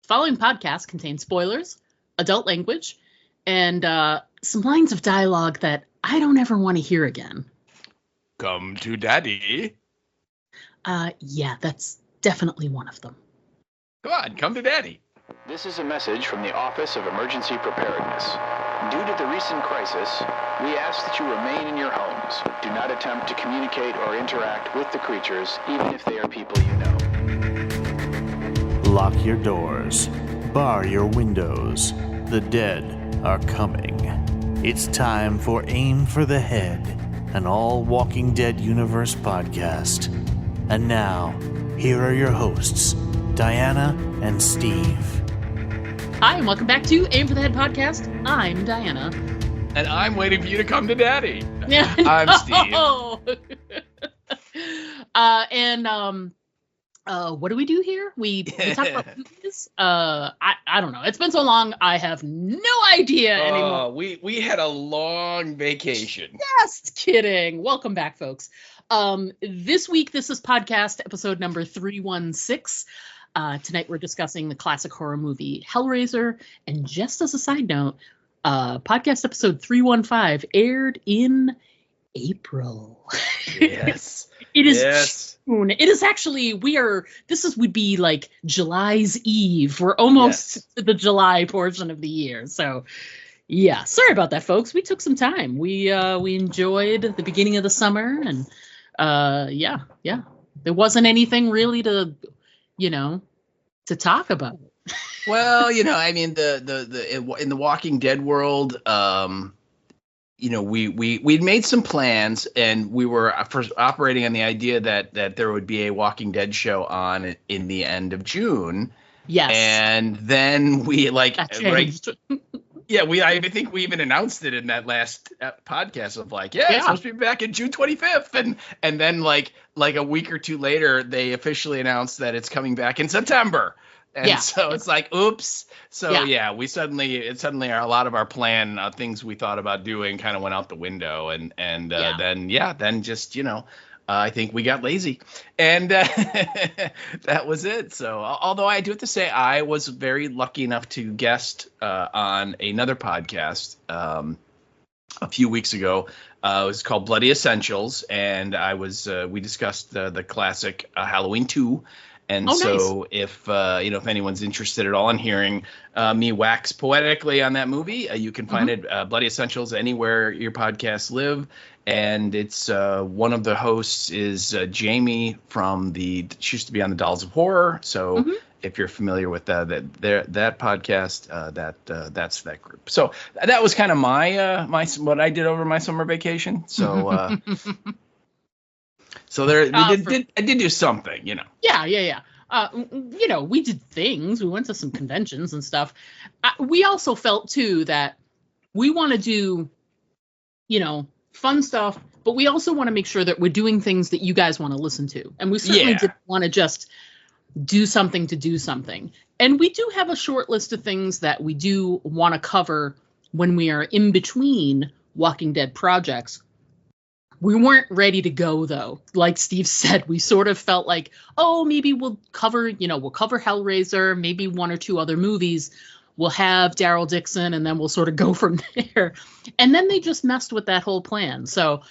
following podcast contains spoilers, adult language, and some lines of dialogue that I don't ever want to hear again. Come to daddy. Yeah, that's definitely one of them. Come on, come to daddy. This is a message from the Office of Emergency Preparedness. Due to the recent crisis, we ask that you remain in your homes. Do not attempt to communicate or interact with the creatures, even if they are people you know. Lock your doors. Bar your windows. The dead are coming. It's time for Aim for the Head, an all Walking Dead universe podcast. And now, here are your hosts, Diana and Steve. Hi, and welcome back to Aim for the Head podcast. I'm Diana. And I'm waiting for you to come to daddy. Yeah, I'm Steve. What do we do here? We talk about movies. I don't know. It's been so long. I have no idea anymore. We had a long vacation. Just kidding. Welcome back, folks. This week, this is podcast episode number 316. Tonight, we're discussing the classic horror movie Hellraiser. And just as a side note, podcast episode 315 aired in April. Yes. It is. Yes. June. It is actually, would be like July's Eve. We're almost to the July portion of the year. So, yeah, sorry about that, folks. We took some time. We enjoyed the beginning of the summer, and yeah. There wasn't anything really to talk about. Well, I mean, the in the Walking Dead world, we'd made some plans, and we were first operating on the idea that there would be a Walking Dead show on in the end of June. Yes. And then we changed. Yeah, I think we even announced it in that last podcast of it's supposed to be back in June 25th, and then like a week or two later, they officially announced that it's coming back in September, and so it's like, oops. So we suddenly a lot of our plan, things we thought about doing, kind of went out the window, and then just I think we got lazy, and that was it. So, although I do have to say, I was very lucky enough to guest on another podcast a few weeks ago. It was called Bloody Essentials, and we discussed the classic Halloween 2. And nice. If anyone's interested at all in hearing me wax poetically on that movie, you can find it, Bloody Essentials, anywhere your podcasts live. And it's one of the hosts is Jamie she used to be on the Dolls of Horror. So if you're familiar with that podcast, that's that group. So that was kind of my what I did over my summer vacation. So so there I did do something, Yeah. We did things. We went to some conventions and stuff. We also felt too that we want to do, fun stuff, but we also want to make sure that we're doing things that you guys want to listen to. And we certainly didn't want to just do something to do something. And we do have a short list of things that we do want to cover when we are in between Walking Dead projects. We weren't ready to go, though. Like Steve said, we sort of felt like, maybe we'll cover Hellraiser, maybe one or two other movies. We'll have Daryl Dixon, and then we'll sort of go from there. And then they just messed with that whole plan. So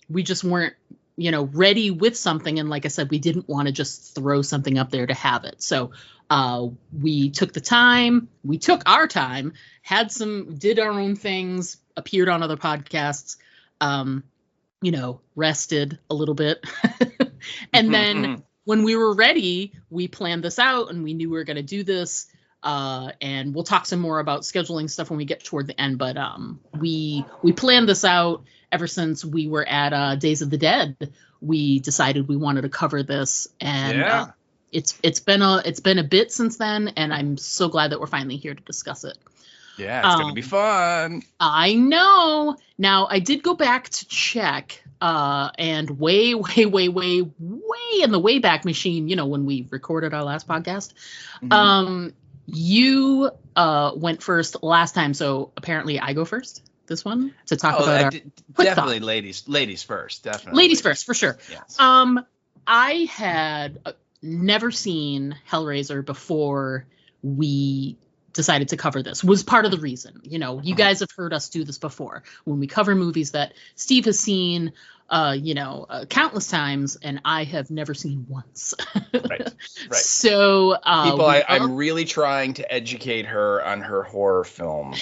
we just weren't, ready with something. And like I said, we didn't want to just throw something up there to have it. So we took the time. We took our time, did our own things, appeared on other podcasts, rested a little bit. And then when we were ready, we planned this out, and we knew we were going to do this. And we'll talk some more about scheduling stuff when we get toward the end. But we planned this out ever since we were at Days of the Dead. We decided we wanted to cover this, and it's been a bit since then. And I'm so glad that we're finally here to discuss it. Yeah, it's going to be fun. I know. Now, I did go back to check, and way in the Wayback Machine, when we recorded our last podcast, you went first last time, so apparently I go first this one to talk about definitely ladies first, definitely. Ladies first, for sure. Yes. I had never seen Hellraiser before we decided to cover this. Was part of the reason. You know, you guys have heard us do this before when we cover movies that Steve has seen countless times, and I have never seen once. Right. So people, I'm really trying to educate her on her horror film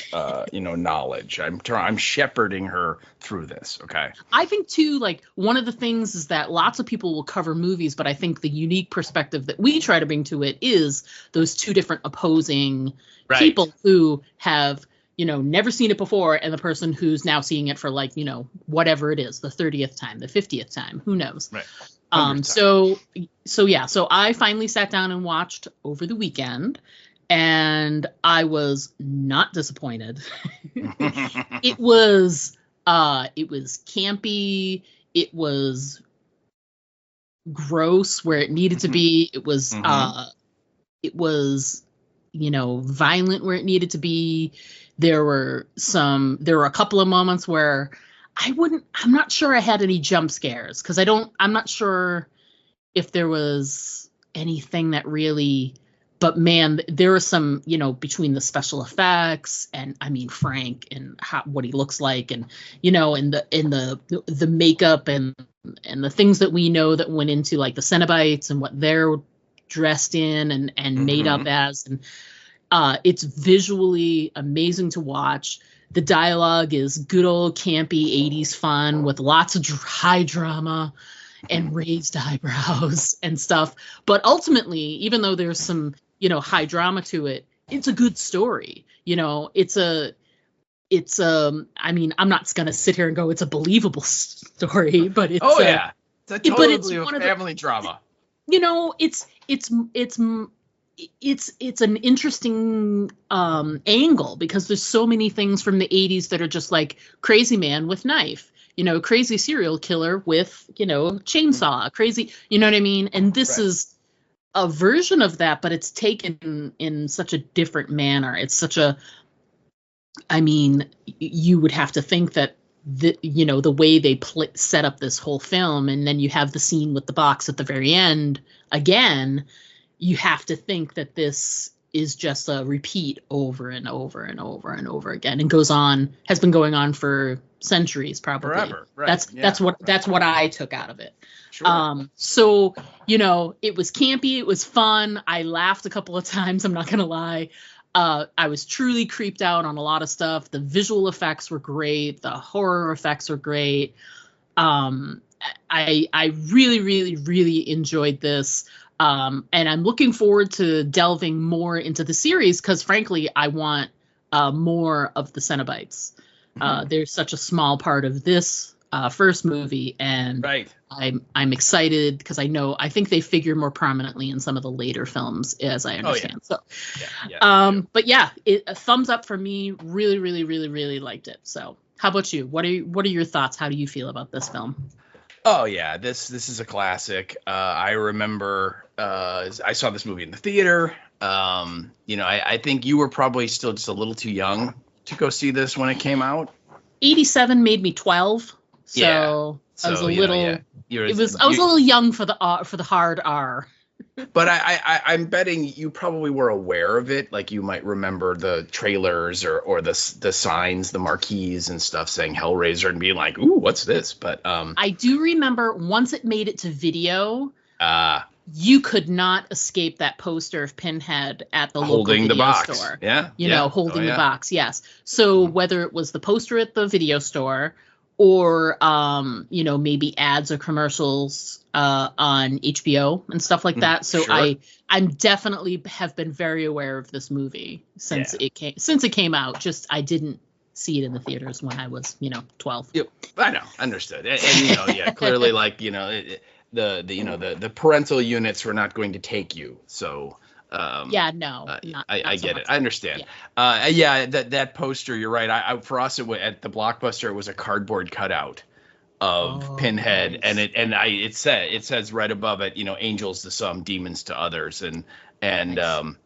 knowledge. I'm shepherding her through this. Okay. I think too, like, one of the things is that lots of people will cover movies, but I think the unique perspective that we try to bring to it is those two different opposing people who have, you know, never seen it before, and the person who's now seeing it for, like, you know, whatever it is, the 30th time, the 50th time, who knows? Right. So I finally sat down and watched over the weekend, and I was not disappointed. It was campy. It was gross where it needed to be. It was you know, violent where it needed to be. There were a couple of moments where I'm not sure I had any jump scares, because I'm not sure if there was anything that really, but man, there was some, you know, between the special effects and, I mean, Frank and what he looks like, and, you know, and the makeup and the things that we know that went into, like, the Cenobites and what they're dressed in and made up as, and it's visually amazing to watch. The dialogue is good old campy 80s fun with lots of high drama and raised eyebrows and stuff. But ultimately, even though there's some, you know, high drama to it, it's a good story. You know, I mean, I'm not going to sit here and go, it's a believable story, but it's it's a totally family drama. You know, it's an interesting angle, because there's so many things from the 80s that are just like crazy man with knife, you know, crazy serial killer with, you know, chainsaw, crazy, you know what I mean? And this is a version of that, but it's taken in such a different manner. It's such a, I mean, you would have to think that the way they set up this whole film, and then you have the scene with the box at the very end again, you have to think that this is just a repeat over and over and over and over again, and has been going on for centuries, probably. Forever. Right. That's what I took out of it. Sure. So, you know, it was campy, it was fun. I laughed a couple of times, I'm not gonna lie. I was truly creeped out on a lot of stuff. The visual effects were great. The horror effects were great. I really, really, really enjoyed this. And I'm looking forward to delving more into the series, because frankly, I want more of the Cenobites. They're such a small part of this first movie, and I'm excited because I think they figure more prominently in some of the later films, as I understand. But yeah, a thumbs up for me. Really, really, really, really liked it. So how about you? What are your thoughts? How do you feel about this film? Oh yeah, this is a classic. I remember I saw this movie in the theater. You know, I think you were probably still just a little too young to go see this when it came out. 87 made me 12, so I was a little. I was a little young for the hard R. But I'm betting you probably were aware of it. Like, you might remember the trailers or the signs, the marquees and stuff saying Hellraiser, and being like, "Ooh, what's this?" But I do remember once it made it to video, you could not escape that poster of Pinhead at the local video box. store. Yeah, you know, holding the box. Yes. So whether it was the poster at the video store, or you know, maybe ads or commercials on HBO and stuff like that. So sure. I'm definitely have been very aware of this movie since it came out. Just I didn't see it in the theaters when I was, 12. Yep, I know, understood, and clearly, like, the parental units were not going to take you, so. I get it. I understand. That poster, you're right. For us, at the Blockbuster, it was a cardboard cutout of Pinhead, nice. and it says right above it, angels to some, demons to others, and nice.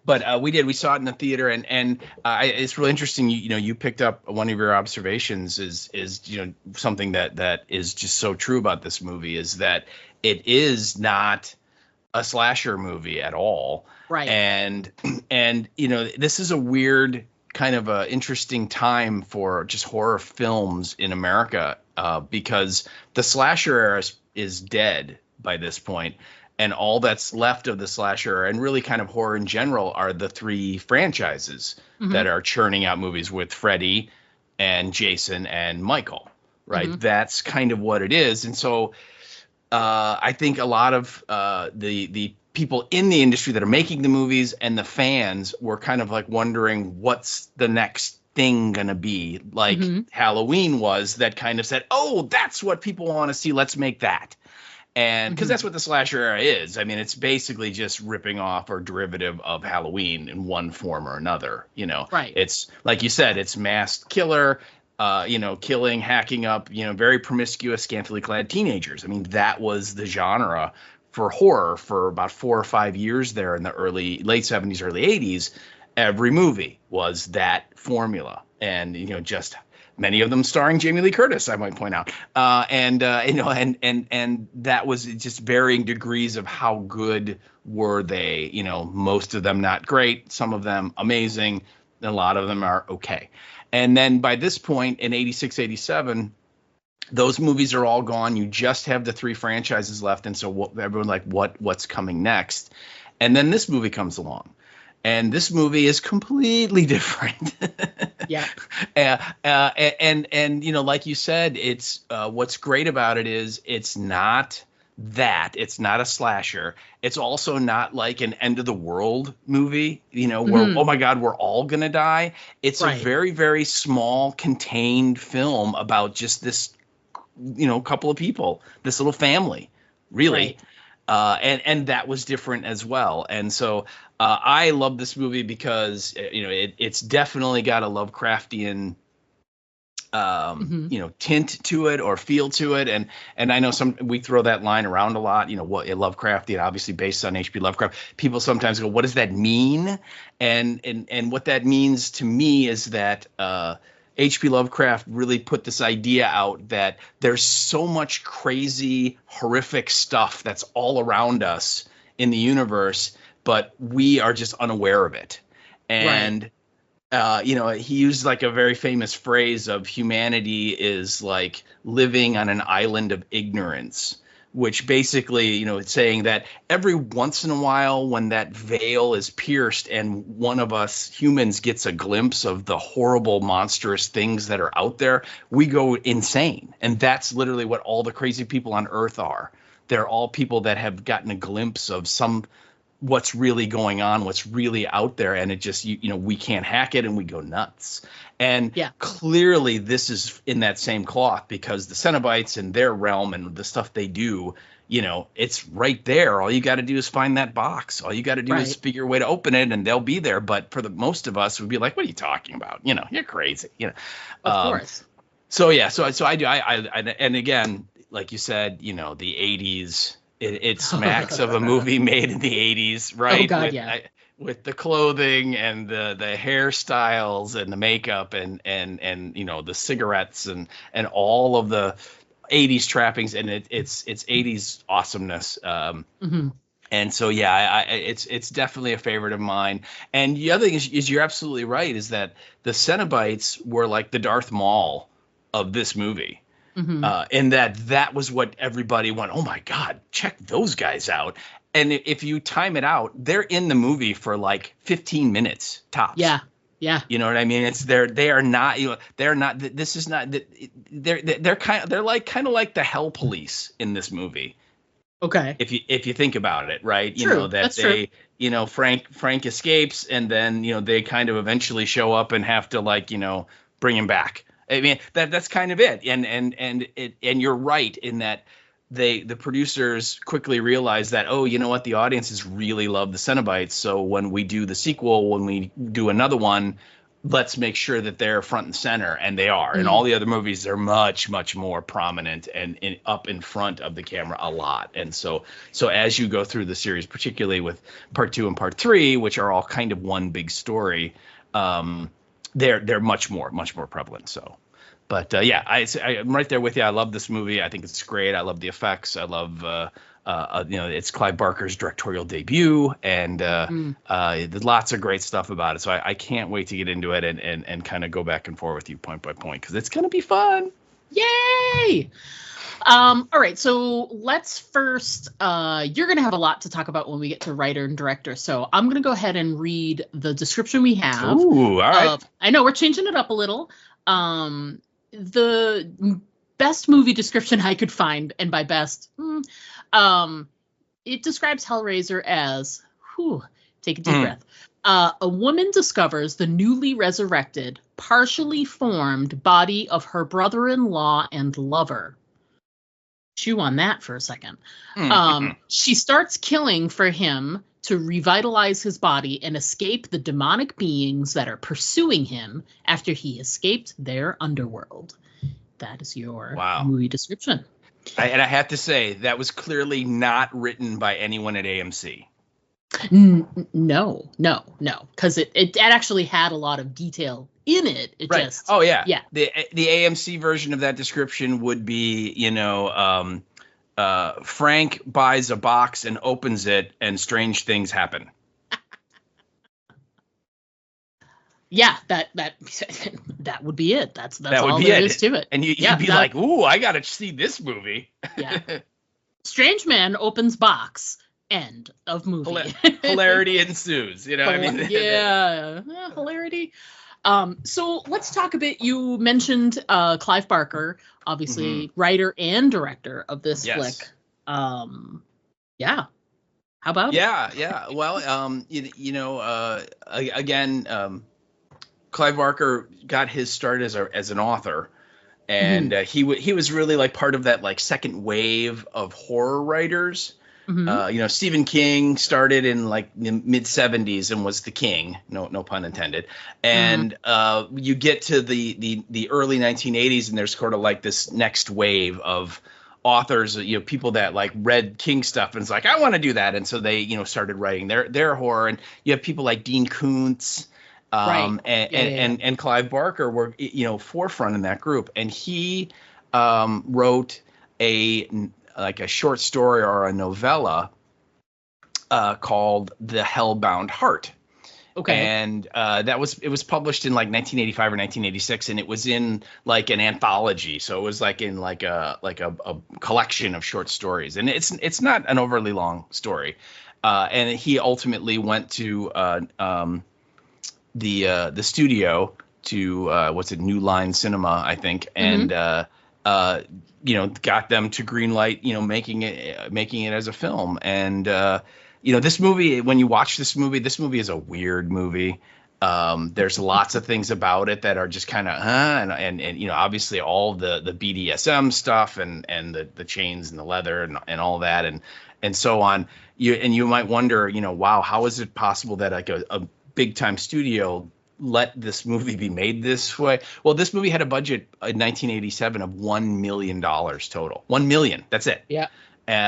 But we saw it in the theater, and it's really interesting. You picked up one of your observations is something that is just so true about this movie, is that it is not a slasher movie at all. Right. And this is a weird kind of a interesting time for just horror films in America, because the slasher era is dead by this point, and all that's left of the slasher and really kind of horror in general are the three franchises that are churning out movies with Freddy and Jason and Michael, right? That's kind of what it is. And so I think a lot of the people in the industry that are making the movies and the fans were kind of like wondering what's the next thing gonna be, like Halloween was, that kind of said, oh, that's what people want to see, let's make that. And because that's what the slasher era is. I mean, it's basically just ripping off or derivative of Halloween in one form or another, Right. It's like you said, it's masked killer, killing, hacking up, very promiscuous, scantily clad teenagers. I mean, that was the genre for horror for about 4 or 5 years there in the late 70s, early 80s. Every movie was that formula. And, just many of them starring Jamie Lee Curtis, I might point out. And that was just varying degrees of how good were they. Most of them not great, some of them amazing, a lot of them are okay. And then by this point in 86, 87, those movies are all gone. You just have the three franchises left. And so everyone's like, what's coming next? And then this movie comes along. And this movie is completely different. Yeah. And like you said, it's what's great about it is it's not that. It's not a slasher. It's also not like an end of the world movie, where, oh my God, we're all going to die. It's a very, very small, contained film about just this, couple of people, this little family, really. Right. And that was different as well. And so I love this movie because, it's definitely got a Lovecraftian tint to it or feel to it. And I know we throw that line around a lot, what Lovecraftian, obviously based on H.P. Lovecraft. People sometimes go, what does that mean? And what that means to me is that H.P. Lovecraft really put this idea out that there's so much crazy, horrific stuff that's all around us in the universe, but we are just unaware of it. And he used like a very famous phrase of humanity is like living on an island of ignorance, which basically, it's saying that every once in a while when that veil is pierced and one of us humans gets a glimpse of the horrible, monstrous things that are out there, we go insane. And that's literally what all the crazy people on Earth are. They're all people that have gotten a glimpse of what's really going on, what's really out there, and it just we can't hack it and we go nuts. And clearly this is in that same cloth because the Cenobites in their realm and the stuff they do, it's right there. All you got to do is find that box. All you got to do is figure a way to open it and they'll be there. But for the most of us, we'd be like, what are you talking about? You're crazy. Of course. So I do. And again, like you said, the 80s. It smacks of a movie made in the 80s, right? Oh, God, with the clothing and the hairstyles and the makeup and the cigarettes and all of the 80s trappings, and it's 80s awesomeness. And so it's definitely a favorite of mine. And the other thing is you're absolutely right, is that the Cenobites were like the Darth Maul of this movie. And that was what everybody went, oh my God, check those guys out. And if you time it out, they're in the movie for like 15 minutes tops. Yeah. You know what I mean? They're kind of like the Hell Police in this movie. Okay. If you think about it, right? True. That they, true. Frank escapes and then, they kind of eventually show up and have to bring him back. I mean, that's kind of it. And you're right in that the producers quickly realized that, oh, you know what? The audiences really love the Cenobites. So when we do the sequel, when we do another one, let's make sure that they're front and center. And they are. In all the other movies, they're much, much more prominent and up in front of the camera a lot. And so as you go through the series, particularly with part 2 and part 3, which are all kind of one big story, they're much more prevalent. So But yeah, I'm right there with you. I love this movie. I think it's great. I love the effects. I love it's Clive Barker's directorial debut, and there's lots of great stuff about it. So I can't wait to get into it and kind of go back and forth with you point by point, because it's gonna be fun. Yay! All right, so let's first, you're going to have a lot to talk about when we get to writer and director, so I'm going to go ahead and read the description we have. Ooh, all right. I know we're changing it up a little. The best movie description I could find, and by best, it describes Hellraiser as, take a deep breath. A woman discovers the newly resurrected, partially formed body of her brother-in-law and lover. Chew on that for a second. She starts killing for him to revitalize his body and escape the demonic beings that are pursuing him after he escaped their underworld. That is your movie description. And I have to say, that was clearly not written by anyone at AMC. No, because it actually had a lot of detail in it. Right. Yeah. The AMC version of that description would be, Frank buys a box and opens it, and strange things happen. Yeah, that would be it. That's all there is to it. And you'd be like, "Ooh, I gotta see this movie." Yeah. Strange man opens box. End of movie. Hilarity ensues. Hilarity. So let's talk a bit. You mentioned Clive Barker, obviously writer and director of this flick. Yeah. How about it? Yeah. Well, again, Clive Barker got his start as an author, and he was really like part of that like second wave of horror writers. Stephen King started in like the mid 70s and was the king, no pun intended. And you get to the early 1980s, and there's sort of like this next wave of authors, people that like read King stuff and it's like, I want to do that. And so they, started writing their horror. And you have people like Dean Koontz, and Clive Barker were, forefront in that group. And he wrote a short story or a novella called The Hellbound Heart. Okay. And it was published in like 1985 or 1986, and it was in like an anthology. So it was like in like a collection of short stories, and it's not an overly long story. And he ultimately went to the studio to New Line Cinema, I think, and got them to greenlight, making it as a film. And this movie, when you watch this movie is a weird movie. There's lots of things about it that are just kind of and obviously all the BDSM stuff and the chains and the leather and all that and so on. You might wonder, wow, how is it possible that like a big time studio let this movie be made this way? Well, this movie had a budget in 1987 of $1 million total. 1 million. That's it. Yeah.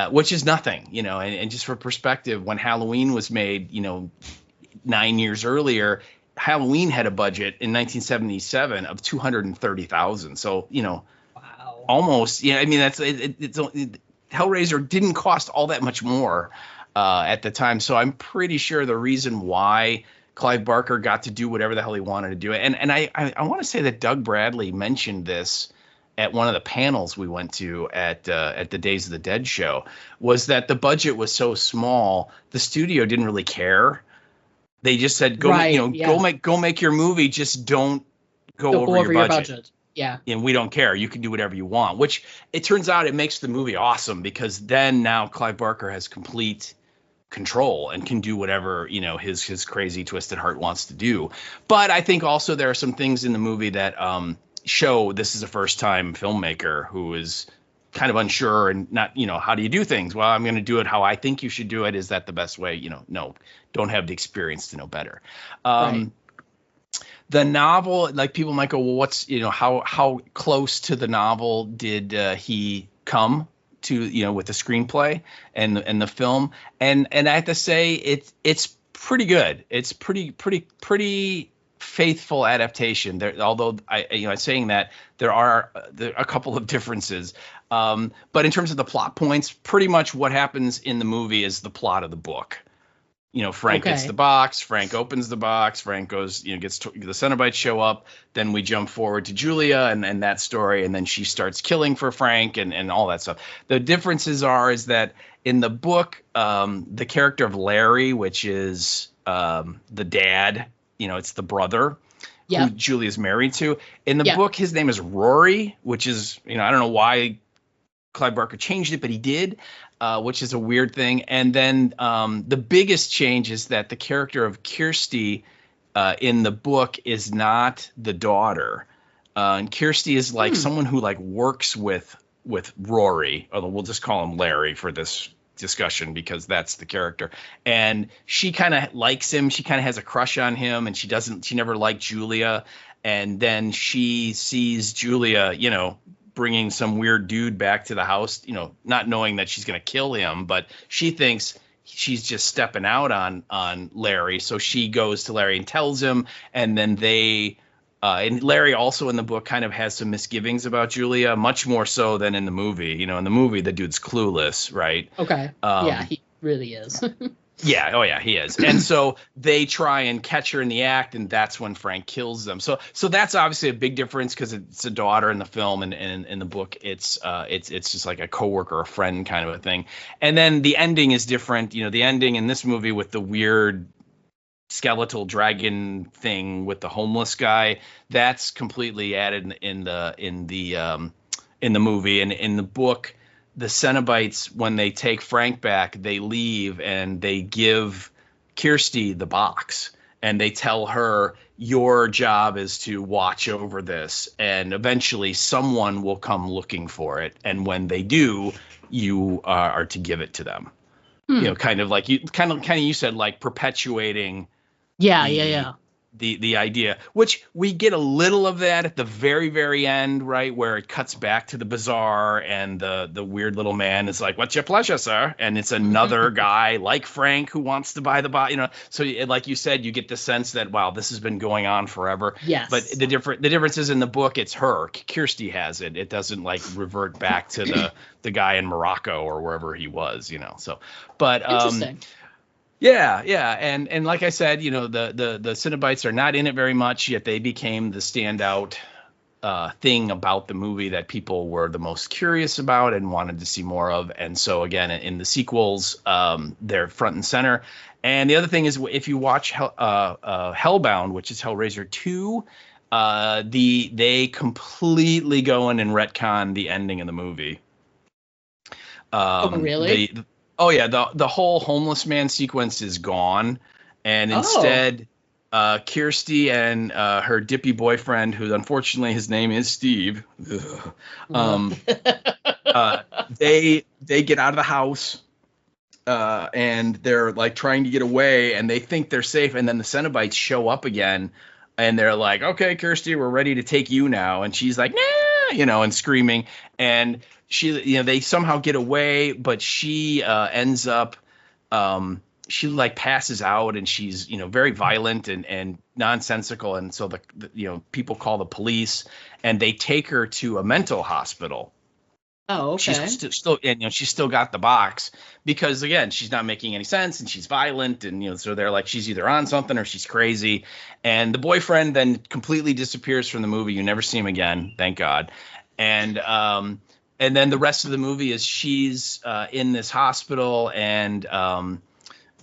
Which is nothing, and just for perspective, when Halloween was made, 9 years earlier, Halloween had a budget in 1977 of $230,000. So, wow. Almost. Yeah. I mean, Hellraiser didn't cost all that much more at the time. So I'm pretty sure the reason why Clive Barker got to do whatever the hell he wanted to do. And I want to say that Doug Bradley mentioned this at one of the panels we went to at the Days of the Dead show, was that the budget was so small, the studio didn't really care. They just said, go make your movie. Just don't go over your budget. Yeah. And we don't care. You can do whatever you want, which it turns out it makes the movie awesome, because then now Clive Barker has complete control and can do whatever, his crazy twisted heart wants to do. But I think also there are some things in the movie that show this is a first time filmmaker who is kind of unsure and not, how do you do things? Well, I'm going to do it how I think you should do it. Is that the best way? No, don't have the experience to know better. Right. The novel, like people might go, well, what's, how close to the novel did he come to, with the screenplay and the film? And I have to say it's pretty good. It's pretty faithful adaptation. There, although saying that there are a couple of differences. But in terms of the plot points, pretty much what happens in the movie is the plot of the book. Frank gets the box, Frank opens the box, Frank goes, the Cenobites show up. Then we jump forward to Julia and that story. And then she starts killing for Frank and all that stuff. The differences is that in the book, the character of Larry, which is the dad, it's the brother who Julia's married to. In the book, his name is Rory, which is, I don't know why Clive Barker changed it, but he did. Which is a weird thing. And then the biggest change is that the character of Kirsty in the book is not the daughter. And Kirsty is like someone who like works with Rory, although we'll just call him Larry for this discussion because that's the character. And she kind of likes him. She kind of has a crush on him, and she never liked Julia. And then she sees Julia, bringing some weird dude back to the house, not knowing that she's going to kill him, but she thinks she's just stepping out on Larry. So she goes to Larry and tells him, and then and Larry also in the book kind of has some misgivings about Julia, much more so than in the movie. In the movie, the dude's clueless, right? Okay. Yeah, he really is. Yeah. Oh, yeah, he is. And so they try and catch her in the act, and that's when Frank kills them. So that's obviously a big difference because it's a daughter in the film, and in the book, it's just like a coworker, a friend kind of a thing. And then the ending is different. The ending in this movie with the weird skeletal dragon thing with the homeless guy, that's completely added in the movie. And in the book, the Cenobites, when they take Frank back, they leave and they give Kirsty the box and they tell her, your job is to watch over this, and eventually someone will come looking for it. And when they do, you are to give it to them. Kind of like you said, like perpetuating. Yeah. The idea, which we get a little of that at the very, very end, right, where it cuts back to the bazaar and the weird little man is like, "What's your pleasure, sir?" And it's another guy like Frank who wants to buy the box, So like you said, you get the sense that, wow, this has been going on forever. Yes. But the difference is in the book, it's her. Kirsty has it. It doesn't like revert back to the guy in Morocco or wherever he was, So, but interesting. Yeah, and like I said, the Cenobites are not in it very much, yet they became the standout thing about the movie that people were the most curious about and wanted to see more of. And so again, in the sequels, they're front and center. And the other thing is, if you watch Hellbound, which is Hellraiser 2, they completely go in and retcon the ending of the movie. Oh, really? Oh yeah, the whole homeless man sequence is gone, and instead, Kirsty and her dippy boyfriend, who unfortunately his name is Steve, they get out of the house, and they're like trying to get away, and they think they're safe, and then the Cenobites show up again, and they're like, "Okay, Kirsty, we're ready to take you now," and she's like, "Nah," and screaming, and she, they somehow get away, but she ends up, she like passes out, and she's, very violent and nonsensical. And so the people call the police, and they take her to a mental hospital. Oh, okay. She's still, and she's still got the box because again, she's not making any sense, and she's violent, and so they're like, she's either on something or she's crazy. And the boyfriend then completely disappears from the movie. You never see him again, thank God. And then the rest of the movie is she's in this hospital, and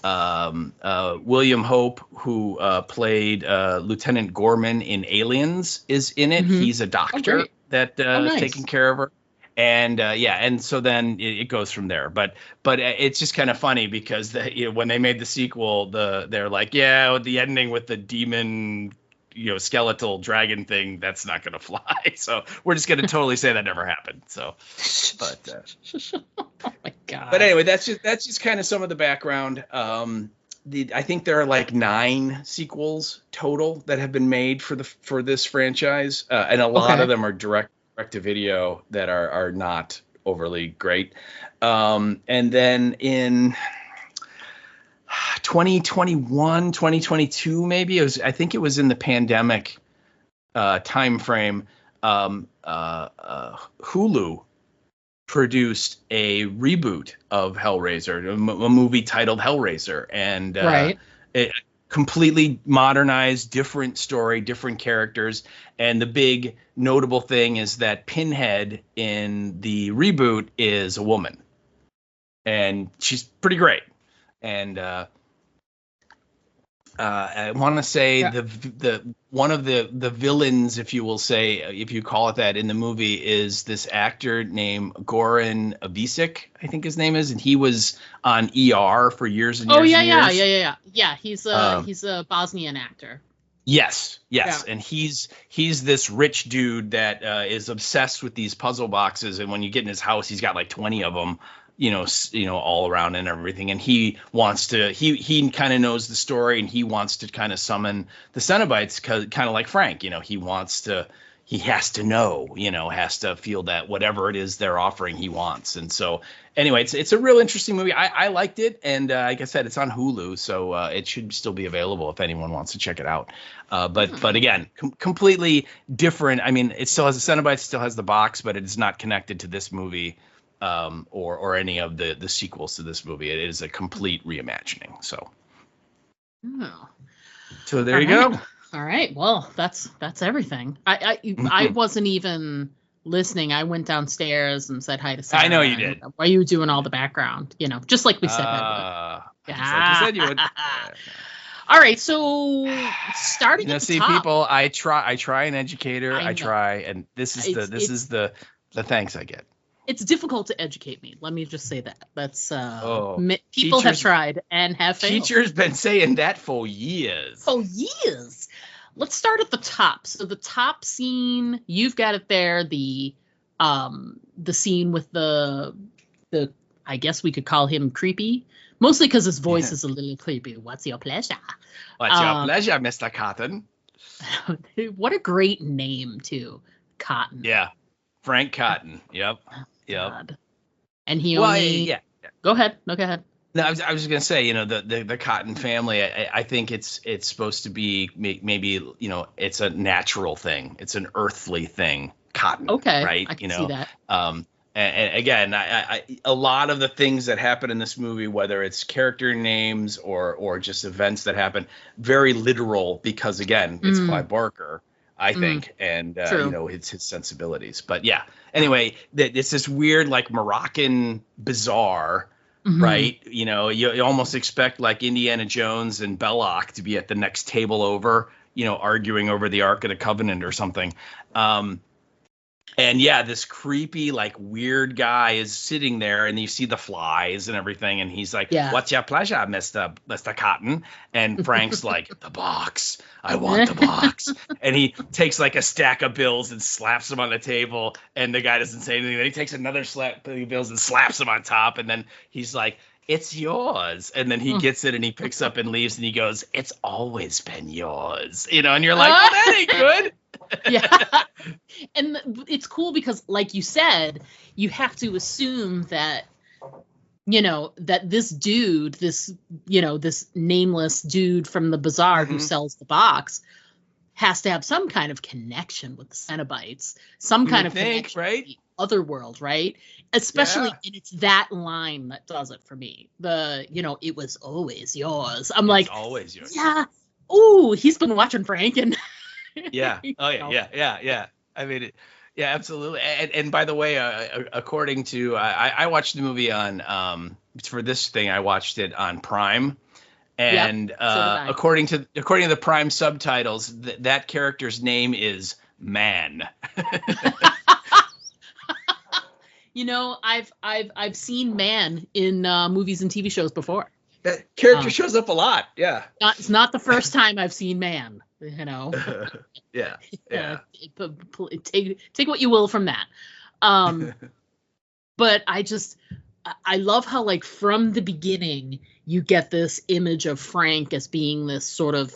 William Hope, who played Lieutenant Gorman in Aliens, is in it. Mm-hmm. He's a doctor is taking care of her. And and so then it goes from there. But it's just kind of funny because when they made the sequel, they're like, the ending with the demon, skeletal dragon thing, that's not going to fly. So we're just going to totally say that never happened. So, but oh my God. But anyway, that's just kind of some of the background. I think there are like 9 sequels total that have been made for this franchise, and a lot of them are direct to video that are not overly great. And then 2021, 2022, maybe. I think it was in the pandemic time frame. Hulu produced a reboot of Hellraiser, a movie titled Hellraiser, and it completely modernized, different story, different characters. And the big notable thing is that Pinhead in the reboot is a woman, and she's pretty great. And I want to say the one of the villains, if you will say, if you call it that, in the movie is this actor named Goran Avicic, I think his name is, and he was on ER for years and years. Yeah. He's a Bosnian actor. Yes. And he's this rich dude that is obsessed with these puzzle boxes, and when you get in his house, he's got like 20 of them. All around and everything. And he wants to, he kind of knows the story, and he wants to kind of summon the Cenobites, kind of like Frank, he has to know, has to feel that whatever it is they're offering, he wants. And so anyway, it's a real interesting movie. I liked it. And like I said, it's on Hulu, so it should still be available if anyone wants to check it out. But again, completely different. I mean, it still has the Cenobites, still has the box, but it is not connected to this movie. Or any of the sequels to this movie. It is a complete reimagining. So there you go. All right. Well, that's everything. I wasn't even listening. I went downstairs and said hi to Sarah. I know you did. Why you doing all the background? Just like we said. Just like you said you would. All right. So starting at the top. People, I try and educate her. I try, and this is the thanks I get. It's difficult to educate me. Let me just say that. That's people have tried and have failed. Teachers been saying that for years. Let's start at the top. So the top scene, you've got it there. The scene with the I guess we could call him creepy, mostly because his voice is a little creepy. What's your pleasure? What's your pleasure, Mr. Cotton? What a great name too, Cotton. Yeah, Frank Cotton. Yep. God. And he only Go ahead. No, go ahead. No, I was just gonna say, the Cotton family. I think it's supposed to be maybe it's a natural thing. It's an earthly thing. Cotton. Okay. Right. I can see that. And again, a lot of the things that happen in this movie, whether it's character names or just events that happen, very literal because again, it's Clive Barker. I think, and it's his sensibilities. But yeah, anyway, it's this weird, like Moroccan bazaar, right? You almost expect like Indiana Jones and Belloc to be at the next table over, arguing over the Ark of the Covenant or something. And yeah, this creepy, like weird guy is sitting there, and you see the flies and everything, and he's like, "What's your pleasure, Mr. Cotton?" And Frank's like, "The box. I want the box." And he takes like a stack of bills and slaps them on the table, and the guy doesn't say anything. Then he takes another stack of bills and slaps them on top, and then he's like, "It's yours." And then he gets it and he picks up and leaves, and he goes, "It's always been yours." And you're like, "Well, that ain't good." Yeah. And it's cool because, like you said, you have to assume that, that this dude, this nameless dude from the bazaar who sells the box has to have some kind of connection with the Cenobites, some kind of connection right? with the other world, right? Especially, and it's that line that does it for me. It was always yours. I'm like, always yours. Yeah. Ooh, he's been watching Frank and. Yeah. Oh yeah. I mean, yeah, absolutely. And by the way, according to I watched the movie on for this thing, I watched it on Prime, and according to the Prime subtitles, that character's name is Man. I've seen Man in movies and TV shows before. That character shows up a lot. Yeah. It's not the first time I've seen Man. Yeah. Take what you will from that. But I love how, like, from the beginning you get this image of Frank as being this sort of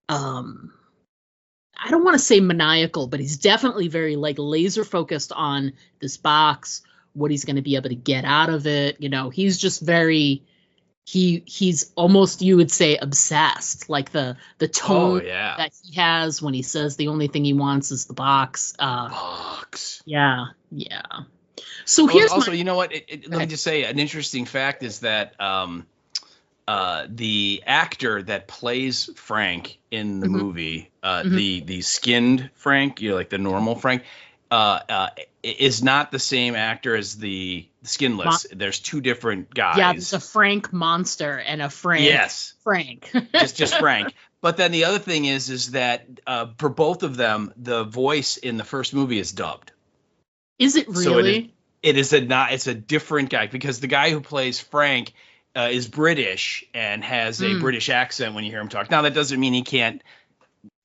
I don't want to say maniacal, but he's definitely very like laser focused on this box, what he's going to be able to get out of it. He's just very he's almost, you would say, obsessed, like the tone that he has when he says the only thing he wants is the box. Box. Yeah. So here's also, you know what? Let me just say an interesting fact is that the actor that plays Frank in the movie, the skinned Frank, like the normal Frank, is not the same actor as the skinless. There's two different guys. Yeah, there's a Frank Monster and a Frank. Yes. Frank. just Frank. But then the other thing is that for both of them, the voice in the first movie is dubbed. Is it really? So it's a different guy, because the guy who plays Frank is British and has a British accent when you hear him talk. Now, that doesn't mean he can't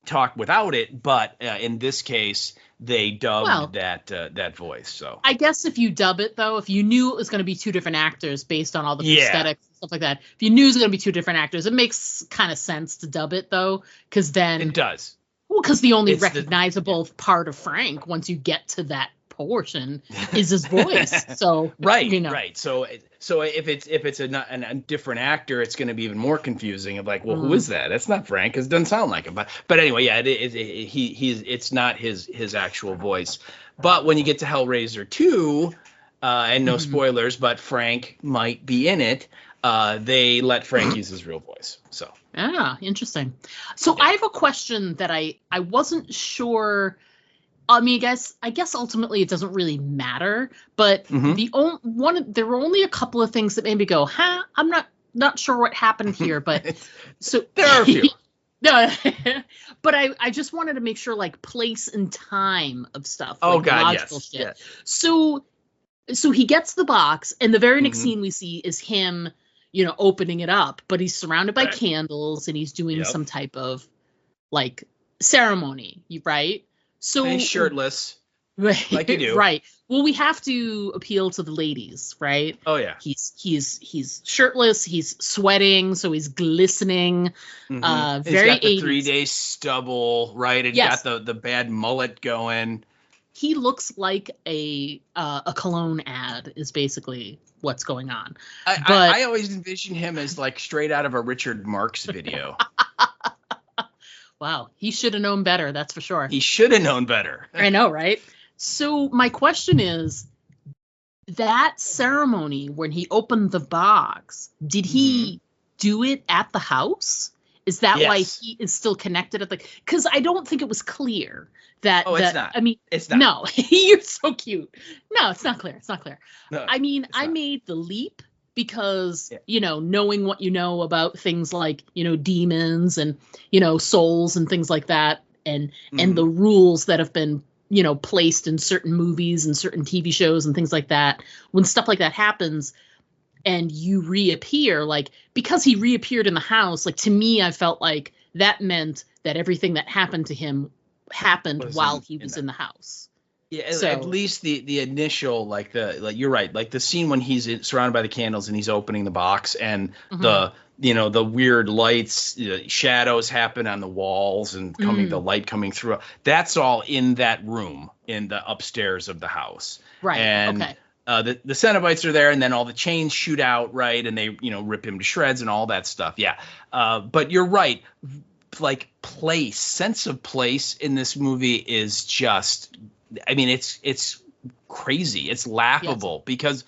talk without it, but in this case, they dubbed that voice. So I guess if you dub it, though, if you knew it was going to be two different actors based on all the prosthetics and stuff like that, if you knew it was going to be two different actors, it makes kind of sense to dub it, though, because then it does. Well, because the only recognizable part of Frank, once you get to that portion, is his voice. So right. So if it's a different actor, it's going to be even more confusing. Of like, well, who is that? That's not Frank, because it doesn't sound like him. But anyway, it's not his actual voice. But when you get to Hellraiser 2, and no spoilers, but Frank might be in it. They let Frank use his real voice. So interesting. So I have a question that I wasn't sure. I mean, I guess ultimately it doesn't really matter, but there were only a couple of things that made me go, I'm not sure what happened here, but so there are a few. No, but I just wanted to make sure, like, place and time of stuff. Oh, like God, logical yes. shit. Yes. So he gets the box, and the very next scene we see is him, opening it up, but he's surrounded by candles, and he's doing some type of, like, ceremony, right? So he's shirtless, like you do, right? Well, we have to appeal to the ladies, right? Oh yeah. He's shirtless. He's sweating, so he's glistening. Very he's got the 3-day stubble, right? And got the bad mullet going. He looks like a cologne ad is basically what's going on. I always envision him as like straight out of a Richard Marx video. Wow, he should have known better, that's for sure. He should have known better. I know, right? So my question is, that ceremony when he opened the box, did he do it at the house? Is that why he is still connected at the... Because I don't think it was clear that... it's not. I mean, it's not. No, you're so cute. No, it's not clear. It's not clear. No, I mean, I made the leap because, knowing what you know about things like, demons and, souls and things like that, and the rules that have been, placed in certain movies and certain TV shows and things like that, when stuff like that happens and you reappear, like, because he reappeared in the house, like, to me, I felt like that meant that everything that happened to him happened while he was in the house. Yeah, so, at least the initial, like you're right, like the scene when he's surrounded by the candles and he's opening the box and the weird lights, shadows happen on the walls and the light coming through. That's all in that room in the upstairs of the house. Right. And the Cenobites are there, and then all the chains shoot out, right, and they rip him to shreds and all that stuff. Yeah. But you're right. Like sense of place in this movie is just. I mean, it's crazy. It's laughable because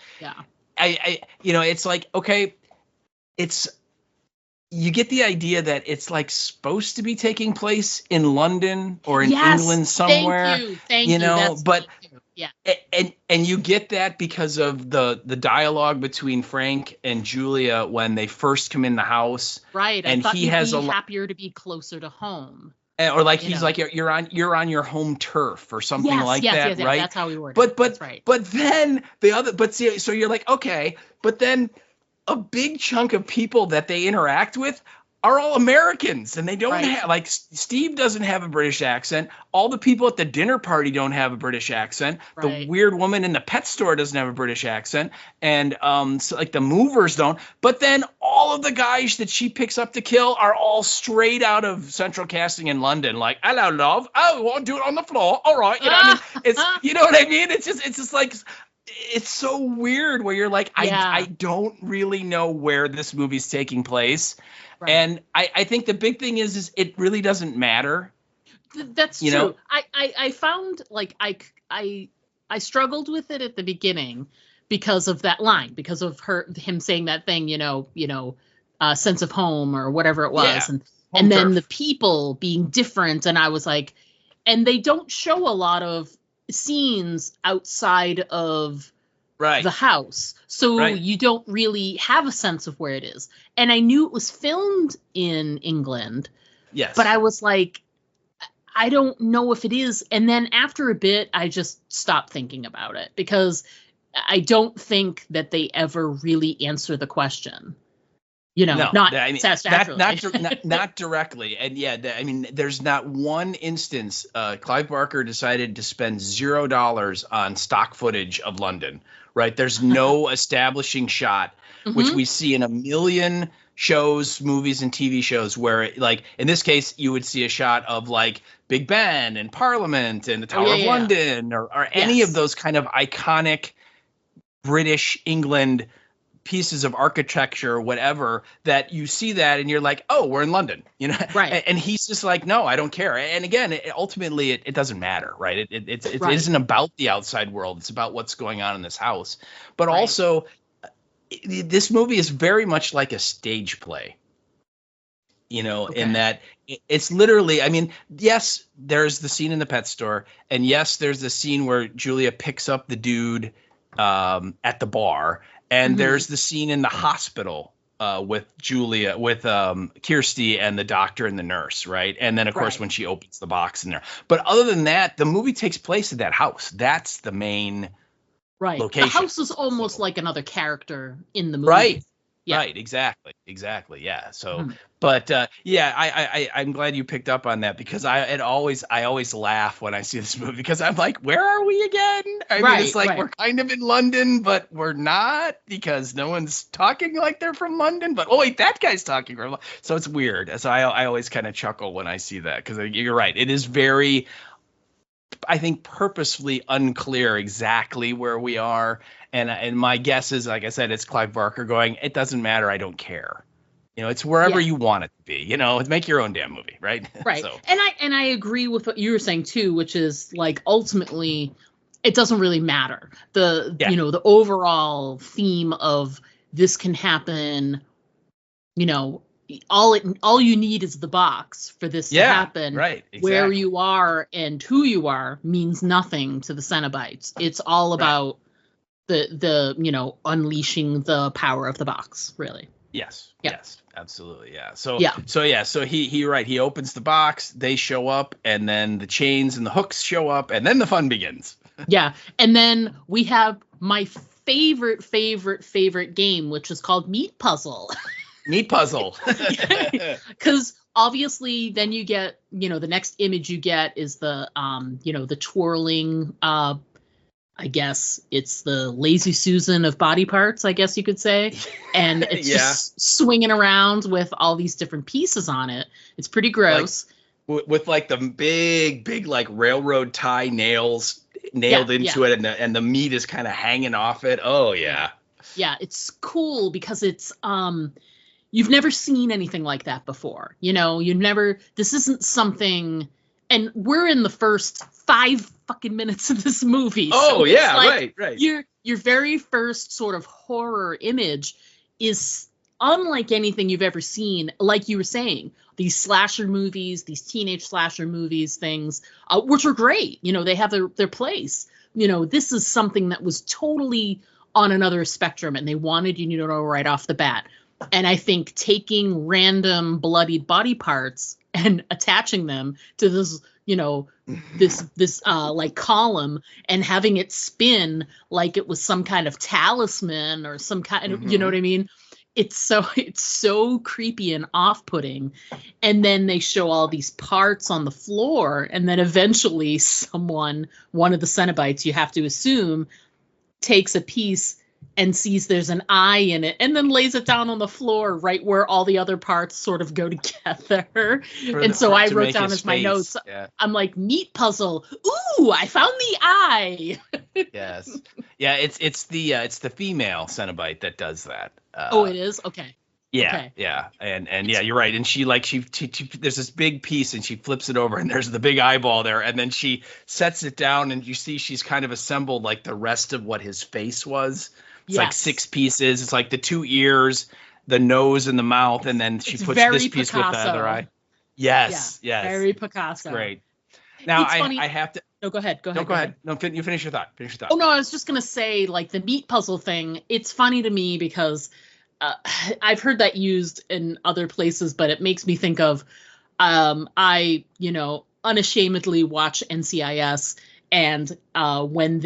it's like, okay, you get the idea that it's like supposed to be taking place in London or in England somewhere. Thank you. But and you get that because of the dialogue between Frank and Julia when they first come in the house. Right. And I thought he has be happier to be closer to home. Or like he's like you're on your home turf or something that, yes, right? That's how we worded it. That's right. But then so you're like, okay, but then a big chunk of people that they interact with are all Americans, and they don't have, like, Steve doesn't have a British accent. All the people at the dinner party don't have a British accent. Right. The weird woman in the pet store doesn't have a British accent, and so, like, the movers don't. But then all of the guys that she picks up to kill are all straight out of Central Casting in London. Like, hello, love. Oh, we want to do it on the floor. All right, I mean, it's, you know what I mean? It's just like. it's so weird where you're like, I don't really know where this movie's taking place. Right. And I think the big thing is it really doesn't matter. That's true. I found like I struggled with it at the beginning because of that line, because of him saying that thing, sense of home or whatever it was. Yeah. And then the people being different. And I was like, and they don't show a lot of scenes outside of the house. So you don't really have a sense of where it is. And I knew it was filmed in England. Yes. But I was like, I don't know if it is. And then after a bit, I just stopped thinking about it because I don't think that they ever really answer the question. Not satisfactorily. not directly. And there's not one instance Clive Barker decided to spend $0 on stock footage of London, right? There's no establishing shot, which we see in a million shows, movies, and TV shows where, like, in this case, you would see a shot of, like, Big Ben and Parliament and the Tower of London or any of those kind of iconic British England pieces of architecture, whatever, that you see that and you're like, oh, we're in London, right? And he's just like, no, I don't care. And again, ultimately, it doesn't matter, right? It isn't about the outside world. It's about what's going on in this house. But also, this movie is very much like a stage play, in that it's literally, yes, there's the scene in the pet store, and yes, there's the scene where Julia picks up the dude at the bar. And there's the scene in the hospital with Julia, with Kirsty and the doctor and the nurse, right? And then, of course, when she opens the box in there. But other than that, the movie takes place at that house. That's the main location. The house is almost like another character in the movie. Right. Yeah. Right. Exactly. Yeah. So, but I'm glad you picked up on that because I always laugh when I see this movie because I'm like, where are we again? It's like we're kind of in London, but we're not because no one's talking like they're from London. But oh wait, that guy's talking from. So it's weird. So I always kind of chuckle when I see that because you're right. It is very, I think, purposefully unclear exactly where we are. And my guess is, like I said, it's Clive Barker going, it doesn't matter. I don't care. It's wherever you want it to be. Make your own damn movie. Right. Right. So. And I agree with what you were saying, too, which is like ultimately it doesn't really matter. The overall theme of this can happen. All you need is the box for this to happen. Right. Exactly. Where you are and who you are means nothing to the Cenobites. It's all about the unleashing the power of the box, really. Yes. Absolutely. Yeah. So he opens the box, they show up, and then the chains and the hooks show up, and then the fun begins. Yeah. And then we have my favorite game, which is called Meat Puzzle. Meat Puzzle. Because obviously then you get, the next image you get is the the twirling I guess it's the Lazy Susan of body parts, I guess you could say. And it's just swinging around with all these different pieces on it. It's pretty gross. With like the big like railroad tie nails nailed into it. And the meat is kind of hanging off it. Oh, yeah. Yeah, it's cool because it's you've never seen anything like that before. This isn't something. And we're in the first 5 fucking minutes of this movie. Oh, so yeah, like right. Your very first sort of horror image is unlike anything you've ever seen. Like you were saying, these slasher movies, these teenage slasher movies, things, which are great. They have their place. This is something that was totally on another spectrum, and they wanted you to know right off the bat. And I think taking random bloodied body parts and attaching them to this, this like column and having it spin like it was some kind of talisman or some kind of, you know what I mean? It's so creepy and off-putting. And then they show all these parts on the floor, and then eventually one of the Cenobites, you have to assume, takes a piece and sees there's an eye in it, and then lays it down on the floor right where all the other parts sort of go together. I wrote down as my notes, I'm like, meat puzzle. Ooh, I found the eye. Yes. Yeah, it's the female Cenobite that does that. It is? Okay. Yeah, okay. Yeah, and yeah, you're right. And she there's this big piece, and she flips it over, and there's the big eyeball there, and then she sets it down, and you see she's kind of assembled like the rest of what his face was. It's like 6 pieces. It's like the 2 ears, the nose, and the mouth, and then she puts this piece Picasso. with the other eye. Yes, yes, very Picasso. Great. Now I have to. No, go ahead. Go ahead. No, you finish your thought. Oh no, I was just gonna say, like, the meat puzzle thing. It's funny to me because I've heard that used in other places, but it makes me think of I unashamedly watch NCIS, and when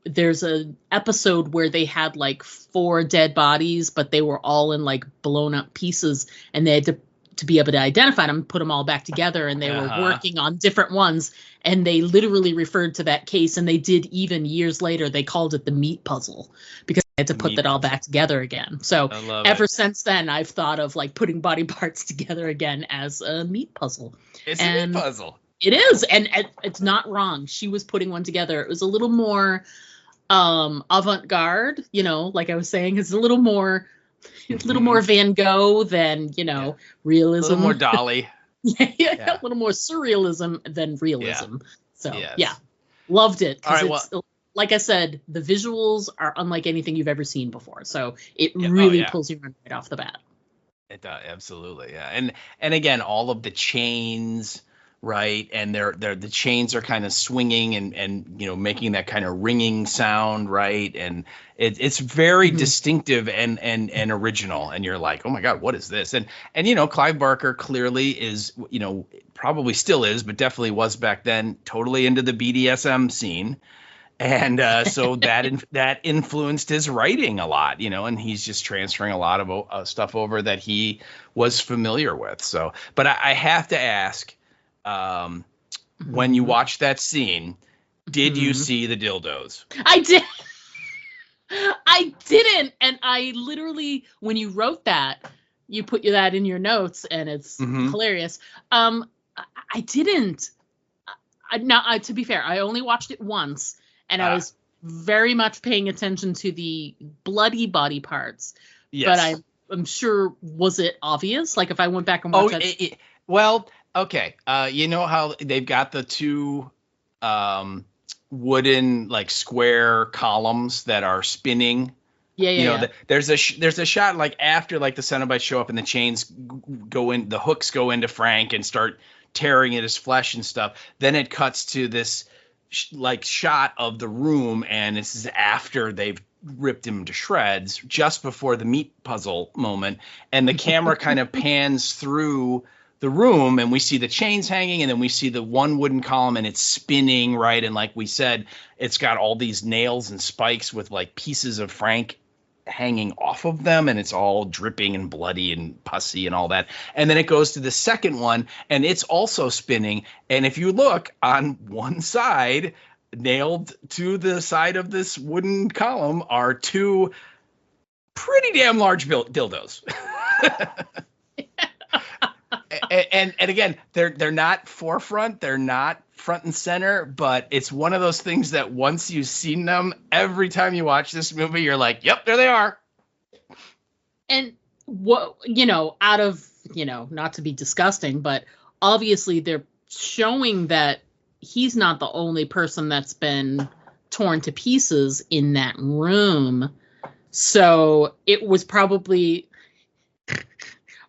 there's an episode where they had like 4 dead bodies, but they were all in like blown up pieces, and they had to be able to identify them, put them all back together, and they were working on different ones, and they literally referred to that case, and they did, even years later, they called it the meat puzzle because they had to put that all back together again. So ever since then, I've thought of like putting body parts together again as a meat puzzle. It's a meat puzzle. It is, and it's not wrong. She was putting one together. It was a little more avant-garde, like I was saying. It's a little more Van Gogh than, realism. A little more Dali. A little more surrealism than realism. So, loved it. All right, like I said, the visuals are unlike anything you've ever seen before. So it really pulls you right off the bat. It does, absolutely, yeah. And again, all of the chains, right? And the chains are kind of swinging and making that kind of ringing sound, right? And it's very distinctive and original. And you're like, oh my God, what is this? And Clive Barker clearly is, probably still is, but definitely was back then, totally into the BDSM scene. And so that influenced his writing a lot, and he's just transferring a lot of stuff over that he was familiar with. So, but I have to ask, when you watched that scene, did you see the dildos? I did. I didn't. And I literally, when you wrote that, you put that in your notes, and it's hilarious. I didn't. Now, to be fair, I only watched it once, and I was very much paying attention to the bloody body parts. Yes. But I'm sure, was it obvious? Like, if I went back and watched it. Well, okay. You know how they've got the 2 wooden, like, square columns that are spinning? There's a shot, like, after, like, the Cenobites show up and the chains go in, the hooks go into Frank and start tearing at his flesh and stuff. Then it cuts to this shot of the room, and this is after they've ripped him to shreds, just before the meat puzzle moment, and the camera kind of pans through the room, and we see the chains hanging, and then we see the 1 wooden column, and it's spinning, right? And like we said, it's got all these nails and spikes with like pieces of Frank hanging off of them, and it's all dripping and bloody and pussy and all that. And then it goes to the second one, and it's also spinning. And if you look on one side, nailed to the side of this wooden column, are 2 pretty damn large dildos. and again, they're not forefront, they're not front and center, but it's one of those things that once you've seen them, every time you watch this movie, you're like, yep, there they are. And what, out of, not to be disgusting, but obviously they're showing that he's not the only person that's been torn to pieces in that room. So it was probably,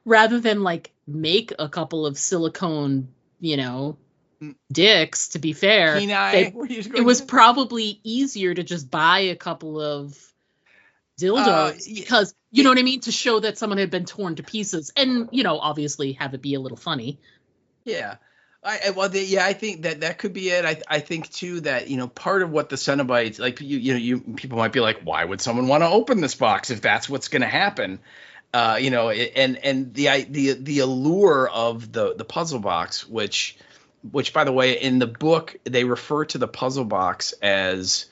rather than like make a couple of silicone, dicks, to be fair, it was probably easier to just buy a couple of dildos because, you know what I mean? To show that someone had been torn to pieces and, obviously have it be a little funny. Yeah. I think that could be it. I think too that, part of what the Cenobites, like, people might be like, why would someone want to open this box if that's what's going to happen? And the allure of the puzzle box, which by the way, in the book, they refer to the puzzle box as,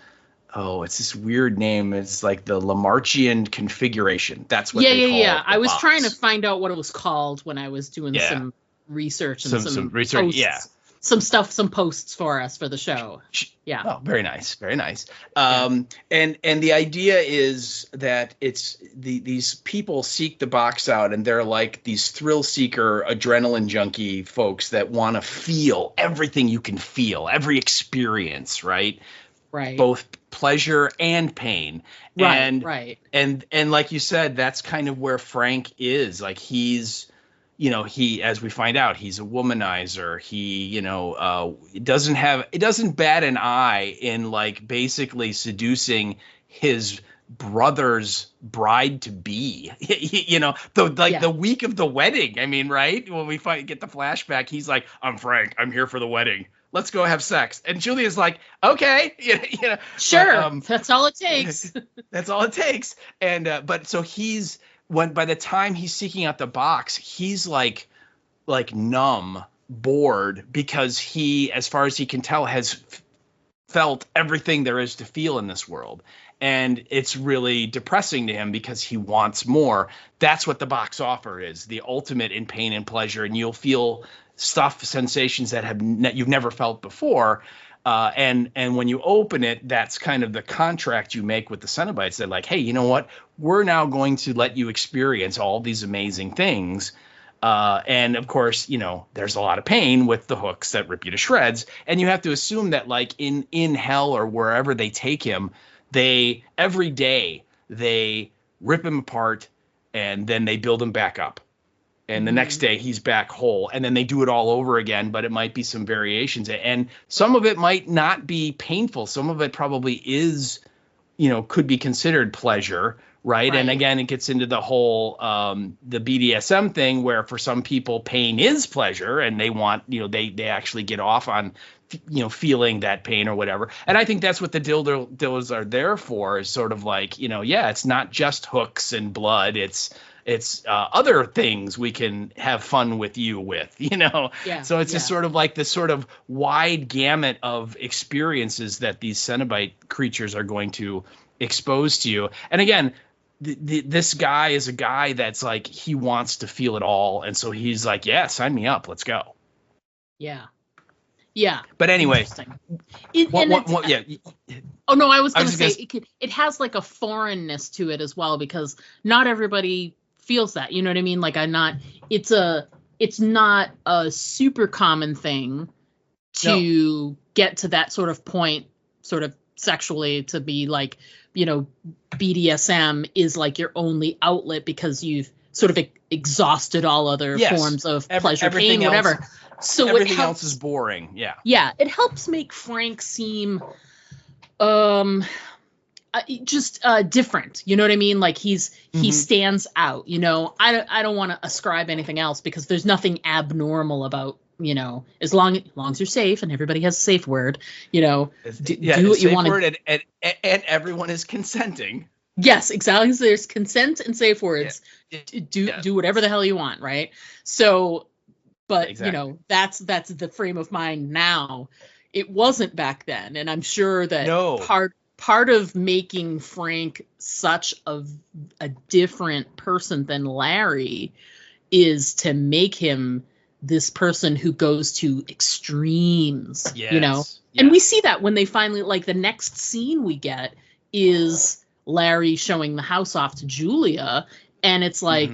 it's this weird name. It's like the Lamarchian configuration. That's what they call Yeah. the I was box. trying to find out what it was called when I was doing some research and some research. Posts, yeah. some posts for us for the show. Yeah. Oh, very nice. Very nice. And the idea is that it's these people seek the box out, and they're like these thrill seeker, adrenaline junkie folks that want to feel everything you can feel, every experience, right? Right. Both pleasure and pain. Right. And like you said, that's kind of where Frank is. Like he, as we find out, he's a womanizer. He, it doesn't bat an eye in like basically seducing his brother's bride to be, the week of the wedding. I mean, right. When we get the flashback, he's like, I'm Frank. I'm here for the wedding. Let's go have sex. And Julia's like, okay, sure. But, that's all it takes. That's all it takes. And, but so by the time he's seeking out the box, he's like numb, bored, because he, as far as he can tell, has felt everything there is to feel in this world. And it's really depressing to him because he wants more. That's what the box offer is, the ultimate in pain and pleasure. And you'll feel sensations that you've never felt before. And when you open it, that's kind of the contract you make with the Cenobites. They're like, hey, you know what? We're now going to let you experience all these amazing things. And of course, there's a lot of pain with the hooks that rip you to shreds. And you have to assume that like in hell or wherever they take him, every day they rip him apart and then they build him back up. And the next day he's back whole, and then they do it all over again, but it might be some variations. And some of it might not be painful. Some of it probably is, could be considered pleasure. Right. And again, it gets into the whole the BDSM thing where for some people pain is pleasure and they want, they actually get off on, feeling that pain or whatever. And I think that's what the dildos are there for, is sort of like, it's not just hooks and blood. It's other things we can have fun with you with, Yeah, so it's just sort of like this sort of wide gamut of experiences that these Cenobite creatures are going to expose to you. And again, this guy is a guy that's like, he wants to feel it all. And so he's like, yeah, sign me up. Let's go. Yeah. But anyway, Oh no, I was going to say it has like a foreignness to it as well, because not everybody feels that, you know what I mean? Like it's not a super common thing to get to that sort of point, sort of sexually, to be like, BDSM is like your only outlet because you've sort of exhausted all other forms of pleasure, pain, whatever. So everything else is boring. Yeah. Yeah. It helps make Frank seem just different. You know what I mean? Like he stands out, I don't want to ascribe anything else, because there's nothing abnormal about, as long as you're safe and everybody has a safe word, do what you want to. And everyone is consenting. Yes, exactly. So there's consent and safe words. Do whatever the hell you want, right? So, but exactly. That's the frame of mind now. It wasn't back then, and I'm sure that part of making Frank such a different person than Larry is to make him this person who goes to extremes, and we see that when they finally, like, the next scene we get is Larry showing the house off to Julia, and it's like,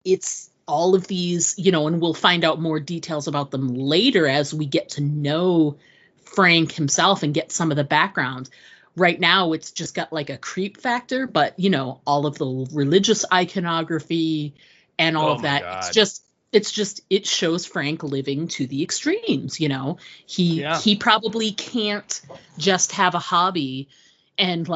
it's all of these, and we'll find out more details about them later as we get to know Frank himself and get some of the background. Right now, it's just got like a creep factor, but all of the religious iconography and all of that. God. It shows Frank living to the extremes. He probably can't just have a hobby and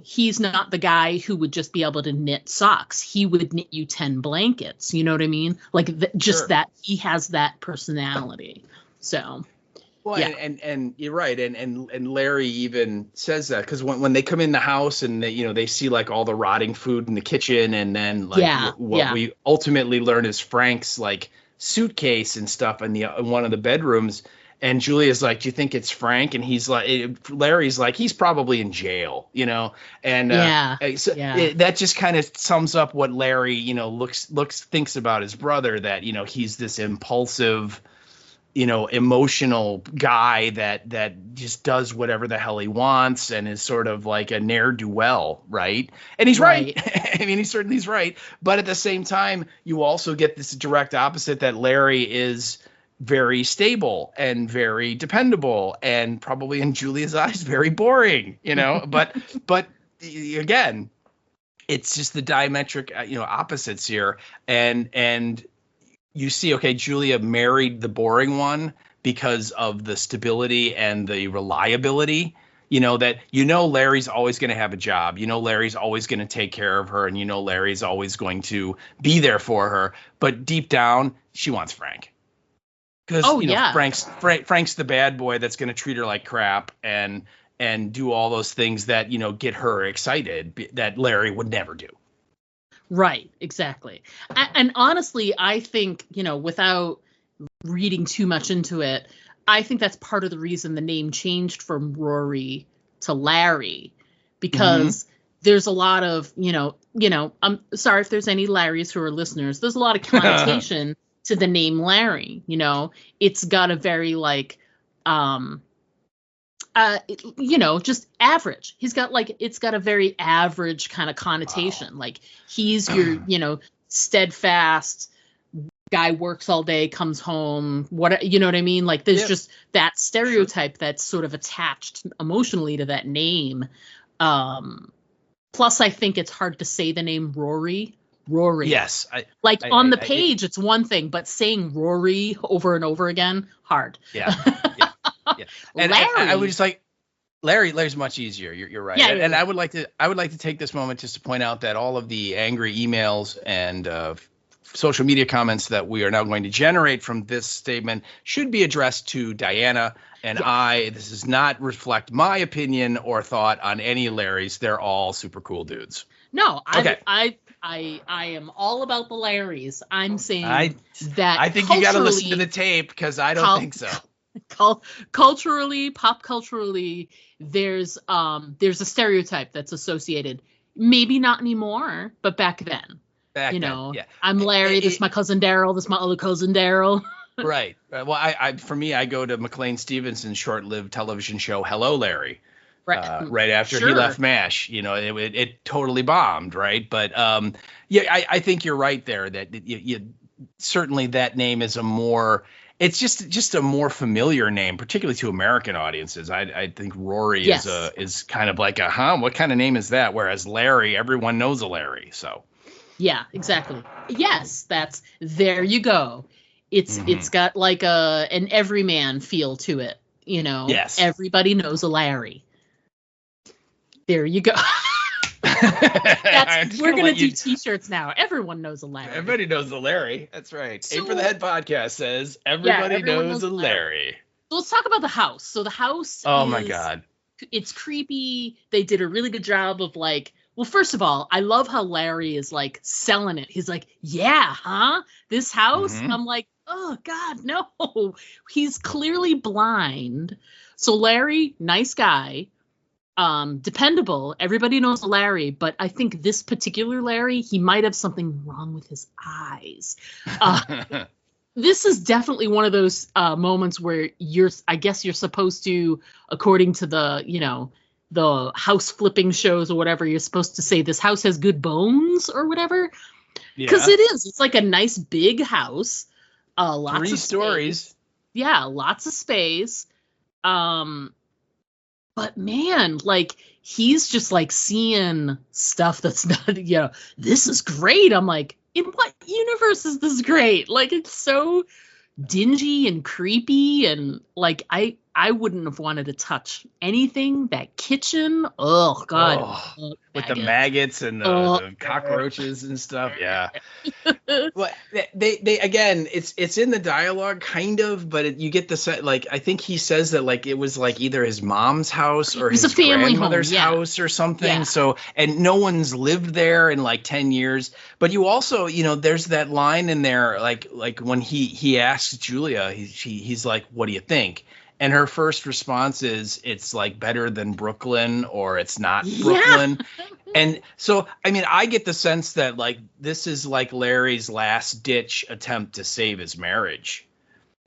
he's not the guy who would just be able to knit socks. He would knit you 10 blankets. You know what I mean? Like that he has that personality. So. Well, yeah. and you're right, and Larry even says that, because when they come in the house and they see like all the rotting food in the kitchen, and then what we ultimately learn is Frank's like suitcase and stuff in one of the bedrooms, And Julia's like, do you think it's Frank? And he's like, Larry's like, he's probably in jail, you know? And that just kind of sums up what Larry, you know, thinks about his brother, that, you know, he's this impulsive, you know, emotional guy that just does whatever the hell he wants and is sort of like a ne'er-do-well, right? And he's right. I mean, he's right. But at the same time, you also get this direct opposite, that Larry is very stable and very dependable and probably in Julia's eyes very boring, you know. but again, it's just the diametric, you know, opposites here. And you see, okay, Julia married the boring one because of the stability and the reliability, you know, that, you know, Larry's always going to have a job, you know, Larry's always going to take care of her, and, you know, Larry's always going to be there for her. But deep down, she wants Frank. Because Frank's the bad boy that's going to treat her like crap and do all those things that, you know, get her excited, that Larry would never do. Right, exactly. And honestly, I think, you know, without reading too much into it, I think that's part of the reason the name changed from Rory to Larry, because there's a lot of, you know, I'm sorry if there's any Larrys who are listeners, there's a lot of connotation to the name Larry, you know. It's got a very like, you know, just average. It's got a very average kind of connotation. Wow. Like, he's your, you know, steadfast guy, works all day, comes home, what, you know what I mean? Like, there's just that stereotype that's sort of attached emotionally to that name. Plus, I think it's hard to say the name Rory. Yes. On the page, it's one thing, but saying Rory over and over again, hard. Yeah. And Larry. I would just like, Larry's much easier. You're right. Yeah, and I would like to take this moment just to point out that all of the angry emails and social media comments that we are now going to generate from this statement should be addressed to Diana and I. This does not reflect my opinion or thought on any Larrys. They're all super cool dudes. No, I am all about the Larrys. I'm saying that I think you got to listen to the tape, because I don't think so. Culturally, pop culturally, there's a stereotype that's associated. Maybe not anymore, but back then. I'm Larry. This is my cousin Daryl. This is my other cousin Daryl. Right. Well, for me, I go to McLean Stevenson's short-lived television show Hello, Larry. Right after he left MASH, you know, it totally bombed, right? But I think you're right there, that you certainly that name is it's just a more familiar name, particularly to American audiences. I think Rory is kind of like what kind of name is that? Whereas Larry, everyone knows a Larry, so. Yeah, exactly. Yes, there you go. It's got like an everyman feel to it, you know. Yes. Everybody knows a Larry. There you go. We're going to do T-shirts now. Everyone knows a Larry. Everybody knows a Larry. That's right. So, Aim for the Head podcast says everybody knows a Larry. So let's talk about the house. So the house my God. It's creepy. They did a really good job of like, well, first of all, I love how Larry is like selling it. He's like, yeah, huh? This house? Mm-hmm. I'm like, oh, God, no. He's clearly blind. So Larry, nice guy. Dependable. Everybody knows Larry, but I think this particular Larry, he might have something wrong with his eyes. This is definitely one of those moments where I guess you're supposed to, according to the, you know, the house flipping shows or whatever, you're supposed to say this house has good bones or whatever. Because it is. It's like a nice big house. Lots 3 of stories. Space. Yeah, lots of space. But man, like, he's just like seeing stuff that's not, you know, this is great. I'm like, in what universe is this great? Like, it's so dingy and creepy. And like, I I wouldn't have wanted to touch anything. That kitchen, oh God, with the maggots and the cockroaches and stuff. Yeah. Well, they again, it's in the dialogue kind of, but you get the set. Like, I think he says that like it was like either his mom's house or his grandmother's house or something. Yeah. So, and no one's lived there in like 10 years. But you also, you know, there's that line in there, like when he asks Julia, he's like, "What do you think?" And her first response is, "It's like better than Brooklyn," or "It's not Brooklyn." Yeah. And so, I mean, I get the sense that like this is like Larry's last ditch attempt to save his marriage.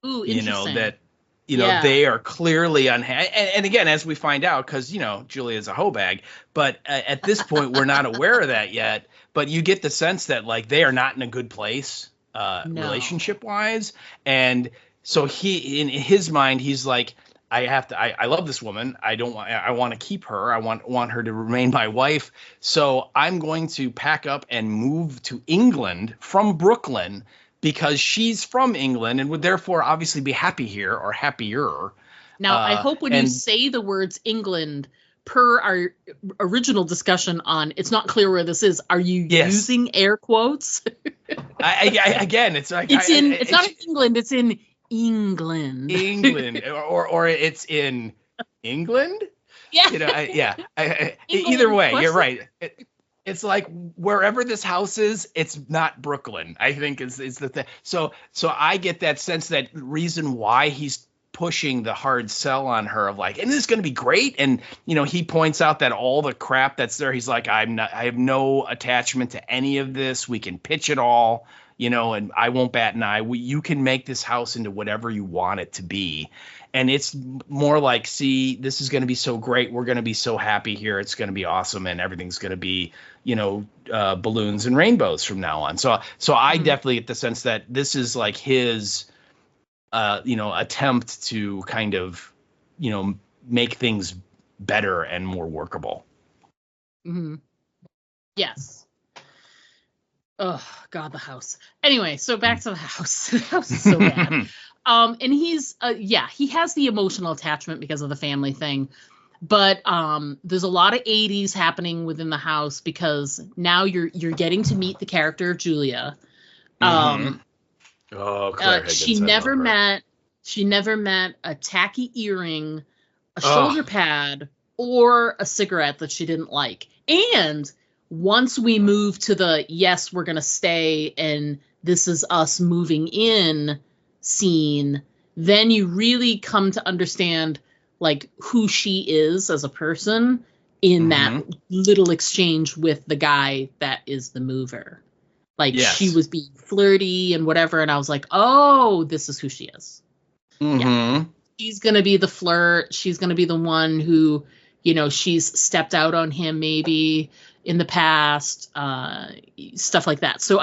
Ooh, interesting. You know, that, you know, they are clearly unhappy. And again, as we find out, because, you know, Julia's a hoe bag, but at this point, we're not aware of that yet. But you get the sense that like they are not in a good place relationship wise. And so he, in his mind, he's like, I love this woman. I want to keep her. I want her to remain my wife. So I'm going to pack up and move to England from Brooklyn because she's from England and would therefore obviously be happy here or happier. Now, I hope when you say the words England, per our original discussion on, it's not clear where this is. Are you using air quotes? Again, it's like it's not in England. It's in England, or it's in England. Yeah, you know, either way, you're right. It's like wherever this house is, it's not Brooklyn. I think is the thing. So I get that sense, that reason why he's pushing the hard sell on her of like, and this is going to be great. And you know, he points out that all the crap that's there, he's like, I have no attachment to any of this. We can pitch it all. You know, and I won't bat an eye. You can make this house into whatever you want it to be. And it's more like, see, this is going to be so great. We're going to be so happy here. It's going to be awesome. And everything's going to be, you know, balloons and rainbows from now on. So I definitely get the sense that this is like his, you know, attempt to kind of, you know, make things better and more workable. Mm-hmm. Yes. Oh God, the house. Anyway, so back to the house. The house is so bad. And he's he has the emotional attachment because of the family thing. But there's a lot of 80s happening within the house because now you're getting to meet the character of Julia. Claire Higgins, she never met a tacky earring, a shoulder pad, or a cigarette that she didn't like. And once we move to the, yes, we're going to stay and this is us moving in scene, then you really come to understand like who she is as a person in that little exchange with the guy that is the mover. Like she was being flirty and whatever. And I was like, oh, this is who she is. Yeah. She's going to be the flirt. She's going to be the one who, you know, she's stepped out on him maybe in the past, stuff like that. So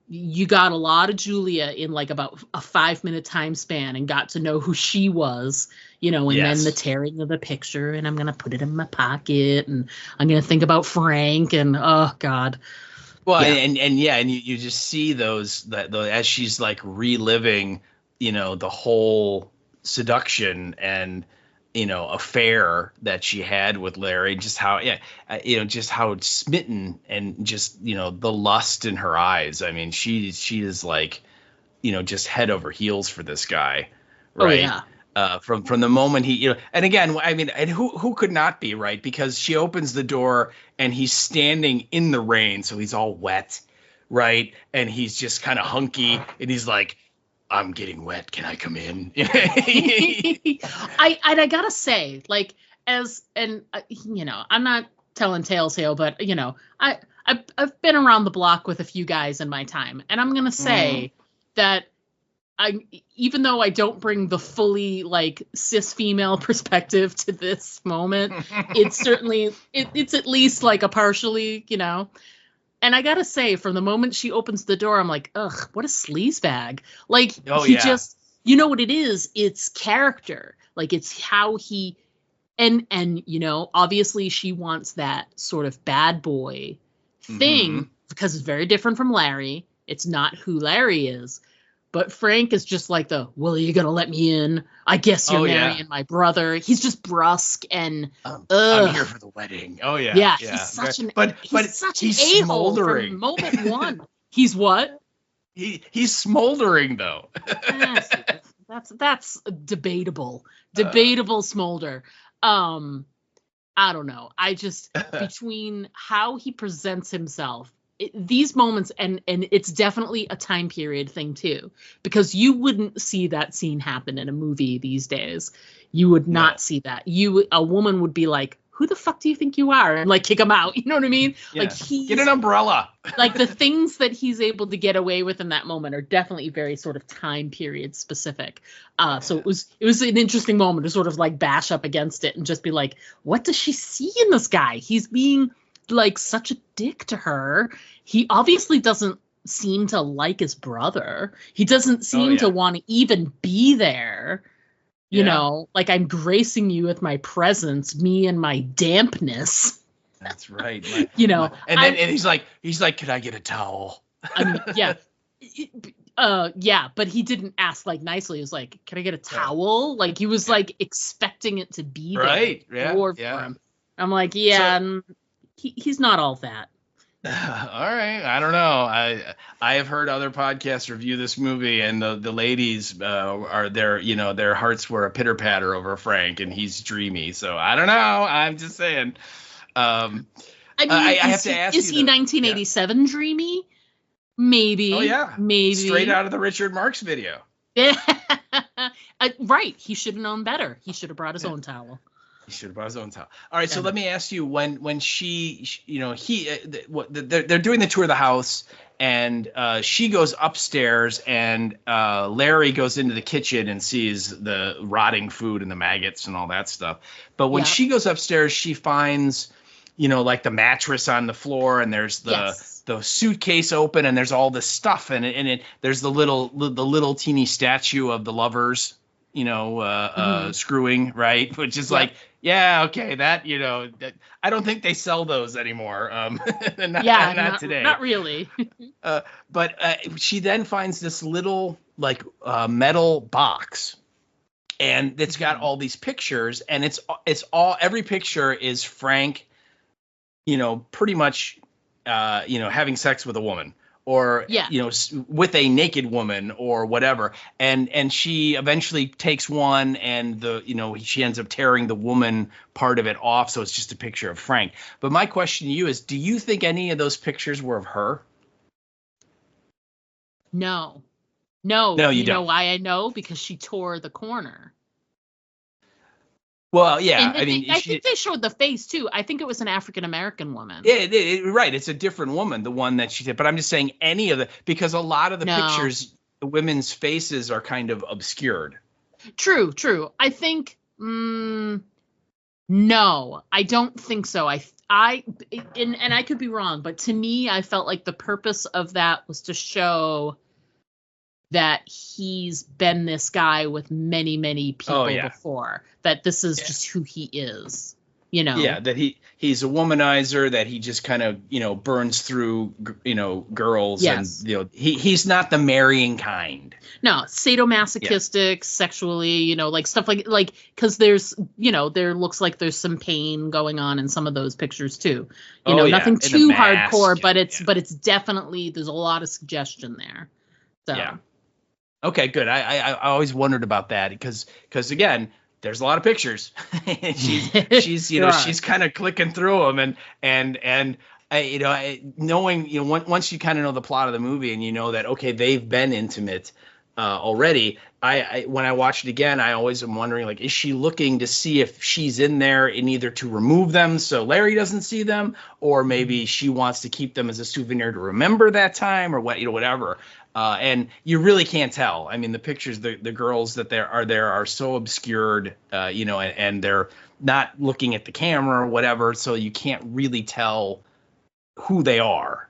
you got a lot of Julia in like about a 5-minute time span and got to know who she was, you know, and then the tearing of the picture and I'm going to put it in my pocket and I'm going to think about Frank and oh God. Well, and you just see those as she's like reliving, you know, the whole seduction and, you know, affair that she had with Larry, just how, you know, just how smitten and just, you know, the lust in her eyes. I mean, she is like, you know, just head over heels for this guy. Right. Oh, yeah. From the moment he, you know, and again, I mean, and who could not be, right? Because she opens the door and he's standing in the rain. So he's all wet. Right. And he's just kind of hunky and he's like, I'm getting wet. Can I come in? I gotta say, like, you know, I'm not telling tales here, but you know, I've been around the block with a few guys in my time, and I'm gonna say that even though I don't bring the fully like cis female perspective to this moment, it's certainly it's at least like a partially, you know. And I gotta say, from the moment she opens the door, I'm like, ugh, what a sleazebag. Like, just, you know what it is? It's character. Like, it's how he, and you know, obviously she wants that sort of bad boy thing because it's very different from Larry. It's not who Larry is. But Frank is just like well, are you going to let me in? I guess you're marrying my brother. He's just brusque and I'm here for the wedding. Oh yeah. Yeah. He's such an a-hole smoldering from moment one. He's what? He's smoldering though. That's debatable. Debatable smolder. I don't know. I just between how he presents himself, these moments, and it's definitely a time period thing too, because you wouldn't see that scene happen in a movie these days. You would not see that. A woman would be like, who the fuck do you think you are? And like kick him out. You know what I mean? Yeah. Like get an umbrella. Like the things that he's able to get away with in that moment are definitely very sort of time period specific. So it was an interesting moment to sort of like bash up against it and just be like, what does she see in this guy? He's being like such a dick to her. He obviously doesn't seem to like his brother. He doesn't seem to want to even be there. You know, like I'm gracing you with my presence, me and my dampness. That's right. And he's like, can I get a towel? I mean, yeah. But he didn't ask like nicely. He was like, can I get a towel? Like he was like expecting it to be there. Right. Yeah. For him. I'm like, he's not all that. All right. I don't know. I have heard other podcasts review this movie, and the ladies are their hearts were a pitter patter over Frank, and he's dreamy. So I don't know. I'm just saying. I have to ask you. Is he 1987 dreamy? Maybe. Oh yeah. Maybe. Straight out of the Richard Marx video. Yeah. Right. He should have known better. He should have brought his own towel. He should have brought his own towel. All right, so let me ask you, when they're doing the tour of the house, and she goes upstairs, and Larry goes into the kitchen and sees the rotting food and the maggots and all that stuff. But when she goes upstairs, she finds, like the mattress on the floor, and there's the suitcase open, and there's all this stuff, and there's the little teeny statue of the lovers, screwing, right? Which is like, okay, that, I don't think they sell those anymore. Not today. Not really. But she then finds this little like metal box, and it's got all these pictures, and every picture is Frank, pretty much, having sex with a woman. Or with a naked woman or whatever, and she eventually takes one, and she ends up tearing the woman part of it off, so it's just a picture of Frank. But my question to you is, do you think any of those pictures were of her? No, you don't. know why I know? Because she tore the corner. Well, yeah, I think they showed the face too. I think it was an African American woman. Yeah, right. It's a different woman, the one that she did. But I'm just saying because a lot of the pictures, the women's faces are kind of obscured. True. I think no, I don't think so. And I could be wrong, but to me, I felt like the purpose of that was to show that he's been this guy with many, many people before, that this is just who he is, Yeah, that he's a womanizer, that he just kind of, burns through, girls. Yes. And, he's not the marrying kind. No, sadomasochistic, sexually, like stuff like, because there's, there looks like there's some pain going on in some of those pictures too. Nothing too hardcore, but it's definitely, there's a lot of suggestion there. So. Yeah. Okay, good. I always wondered about that because again, there's a lot of pictures. she's she's kind of clicking through them, and knowing once you kind of know the plot of the movie, and that okay, they've been intimate already. When I watched it again, I always am wondering, like, is she looking to see if she's in there, in either to remove them so Larry doesn't see them, or maybe she wants to keep them as a souvenir to remember that time, or whatever. And you really can't tell. I mean, the pictures, the girls that are so obscured, and they're not looking at the camera or whatever, so you can't really tell who they are,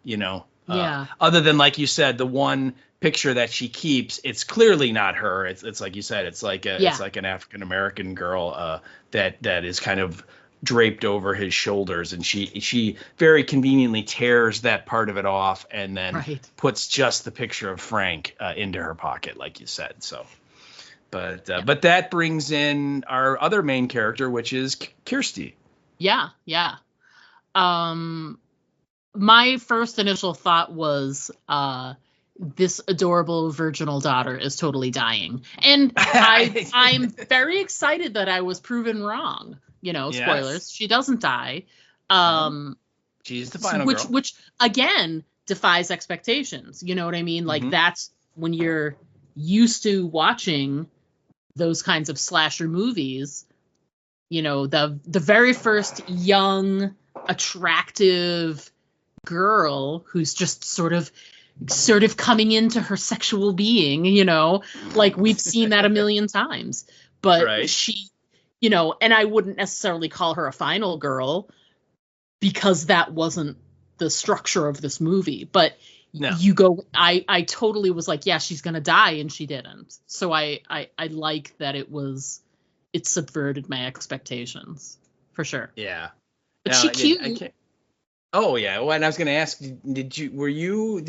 other than, like you said, the one picture that she keeps, it's clearly not her. It's like you said, it's like an African American girl that is kind of draped over his shoulders, and she very conveniently tears that part of it off and then puts just the picture of Frank into her pocket, like you said. So, but that brings in our other main character, which is Kirsty. Yeah. My first initial thought was, this adorable virginal daughter is totally dying. And I'm very excited that I was proven wrong. Spoilers. Yes. She doesn't die. She's the final girl. Which again defies expectations. You know what I mean? Like that's when you're used to watching those kinds of slasher movies. The very first young, attractive girl who's just sort of coming into her sexual being, like we've seen that a million times, but she, and I wouldn't necessarily call her a final girl because that wasn't the structure of this movie, but I totally was like, yeah, she's going to die. And she didn't. So I like that it subverted my expectations for sure. Yeah. But she cute. Oh yeah, well, and I was going to ask, were you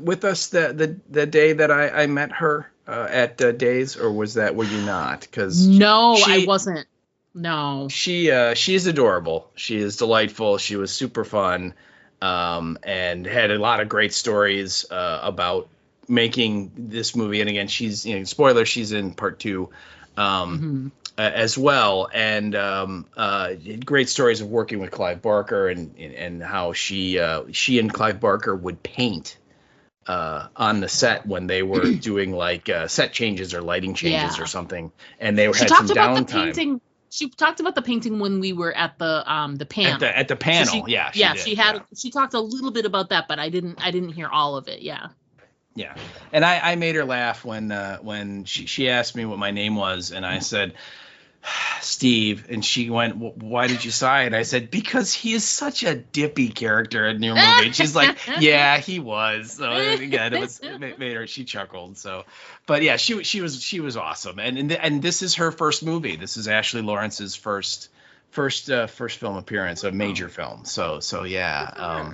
with us the day that I met her at Days, or were you not? Because I wasn't. No. She's adorable. She is delightful. She was super fun, and had a lot of great stories about making this movie. And again, she's spoiler, she's in part 2. As well, and great stories of working with Clive Barker and how she and Clive Barker would paint on the set when they were doing like set changes or lighting changes or something, and they had some downtime. She talked about the painting when we were at the panel. At the panel, she talked a little bit about that, but I didn't hear all of it. Yeah. Yeah, and I made her laugh when she asked me what my name was, and I said Steve, and she went, why did you sigh? And I said, because he is such a dippy character in your movie. And she's like, yeah, he was. So again, it made her, she chuckled. So, but yeah, she was awesome. And this is her first movie. This is Ashley Lawrence's first film appearance, a major film. So yeah,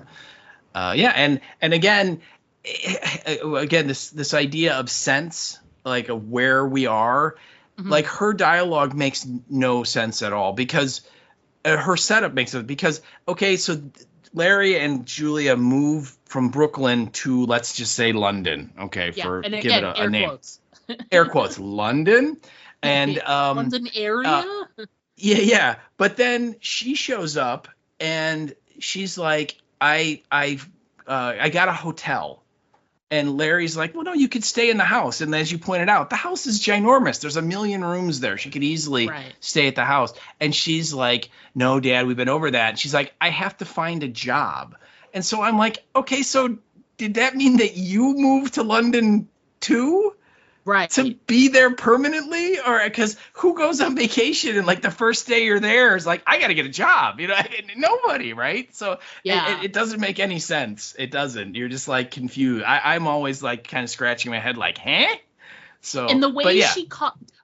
and again, this idea of sense, like of where we are. Like her dialogue makes no sense at all because her setup makes it because, okay, so Larry and Julia move from Brooklyn to, let's just say, London. Okay. Give it a name. Quotes. Air quotes, London. And London area. Yeah. But then she shows up and she's like, I got a hotel. And Larry's like, well, no, you could stay in the house. And as you pointed out, the house is ginormous. There's 1 million rooms there. She could easily stay at the house. And she's like, no, Dad, we've been over that. And she's like, I have to find a job. And so I'm like, okay, so did that mean that you moved to London too? Right. To be there permanently? Or because who goes on vacation and like the first day you're there is like, I got to get a job, nobody. Right. So it doesn't make any sense. It doesn't. You're just like confused. I'm always like kind of scratching my head like, huh? So and the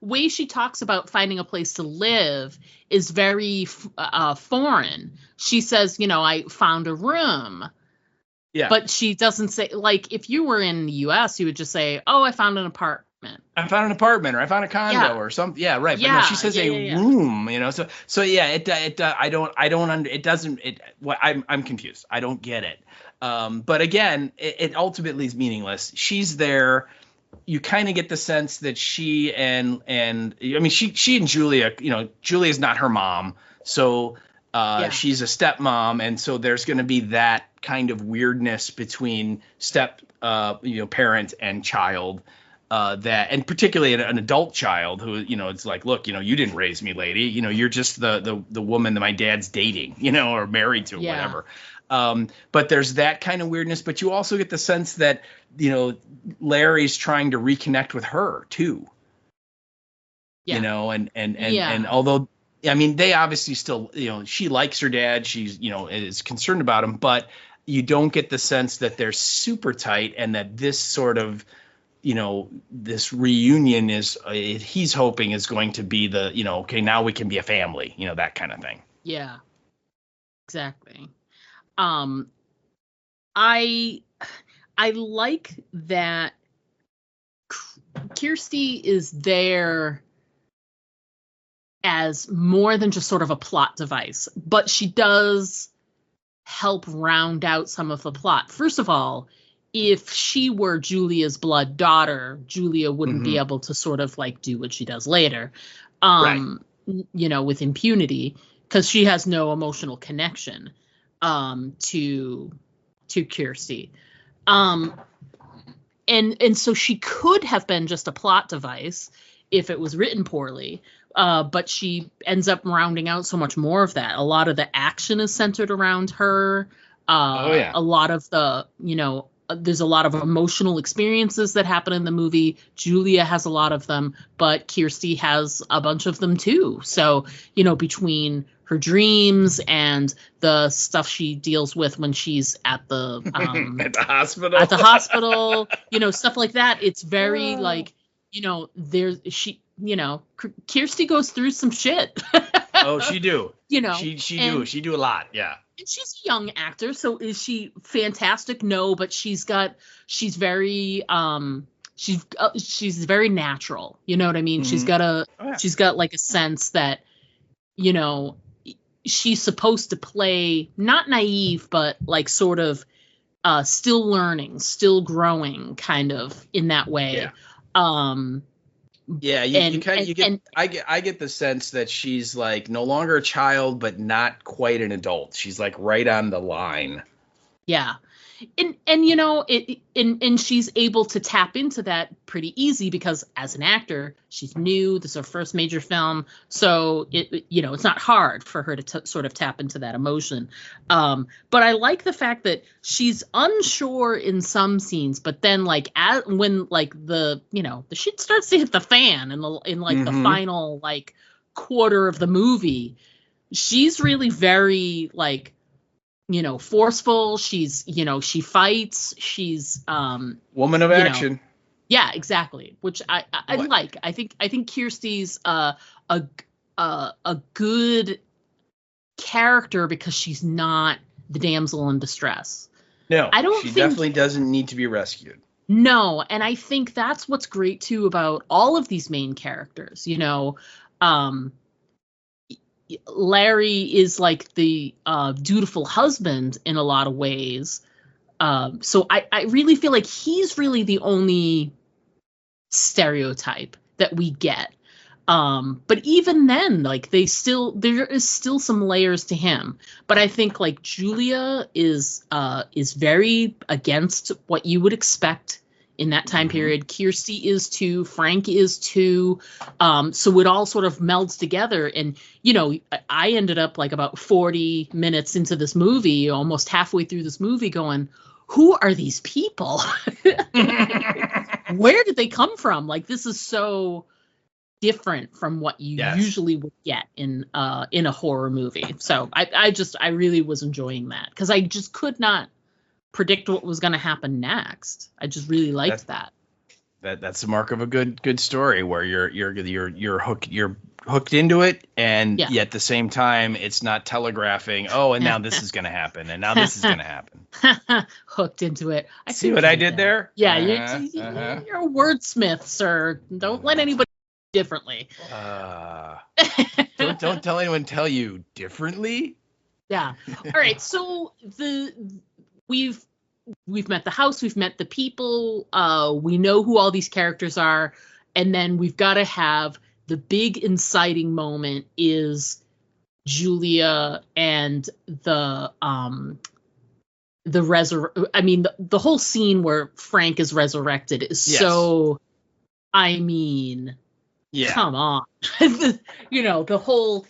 way she talks about finding a place to live is very foreign. She says, I found a room. Yeah. But she doesn't say, like, if you were in the US, you would just say, oh, I found an apartment. I found an apartment, or I found a condo, or something. Yeah, right. But no, she says a room. So yeah. I'm confused. I don't get it. But again, it ultimately is meaningless. She's there. You kind of get the sense that she and I mean she and Julia. Julia's not her mom, so she's a stepmom, and so there's going to be that kind of weirdness between parent and child. And particularly an adult child who, it's like, look, you didn't raise me, lady. You're just the woman that my dad's dating, or married to, whatever. But there's that kind of weirdness. But you also get the sense that, Larry's trying to reconnect with her too. Yeah. And although, I mean, they obviously still, she likes her dad. She's, is concerned about him. But you don't get the sense that they're super tight and that this sort of, this reunion he's hoping is going to be the, okay, now we can be a family, that kind of thing. Yeah, exactly. Um, I like that Kirsty is there as more than just sort of a plot device, but she does help round out some of the plot. First of all, if she were Julia's blood daughter, Julia wouldn't be able to sort of like do what she does later, with impunity, because she has no emotional connection to Kirsty. And so she could have been just a plot device if it was written poorly. But she ends up rounding out so much more of that. A lot of the action is centered around her. A lot of the, there's a lot of emotional experiences that happen in the movie. Julia has a lot of them, but Kirsty has a bunch of them too. So, between her dreams and the stuff she deals with when she's at the at the hospital, stuff like that. It's very Kirsty goes through some shit. Oh, she do. She do a lot. Yeah. And she's a young actor, so is she fantastic? No, but she's very she's very natural. You know what I mean? Mm-hmm. She's got like a sense that, she's supposed to play not naive, but like sort of still learning, still growing, kind of in that way. Yeah. I get the sense that she's like no longer a child, but not quite an adult. She's like right on the line. Yeah. And she's able to tap into that pretty easy because as an actor, she's new. This is her first major film. So it's not hard for her to sort of tap into that emotion. But I like the fact that she's unsure in some scenes, but then when the shit starts to hit the fan in the final quarter of the movie, she's really very forceful. She's, she fights. She's woman of action. Yeah, exactly. Which I like. I think Kirsty's a good character because she's not the damsel in distress. No, she definitely doesn't need to be rescued. No, and I think that's what's great too about all of these main characters. Larry is like the dutiful husband in a lot of ways. So I really feel like he's really the only stereotype that we get. But even then, there is still some layers to him. But I think Julia is very against what you would expect in that time period. Kirsty is too. Frank is too. So it all sort of melds together. And, I ended up about 40 minutes into this movie, almost halfway through this movie going, who are these people? Where did they come from? This is so different from what you usually would get in a horror movie. So I really was enjoying that because I just could not predict what was going to happen next. I just really liked that. That's the mark of a good story where you're hooked into it, and yet at the same time it's not telegraphing. Oh, and now this is going to happen, and now this is going to happen. Hooked into it. I see what I did there. Yeah, you're a wordsmith, sir. Don't let anybody differently. Don't tell anyone tell you differently. Yeah. All right. So we've met the house, we've met the people, we know who all these characters are, and then we've got to have the big inciting moment is Julia and the whole scene where Frank is resurrected is so, come on. The whole,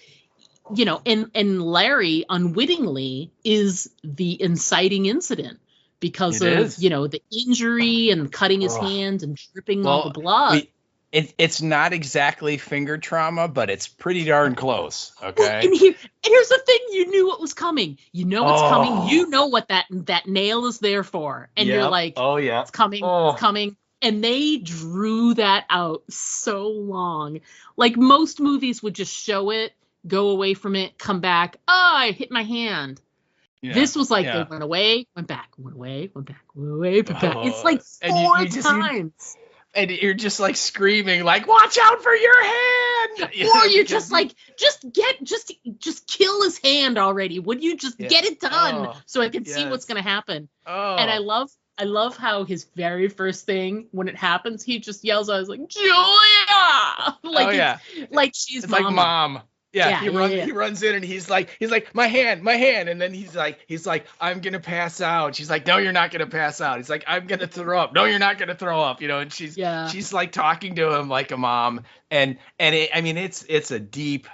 and Larry unwittingly is the inciting incident because the injury and cutting his hand and dripping all the blood. It's not exactly finger trauma, but it's pretty darn close. Okay. Well, and here's the thing: you knew what was coming. You know it's coming. You know what that nail is there for, and you're like, "Oh yeah, it's coming. It's coming." And they drew that out so long. Most movies would just show it go away from it, come back. Oh, I hit my hand. Yeah. This was like they went away, went back, went away, went back, went away, went back. It's like 4 times. And you're just like screaming, like, watch out for your hand. Or you're just like, just kill his hand already. Would you just get it done so I can see what's going to happen? Oh. And I love how his very first thing when it happens, he just yells out, like, Julia! Like she's it's like mom. Yeah, he runs in and he's like, my hand, and then he's like, I'm gonna pass out. She's like, no, you're not gonna pass out. He's like, I'm gonna throw up. No, you're not gonna throw up. And she's like talking to him like a mom, and it's a deep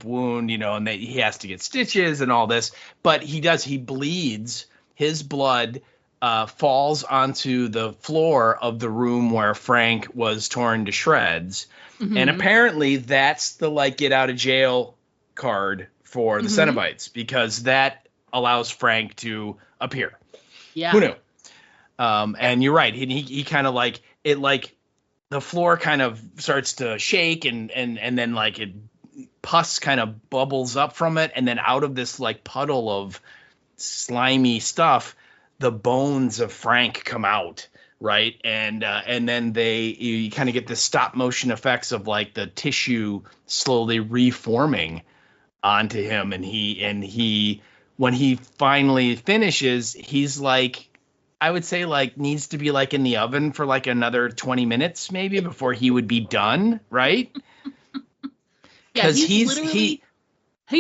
wound, and he has to get stitches and all this, but he bleeds. His blood falls onto the floor of the room where Frank was torn to shreds. Mm-hmm. And apparently that's the get out of jail card for the Cenobites, because that allows Frank to appear. Yeah. Who knew? And you're right. He kind of the floor kind of starts to shake and then pus kind of bubbles up from it. And then out of this puddle of slimy stuff, the bones of Frank come out. Right. And then you kind of get the stop motion effects of the tissue slowly reforming onto him. And he when he finally finishes, he's I would say needs to be in the oven for another 20 minutes maybe before he would be done. Right. Because he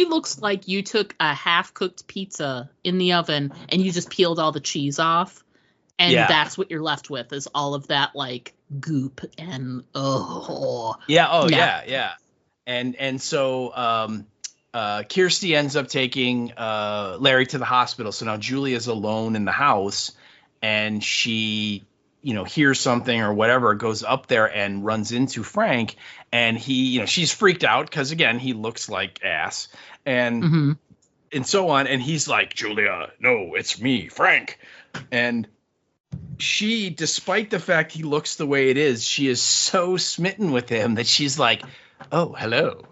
looks like you took a half cooked pizza in the oven and you just peeled all the cheese off. And that's what you're left with is all of that goop and And so Kirsty ends up taking Larry to the hospital. So now Julia's alone in the house, and she hears something or whatever, goes up there and runs into Frank, and she's freaked out because again he looks like ass and so on, and he's like, Julia, no, it's me, Frank. And she, despite the fact he looks the way it is, she is so smitten with him that she's like, oh, hello.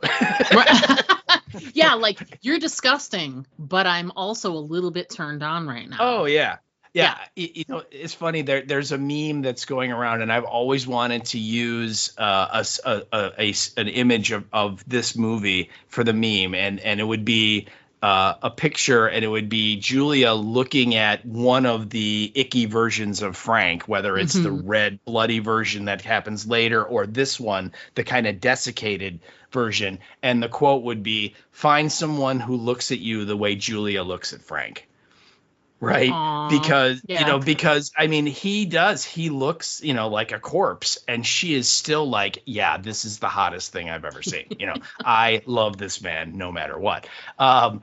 Yeah, you're disgusting, but I'm also a little bit turned on right now. Oh, yeah. Yeah. It's funny. There's a meme that's going around, and I've always wanted to use an image of this movie for the meme, and it would be a picture, and it would be Julia looking at one of the icky versions of Frank, whether it's the red bloody version that happens later or this one, the kind of desiccated version. And the quote would be, find someone who looks at you the way Julia looks at Frank. Right. Aww, because, he looks, like a corpse, and she is still this is the hottest thing I've ever seen. I love this man no matter what. And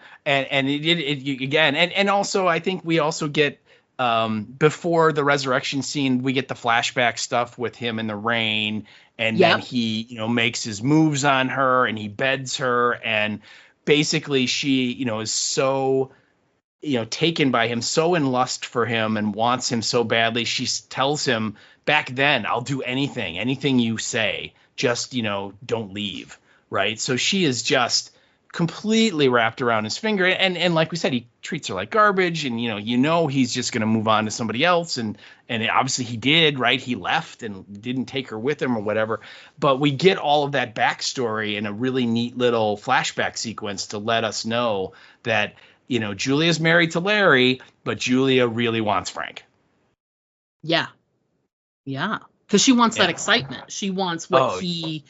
also I think we also get, before the resurrection scene, we get the flashback stuff with him in the rain, and then he, makes his moves on her and he beds her, and basically she, is so, taken by him, so in lust for him and wants him so badly. She tells him back then, I'll do anything you say, just, don't leave. Right. So she is just completely wrapped around his finger. And like we said, he treats her like garbage, and, he's just going to move on to somebody else. And obviously he did, right. He left and didn't take her with him or whatever. But we get all of that backstory in a really neat little flashback sequence to let us know that, Julia's married to Larry, but Julia really wants Frank. Yeah. Yeah. Because she wants that excitement. She wants the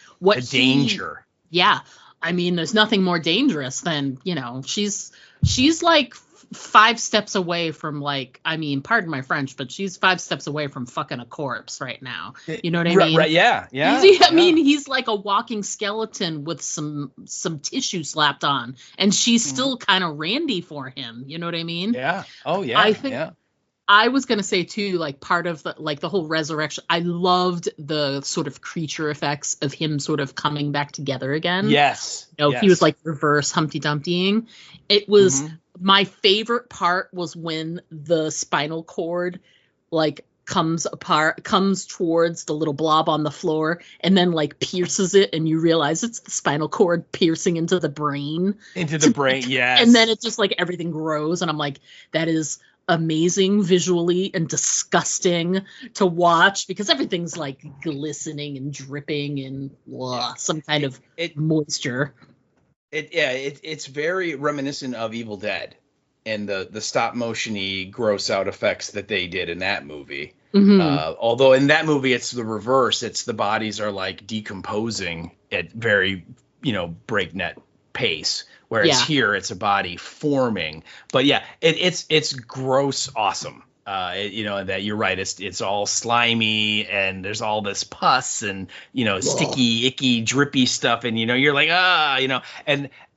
danger. Yeah. I mean, there's nothing more dangerous than, she's 5 steps away from pardon my French, but she's 5 steps away from fucking a corpse right now. You know what I mean? Right. Yeah. Yeah. I mean, he's like a walking skeleton with some tissue slapped on, and she's still kind of randy for him. You know what I mean? Yeah. Oh yeah. I think I was going to say too, part of the whole resurrection, I loved the sort of creature effects of him sort of coming back together again. Yes. He was reverse Humpty Dumptying. It was my favorite part was when the spinal cord comes towards the little blob on the floor and then like pierces it, and you realize it's the spinal cord piercing into the brain. Yes. And then it's just like everything grows, and I'm like, that is amazing visually and disgusting to watch, because everything's like glistening and dripping and some kind of moisture. It's very reminiscent of Evil Dead and the stop motion-y gross out effects that they did in that movie. Mm-hmm. Although in that movie it's the reverse. It's the bodies are like decomposing at very, breakneck pace. Whereas here it's a body forming. But yeah, it's gross awesome. That you're right. It's all slimy and there's all this pus and, sticky, icky, drippy stuff. And, you're like,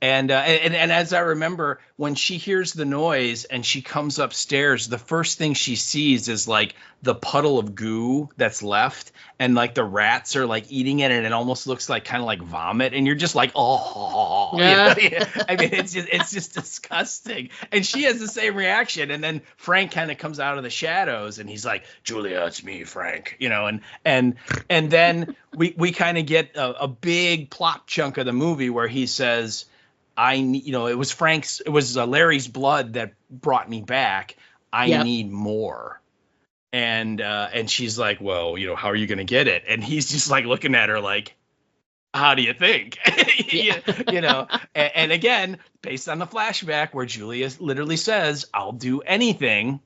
and as I remember, when she hears the noise and she comes upstairs, the first thing she sees is like the puddle of goo that's left, and like the rats are like eating it, and it almost looks like kind of like vomit, and you're just like, oh, I mean, it's just disgusting. And she has the same reaction, and then Frank kind of comes out of the shadows, and he's like, Julia, it's me, Frank, and then we kind of get a big plot chunk of the movie where he says, it was Larry's blood that brought me back. I need more. And she's like, well, how are you going to get it? And he's just like looking at her like, how do you think? And again, based on the flashback where Julia literally says, I'll do anything.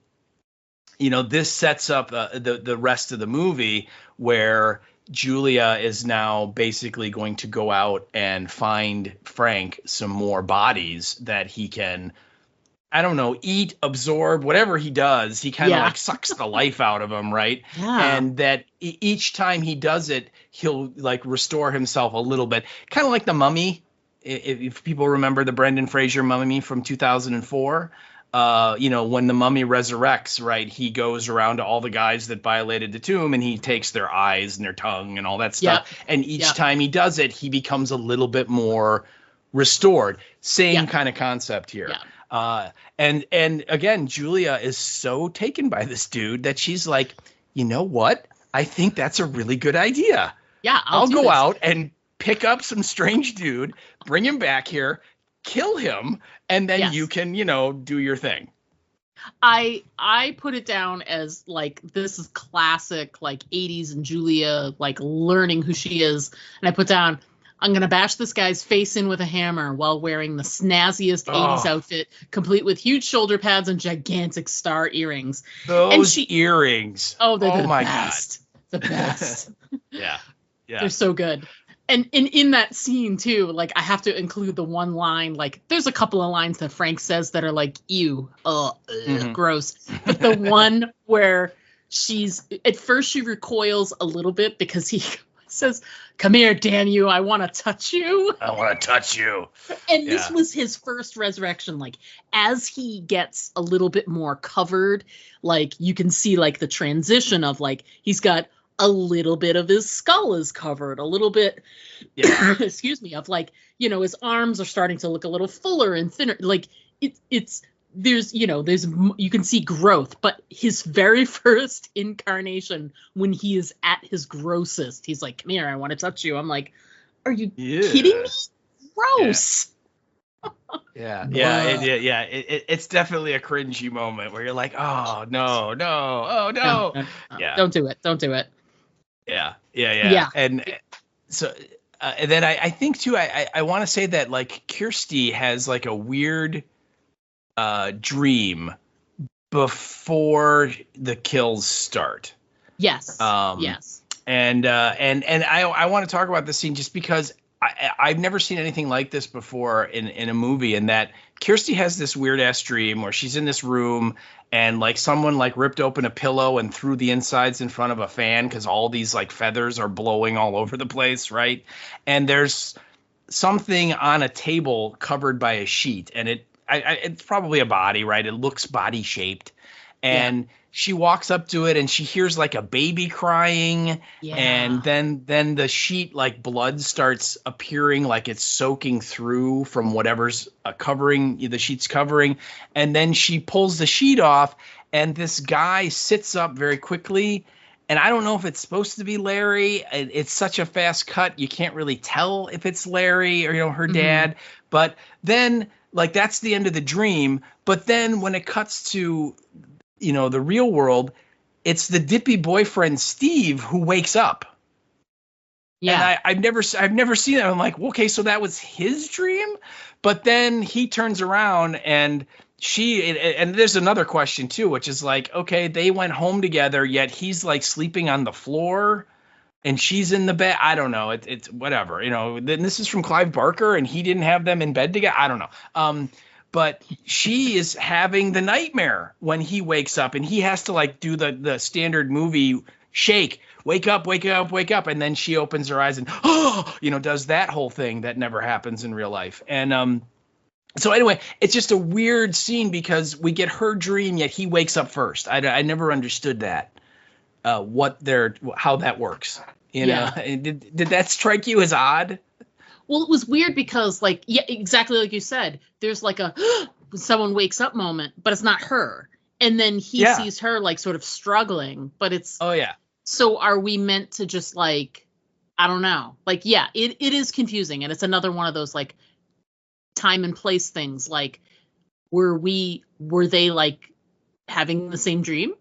This sets up the rest of the movie where Julia is now basically going to go out and find Frank some more bodies that he can, I don't know, eat, absorb, whatever he does. He kind of like sucks the life out of him, right? Yeah. And that each time he does it, he'll like restore himself a little bit. Kind of like the Mummy, if people remember the Brendan Fraser Mummy from 2004. When the mummy resurrects, right, he goes around to all the guys that violated the tomb and he takes their eyes and their tongue and all that stuff. Yep. And each time he does it, he becomes a little bit more restored. Same kind of concept here. Yeah. And again, Julia is so taken by this dude that she's like, you know what? I think that's a really good idea. Yeah, I'll go out and pick up some strange dude, bring him back here, kill him, and then you can, do your thing. I put it down as like, this is classic, like 80s and Julia, like learning who she is. And I put down, I'm going to bash this guy's face in with a hammer while wearing the snazziest 80s outfit, complete with huge shoulder pads and gigantic star earrings. Those earrings. Oh, they're the best. God. The best. Yeah. They're so good. And in that scene, too, like, I have to include the one line, like, there's a couple of lines that Frank says that are like, ew, gross. But the one where at first she recoils a little bit because he says, come here, damn you, I want to touch you. I want to touch you. And this was his first resurrection. Like, as he gets a little bit more covered, like, you can see, like, the transition of, like, he's got a little bit of his skull is covered, a little bit, excuse me, of like, his arms are starting to look a little fuller and thinner. Like there's you can see growth, but his very first incarnation, when he is at his grossest, he's like, come here, I want to touch you. I'm like, are you kidding me? Gross. It's definitely a cringy moment where you're like, oh no, no. Yeah. Don't do it. Yeah. And so, and then I think too, I want to say that like Kirsty has like a weird dream before the kills start. Yes. Yes. And I want to talk about this scene just because I've never seen anything like this before in a movie, and that Kirsty has this weird ass dream where she's in this room and like someone like ripped open a pillow and threw the insides in front of a fan because all these like feathers are blowing all over the place, right? And there's something on a table covered by a sheet, and it's probably a body, right? It looks body shaped, and she walks up to it and she hears like a baby crying. Yeah. And then the sheet, like blood starts appearing, like it's soaking through from whatever's covering the sheet's covering. And then she pulls the sheet off and this guy sits up very quickly. And I don't know if it's supposed to be Larry. It's such a fast cut. You can't really tell if it's Larry or, her dad. But then, like, that's the end of the dream. But then when it cuts to, the real world, it's the dippy boyfriend, Steve, who wakes up. Yeah. And I've never seen that. I'm like, okay, so that was his dream. But then he turns around and and there's another question too, which is like, okay, they went home together, yet he's like sleeping on the floor and she's in the bed. I don't know. It's whatever, then this is from Clive Barker and he didn't have them in bed together. I don't know. But she is having the nightmare when he wakes up and he has to like do the standard movie shake, wake up. And then she opens her eyes and, does that whole thing that never happens in real life. And, so anyway, it's just a weird scene because we get her dream, yet he wakes up first. I never understood that, how that works. Did that strike you as odd? Well, it was weird because, like, yeah, exactly like you said, there's like a someone wakes up moment, but it's not her. And then he sees her like sort of struggling, but it's. Oh, yeah. So are we meant to just like, I don't know. Like, yeah, it is confusing. And it's another one of those like time and place things. Like, were they like having the same dream?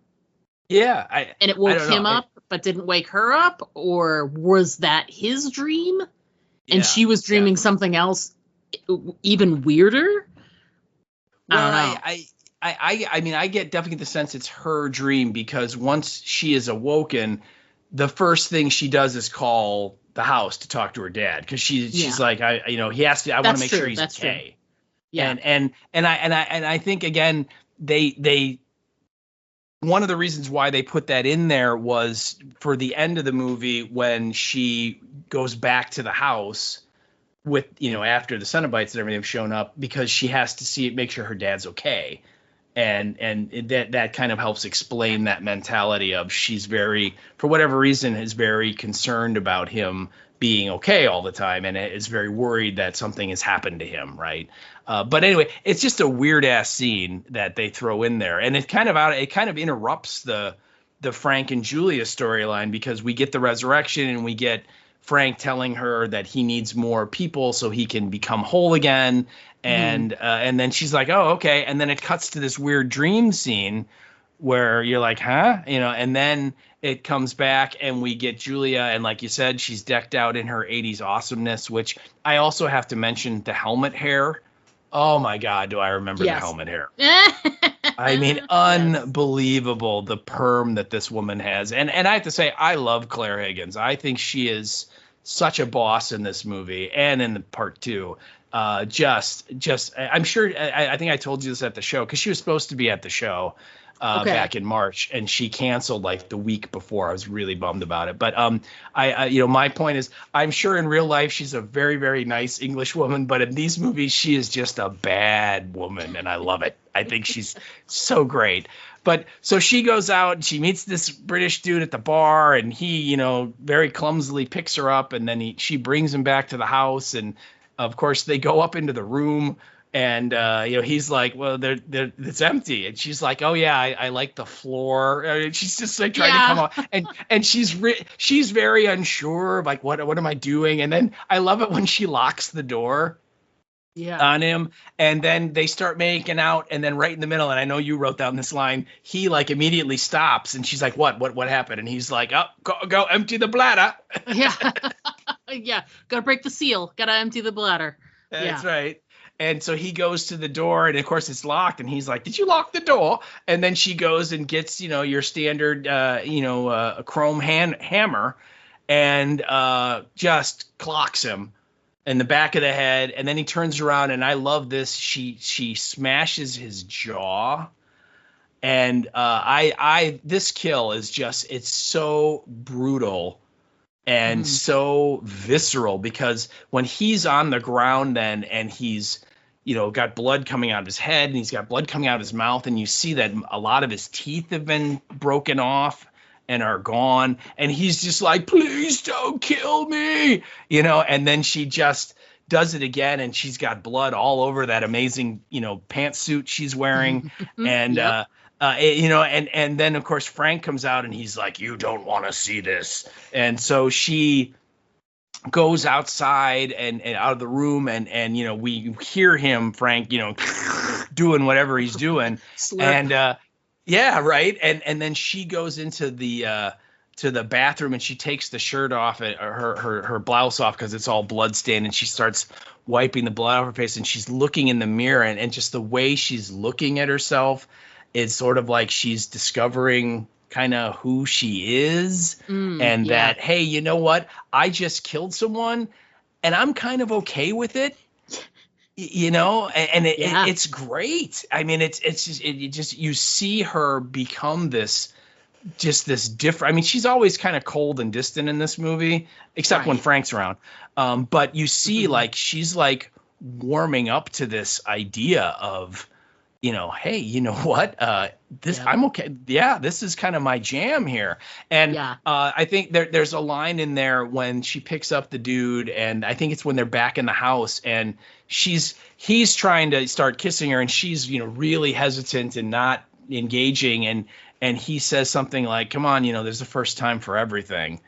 Yeah. And it woke him up, but didn't wake her up? Or was that his dream? And she was dreaming something else even weirder? Well, I don't know. I mean, I definitely get the sense it's her dream because once she is awoken, the first thing she does is call the house to talk to her dad because she's like, he has to. I want to make sure he's okay. True. Yeah, and I think again they one of the reasons why they put that in there was for the end of the movie when she goes back to the house with after the Cenobites and everything have shown up because she has to make sure her dad's okay. And that kind of helps explain that mentality of she's for whatever reason, is very concerned about him being okay all the time and is very worried that something has happened to him, right? But anyway, it's just a weird ass scene that they throw in there, and it kind of interrupts the Frank and Julia storyline because we get the resurrection and we get Frank telling her that he needs more people so he can become whole again. And then she's like, oh, okay. And then it cuts to this weird dream scene where you're like, huh? And then it comes back and we get Julia. And like you said, she's decked out in her 80s awesomeness, which I also have to mention the helmet hair. Oh, my God, do I remember the helmet hair. I mean, unbelievable, the perm that this woman has. And I have to say, I love Claire Higgins. I think she is such a boss in this movie and in the part two. I'm sure I think I told you this at the show because she was supposed to be at the show back in March and she canceled like the week before. I was really bummed about it. But my point is I'm sure in real life she's a very, very nice English woman. But in these movies, she is just a bad woman. And I love it. I think she's so great. But so she goes out and she meets this British dude at the bar and he, very clumsily picks her up and then she brings him back to the house. And of course, they go up into the room and, he's like, well, it's empty. And she's like, oh, yeah, I like the floor. And she's just like trying to come out. And she's very unsure of like, what am I doing? And then I love it when she locks the door on him. And then they start making out. And then right in the middle, and I know you wrote down this line, he like immediately stops. And she's like, what happened? And he's like, oh, go empty the bladder. Yeah. Yeah, gotta break the seal. Gotta empty the bladder. That's right. And so he goes to the door, and of course it's locked. And he's like, "Did you lock the door?" And then she goes and gets, your standard, a chrome hammer, and just clocks him in the back of the head. And then he turns around, and I love this. She smashes his jaw, and this kill is just it's so brutal. And so visceral because when he's on the ground then and he's, got blood coming out of his head, and he's got blood coming out of his mouth, and you see that a lot of his teeth have been broken off and are gone, and he's just like, please don't kill me, and then she just does it again, and she's got blood all over that amazing, pantsuit she's wearing, and Yep. and then of course Frank comes out, and he's like, you don't want to see this, and so she goes outside and out of the room, and we hear him, Frank, doing whatever he's doing, Slurp. and yeah, right, and then she goes into the to the bathroom, and she takes the shirt off, her blouse off, because it's all blood stained, and she starts wiping the blood off her face, and she's looking in the mirror, and just the way she's looking at herself is sort of like she's discovering kind of who she is, and that, hey, you know what? I just killed someone, and I'm kind of okay with it, and it's great. I mean, it's just you see her become this different. I mean, she's always kind of cold and distant in this movie, except when Frank's around. But you see, like, she's like warming up to this idea of, hey, you know what? I'm okay. Yeah, this is kind of my jam here. And I think there's a line in there when she picks up the dude, and I think it's when they're back in the house, and he's trying to start kissing her, and she's, really hesitant and not engaging, and he says something like, come on, there's a first time for everything.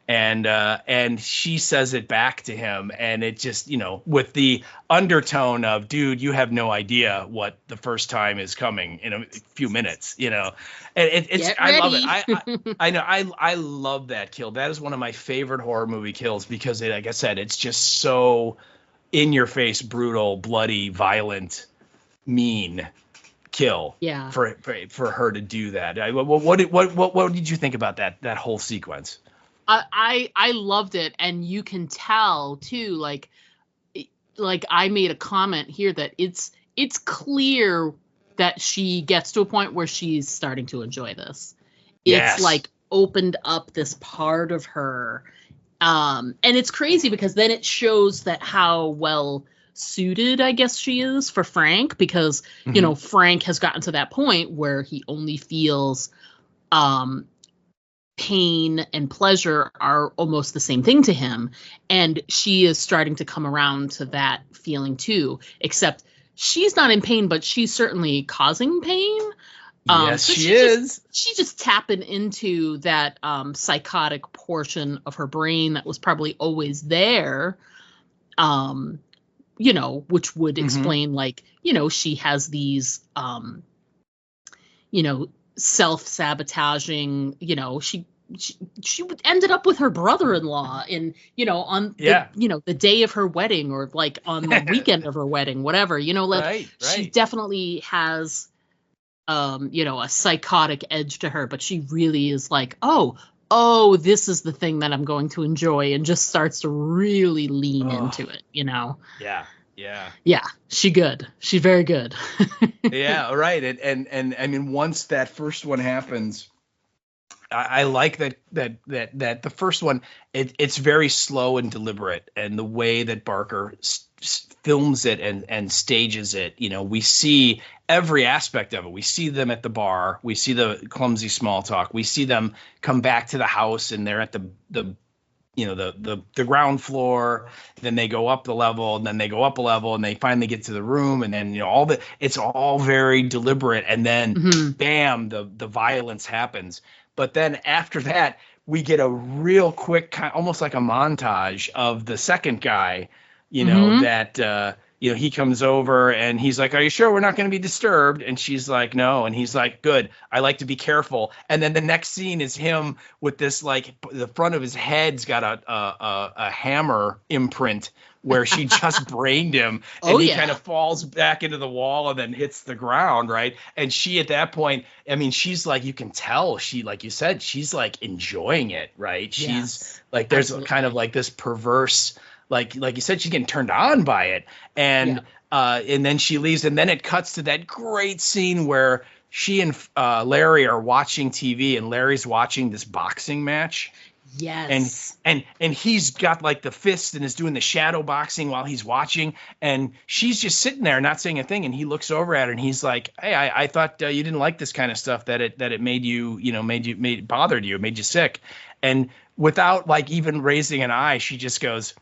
And she says it back to him, and it just, with the undertone of, dude, you have no idea what the first time is coming in a few minutes, and I love it. I know. I love that kill. That is one of my favorite horror movie kills, because like I said, it's just so in your face, brutal, bloody, violent, mean kill. Yeah. For her to do that. What did you think about that whole sequence? I loved it, and you can tell too, like I made a comment here that it's clear that she gets to a point where she's starting to enjoy this. It's like opened up this part of her, and it's crazy because then it shows that how well suited, I guess, she is for Frank, because Frank has gotten to that point where he only feels pain and pleasure are almost the same thing to him, and she is starting to come around to that feeling too, except she's not in pain, but she's certainly causing pain. Yes, so she is. She's just tapping into that psychotic portion of her brain that was probably always there, which would explain, like, she has these self-sabotaging, she ended up with her brother-in-law in, on the day of her wedding, or like on the weekend of her wedding, whatever, right. She definitely has, a psychotic edge to her, but she really is like, oh, this is the thing that I'm going to enjoy, and just starts to really lean into it, Yeah, she's good. She's very good. Yeah, right. And I mean, once that first one happens, I like that the first one, it's very slow and deliberate, and the way that Barker films it and stages it, we see every aspect of it. We see them at the bar, we see the clumsy small talk, we see them come back to the house, and they're at the ground floor, then they go up the level, and then they go up a level, and they finally get to the room, and then it's all very deliberate, and then bam, the violence happens. But then after that, we get a real quick, almost like a montage of the second guy, that he comes over, and he's like, are you sure we're not going to be disturbed? And she's like, no. And he's like, good, I like to be careful. And then the next scene is him with this, like, the front of his head's got a hammer imprint where she just brained him, and he kind of falls back into the wall and then hits the ground, right? And she, at that point, I mean, she's like, you can tell she, like you said, she's like enjoying it, right? She's like, there's kind of like this perverse, like you said, she's getting turned on by it, and then she leaves, and then it cuts to that great scene where she and Larry are watching TV, and Larry's watching this boxing match. Yes. And he's got like the fist and is doing the shadow boxing while he's watching, and she's just sitting there not saying a thing, and he looks over at her and he's like, hey, I thought you didn't like this kind of stuff, that it made you, bothered you, made you sick. And without like even raising an eye, she just goes,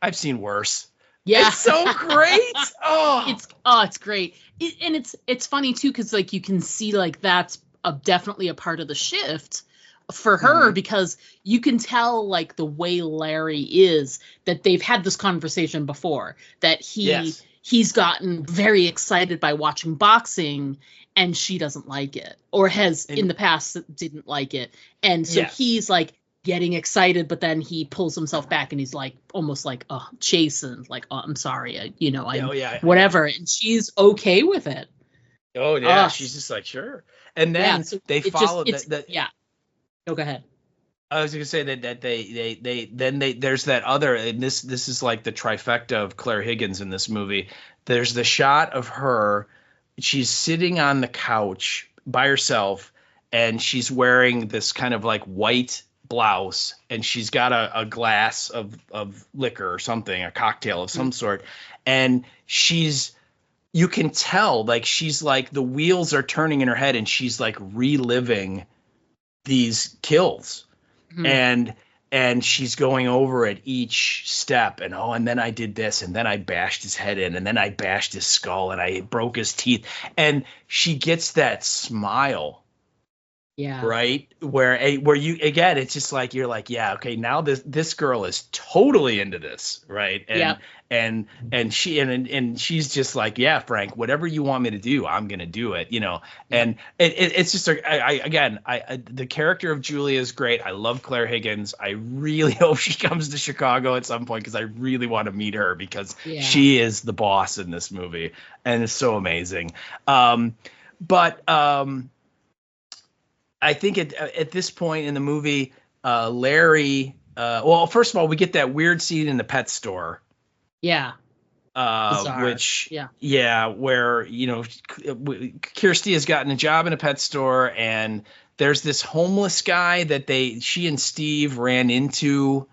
I've seen worse. Yeah. It's so great. It's great. And it's funny too, because like you can see like that's definitely a part of the shift for her, because you can tell like the way Larry is, that they've had this conversation before, that he's gotten very excited by watching boxing and she doesn't like it, or has in the past didn't like it. And so he's like getting excited, but then he pulls himself back and he's like almost like chastened, like, oh, I'm sorry, whatever. And she's okay with it. Oh yeah, she's just like, sure. And then they follow that. Yeah. No, go ahead. I was going to say that they there's that other, and this is like the trifecta of Claire Higgins in this movie. There's the shot of her, she's sitting on the couch by herself, and she's wearing this kind of like white blouse, and she's got a glass of liquor or something, a cocktail of some sort, and you can tell like she's like the wheels are turning in her head, and she's like reliving these kills, and she's going over at each step, and then I did this, and then I bashed his head in, and then I bashed his skull, and I broke his teeth, and she gets that smile. Yeah. Right. Where you, again, it's just like, you're like, yeah, okay, now this girl is totally into this. Right. And she's just like, yeah, Frank, whatever you want me to do, I'm going to do it, and it's just, the character of Julia is great. I love Claire Higgins. I really hope she comes to Chicago at some point, because I really want to meet her, because she is the boss in this movie, and it's so amazing. I think at this point in the movie, Larry, well, first of all, we get that weird scene in the pet store. Yeah. Where, Kirsty has gotten a job in a pet store, and there's this homeless guy that she and Steve ran into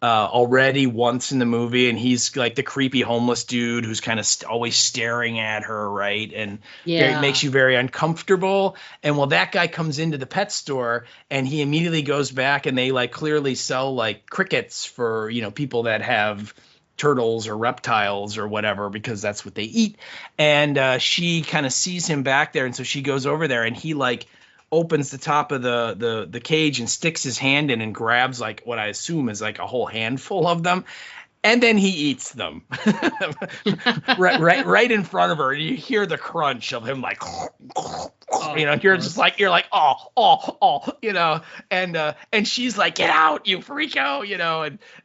already once in the movie, and he's like the creepy homeless dude who's kind of always staring at her, right? And it makes you very uncomfortable. And that guy comes into the pet store, and he immediately goes back, and they like clearly sell like crickets for people that have turtles or reptiles or whatever, because that's what they eat. And she kind of sees him back there, and so she goes over there, and he like opens the top of the cage and sticks his hand in and grabs like what I assume is like a whole handful of them, and then he eats them right in front of her, and you hear the crunch of him like you're like oh and she's like, get out, you freako,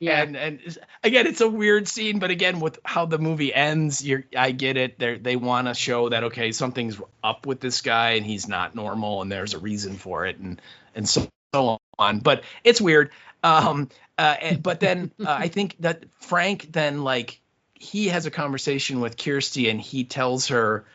and again, it's a weird scene, but again, with how the movie ends, I get it. They want to show that, okay, something's up with this guy and he's not normal, and there's a reason for it, and so on, but it's weird. But then I think that Frank then, like, he has a conversation with Kirsty, and he tells her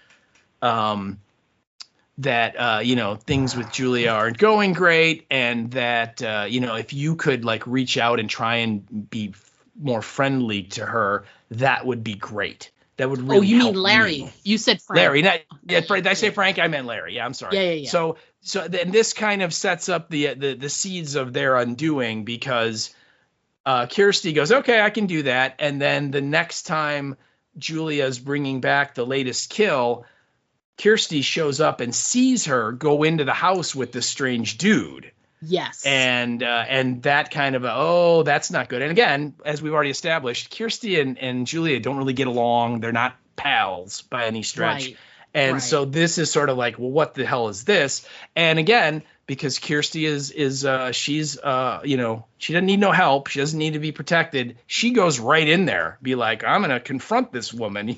that things with Julia aren't going great, and that if you could like reach out and try and be more friendly to her, that would be great. That would really. Oh, you mean Larry? Me. You said Frank. Larry. Did I say Frank? I meant Larry. Yeah, I'm sorry. Yeah. So then this kind of sets up the seeds of their undoing, because Kirsty goes, okay, I can do that, and then the next time Julia's bringing back the latest kill, Kirsty shows up and sees her go into the house with this strange dude. Yes. And that kind of, that's not good. And again, as we've already established, Kirsty and Julia don't really get along. They're not pals by any stretch. Right. And so this is sort of like, well, what the hell is this? And again, because Kirsty she's she doesn't need no help. She doesn't need to be protected. She goes right in there, be like, I'm going to confront this woman,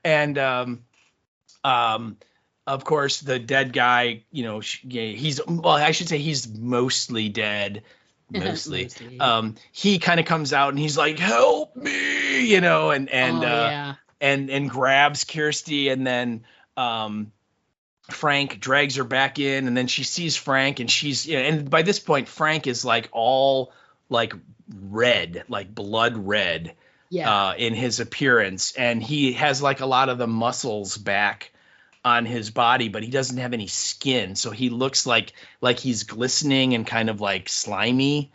and of course, the dead guy, he's mostly dead. Mostly. He kind of comes out and he's like, help me, and grabs Kirsty, and then Frank drags her back in, and then she sees Frank, and and by this point, Frank is like all like red, like blood red, in his appearance, and he has like a lot of the muscles back on his body, but he doesn't have any skin, so he looks like he's glistening and kind of like slimy,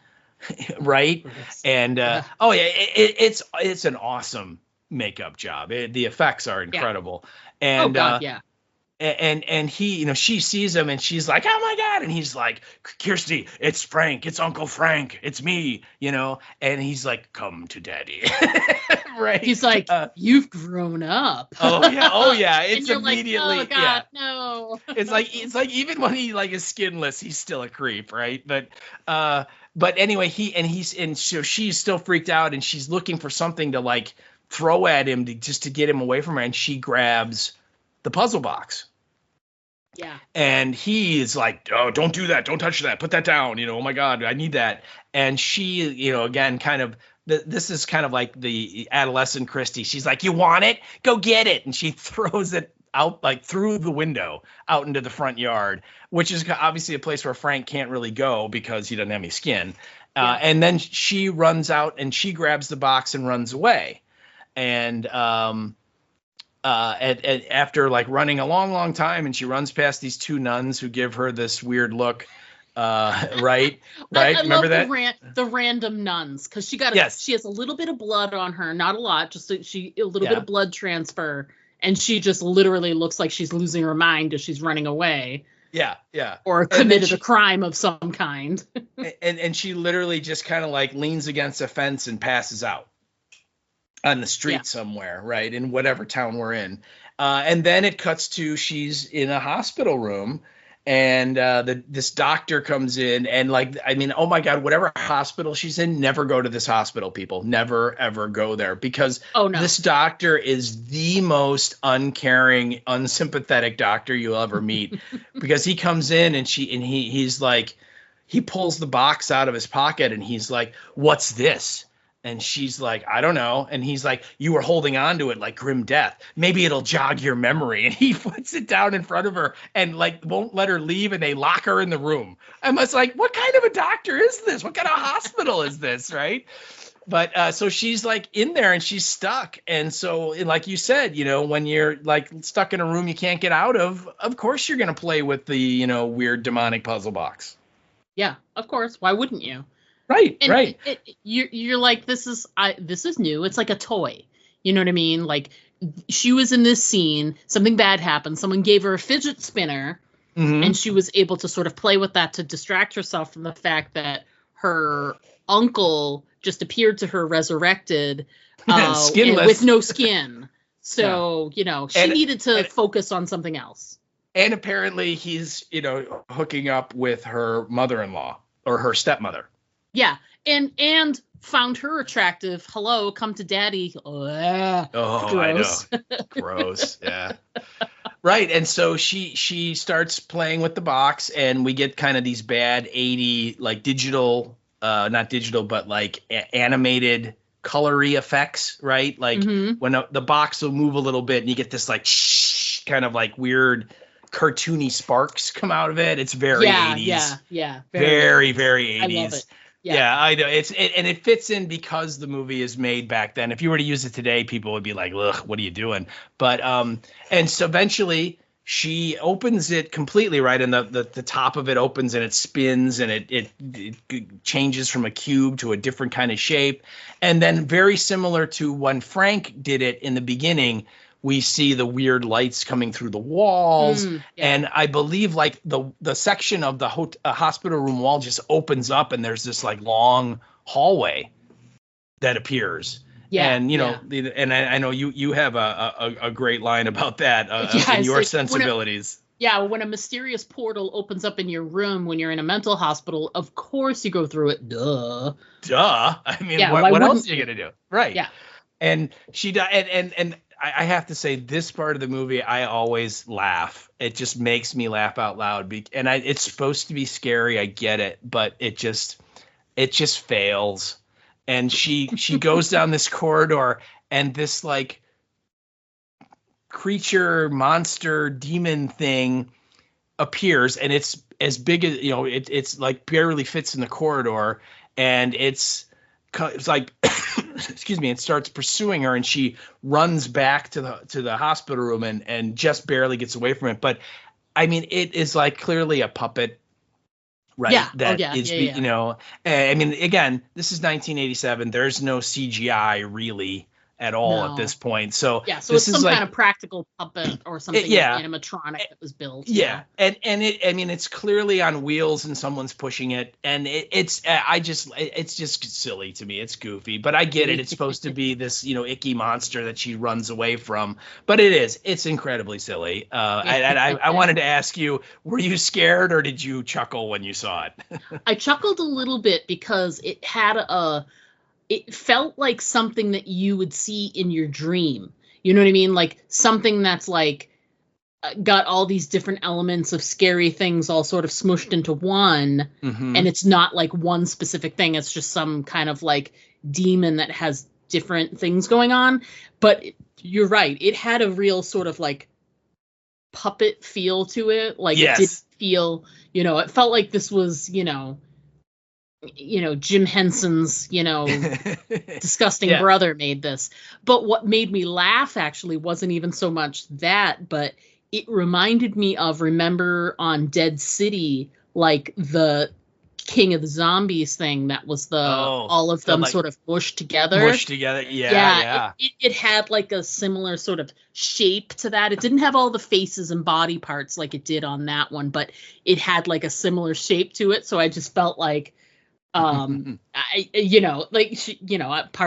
right? And it's an awesome makeup job. The effects are incredible, and and he, she sees him and she's like, oh my God. And he's like, Kirsty, it's Frank. It's Uncle Frank. It's me, and he's like, come to daddy. Right. He's like, you've grown up. Oh yeah. Oh yeah. It's immediately. Like, oh God, no. It's like even when he like is skinless, he's still a creep. Right. But anyway, so she's still freaked out and she's looking for something to like throw at him just to get him away from her. And she grabs the puzzle box. Yeah. And he is like, oh, don't do that. Don't touch that. Put that down. Oh my God, I need that. And she, again, kind of, this is kind of like the adolescent Christy. She's like, you want it? Go get it. And she throws it out like through the window out into the front yard, which is obviously a place where Frank can't really go because he doesn't have any skin. And then she runs out and she grabs the box and runs away. And after like running a long time, and she runs past these two nuns who give her this weird look, right? I Remember love that? The random nuns, because she has a little bit of blood on her, not a lot, just a little bit of blood transfer, and she just literally looks like she's losing her mind as she's running away. Yeah. Or committed a crime of some kind. and she literally just kind of like leans against a fence and passes out on the street somewhere, right, in whatever town we're in. And then it cuts to she's in a hospital room, and this doctor comes in, and oh my God, whatever hospital she's in, never go to this hospital, people. Never, ever go there, because this doctor is the most uncaring, unsympathetic doctor you'll ever meet. Because he comes in and he's like, he pulls the box out of his pocket and he's like, what's this? And she's like, I don't know. And he's like, you were holding on to it like grim death. Maybe it'll jog your memory. And he puts it down in front of her and like won't let her leave. And they lock her in the room. I was like, what kind of a doctor is this? What kind of hospital is this? Right. But so she's like in there and she's stuck. And so like you said, when you're like stuck in a room you can't get out of course you're going to play with the, weird demonic puzzle box. Yeah, of course. Why wouldn't you? Right, and right. You're like, this is new. It's like a toy. You know what I mean? Like, she was in this scene, something bad happened. Someone gave her a fidget spinner, and she was able to sort of play with that to distract herself from the fact that her uncle just appeared to her resurrected, skinless, with no skin. So, she needed to focus on something else. And apparently he's, hooking up with her mother-in-law or her stepmother. Yeah, and found her attractive. Hello, come to daddy. Gross. I know. Gross. Yeah. Right. And so she starts playing with the box, and we get kind of these bad 80 like digital, not digital, but like animated colory effects, right? Like when the box will move a little bit and you get this like kind of like weird cartoony sparks come out of it. It's very 80s. Yeah. Very 80s. I love it. Yeah, I know. And it fits in because the movie is made back then. If you were to use it today, people would be like, ugh, what are you doing? But and so eventually she opens it completely, right? And the top of it opens and it spins and it changes from a cube to a different kind of shape. And then very similar to when Frank did it in the beginning, we see the weird lights coming through the walls. And I believe like the section of the hospital room wall just opens up and there's this like long hallway that appears. Yeah. And, and I know you have a great line about that in your sensibilities. When a mysterious portal opens up in your room when you're in a mental hospital, of course you go through it. Duh. I mean, what else are you going to do? Right. Yeah. And she died. And I have to say, this part of the movie, I always laugh. It just makes me laugh out loud. And it's supposed to be scary. I get it, but it just fails. And she goes down this corridor, and this like creature, monster, demon thing appears, and it's as big as, it's like barely fits in the corridor, and it's like excuse me, it starts pursuing her, and she runs back to the hospital room and just barely gets away from it. But I mean, it is like clearly a puppet, right? Yeah. That is, I mean, again, this is 1987. There's no CGI really at all at this point. So so it's some kind of practical puppet or something, animatronic that was built. Yeah. And it, I mean, it's clearly on wheels and someone's pushing it, and it's just silly to me. It's goofy, but I get it. It's supposed to be this, icky monster that she runs away from, but it's incredibly silly. I wanted to ask you, were you scared or did you chuckle when you saw it? I chuckled a little bit because it felt like something that you would see in your dream. You know what I mean? Like something that's like got all these different elements of scary things all sort of smushed into one. Mm-hmm. And it's not like one specific thing. It's just some kind of like demon that has different things going on. But you're right. It had a real sort of like puppet feel to it. Like It didn't feel, it felt like this was, Jim Henson's, disgusting brother made this. But what made me laugh actually wasn't even so much that, but it reminded me of, remember on Dead City, like the King of the Zombies thing that was all of them like, sort of mushed together. Yeah. It had like a similar sort of shape to that. It didn't have all the faces and body parts like it did on that one, but it had like a similar shape to it. So I just felt like, part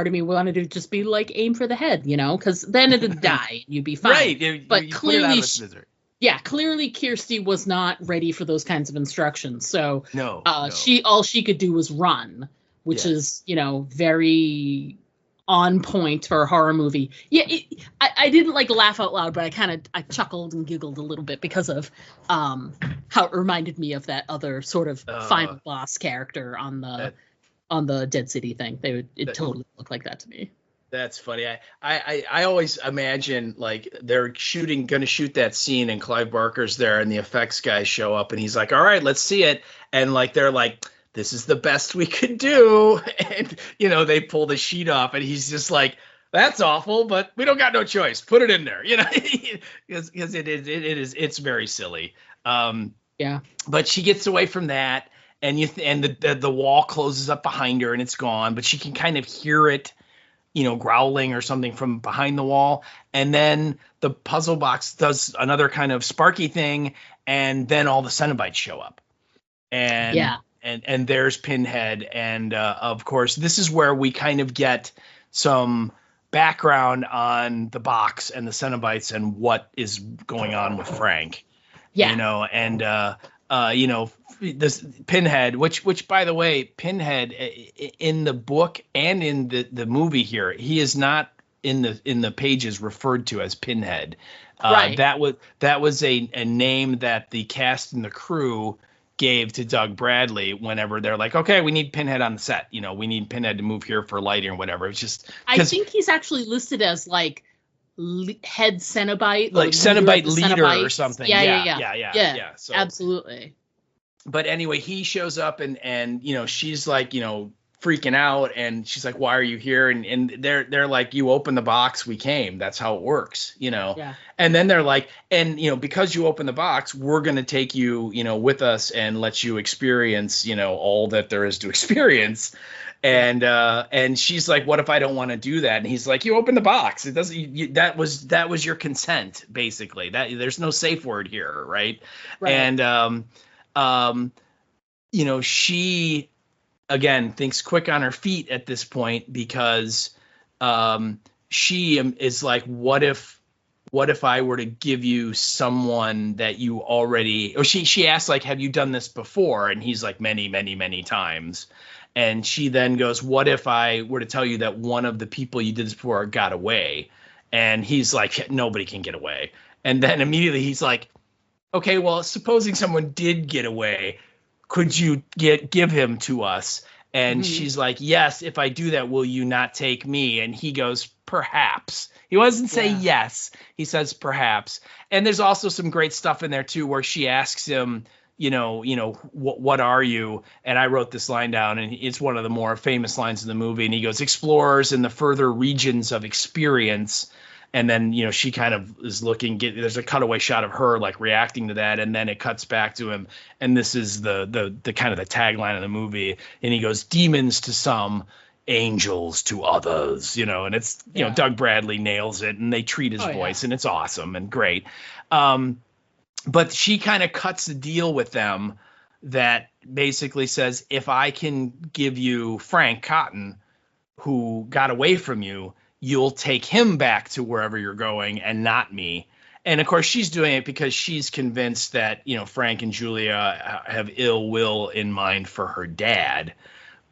of me wanted to just be like, aim for the head, because then it'd die and you'd be fine. Right. But clearly, clearly Kirsty was not ready for those kinds of instructions. So all she could do was run, which is, very on point for a horror movie. Yeah, I didn't like laugh out loud, but I chuckled and giggled a little bit because of how it reminded me of that other sort of final boss character on the Dead City thing. It totally looked like that to me. That's funny. I always imagine like they're going to shoot that scene and Clive Barker's there and the effects guys show up and he's like, all right, let's see it. And like, they're like, this is the best we could do. And, they pull the sheet off and he's just like, that's awful, but we don't got no choice. Put it in there, because it's very silly. But she gets away from that and the wall closes up behind her and it's gone, but she can kind of hear it, growling or something from behind the wall. And then the puzzle box does another kind of sparky thing. And then all the Cenobites show up. And there's Pinhead. And of course, this is where we kind of get some background on the box and the Cenobites and what is going on with Frank. This Pinhead, which by the way, Pinhead in the book and in the movie here, he is not in the pages referred to as Pinhead. Right. That was a name that the cast and the crew gave to Doug Bradley whenever they're like, okay, we need Pinhead on the set. We need Pinhead to move here for lighting or whatever. It's just, I think he's actually listed as like head Cenobite, like Cenobite leader or something. Yeah. So, absolutely. But anyway, he shows up and she's like, freaking out and she's like, why are you here? And they're like, you open the box, we came. That's how it works, Yeah. And then they're like, and because you open the box, we're going to take you, with us and let you experience, all that there is to experience. And she's like, what if I don't want to do that? And he's like, you open the box. It doesn't, that was your consent, basically. That there's no safe word here. Right. And, she, again, thinks quick on her feet at this point because she is like, what if I were to give you someone that you already, or she asks like, have you done this before? And he's like, many, many, many times. And she then goes, what if I were to tell you that one of the people you did this before got away? And he's like, nobody can get away. And then immediately he's like, okay, well, supposing someone did get away, could you give him to us? And she's like, yes, if I do that, will you not take me? And he goes, perhaps. He doesn't say yes. He says perhaps. And there's also some great stuff in there too, where she asks him, what are you? And I wrote this line down, and it's one of the more famous lines in the movie. And he goes, explorers in the further regions of experience. And then, she kind of is looking, there's a cutaway shot of her like reacting to that. And then it cuts back to him. And this is the kind of the tagline of the movie. And he goes, demons to some, angels to others, and it's, Doug Bradley nails it, and they treat his voice, and it's awesome and great. But she kind of cuts a deal with them that basically says, if I can give you Frank Cotton, who got away from you, you'll take him back to wherever you're going and not me. And of course, she's doing it because she's convinced that, Frank and Julia have ill will in mind for her dad.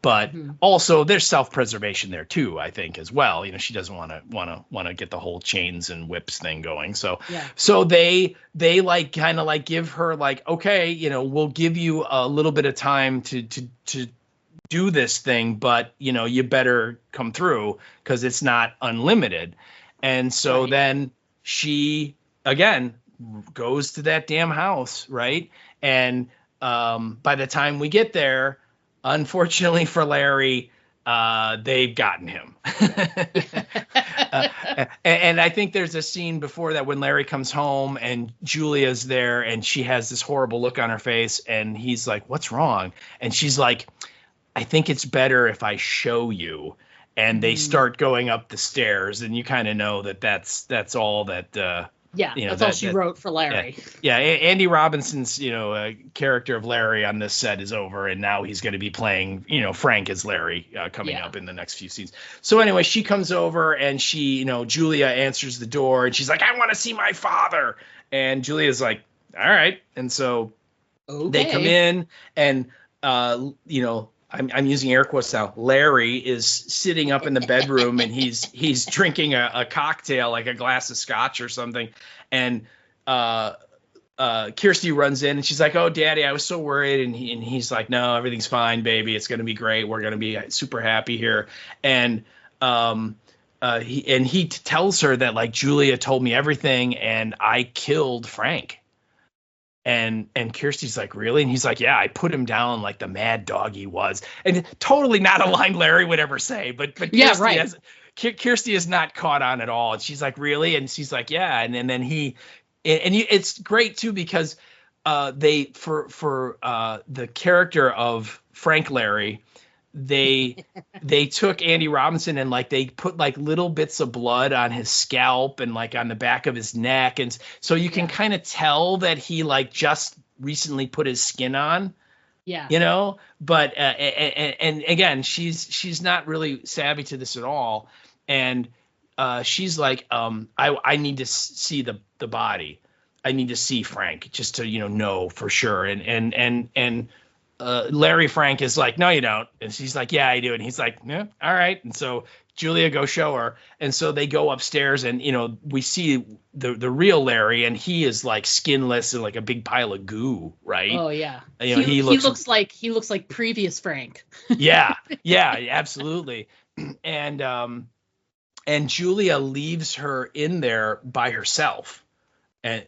But also there's self-preservation there too, I think, as well. She doesn't want to get the whole chains and whips thing going. So they like kind of like give her like, okay, we'll give you a little bit of time to do this thing, but you better come through because it's not unlimited. And so then she again goes to that damn house, right? And by the time we get there, unfortunately for Larry, they've gotten him. And I think there's a scene before that when Larry comes home and Julia's there and she has this horrible look on her face and he's like, what's wrong? And she's like, I think it's better if I show you. And they start going up the stairs and you kind of know that's all that that's all she wrote for Larry. Yeah, Andy Robinson's, character of Larry on this set is over, and now he's going to be playing, Frank as Larry coming up in the next few scenes. So anyway, she comes over and she, Julia answers the door and she's like, I want to see my father. And Julia's like, all right. And so they come in and, I'm using air quotes now. Larry is sitting up in the bedroom and he's drinking a cocktail, like a glass of scotch or something. And Kirsty runs in and she's like, "Oh, Daddy, I was so worried." And he's like, "No, everything's fine, baby. It's going to be great. We're going to be super happy here." And he tells her that like Julia told me everything and I killed Frank. And Kirsty's like, really? And he's like, yeah, I put him down like the mad dog he was. And totally not a line Larry would ever say. But Kirsty is not caught on at all. And she's like, really? And she's like, yeah. And then it's great too because they for the character of Frank Larry, they took Andy Robinson and like they put like little bits of blood on his scalp and like on the back of his neck, and so you can kind of tell that he like just recently put his skin on. But and again, she's not really savvy to this at all, and she's like, I need to see the body. I need to see Frank just to know for sure. And Larry Frank is like, no, you don't. And she's like, yeah, I do. And he's like, yeah, all right. And so Julia, go show her. And so they go upstairs and, we see the real Larry and he is like skinless and like a big pile of goo. Right. Oh yeah. He looks like previous Frank. Yeah, absolutely. And Julia leaves her in there by herself and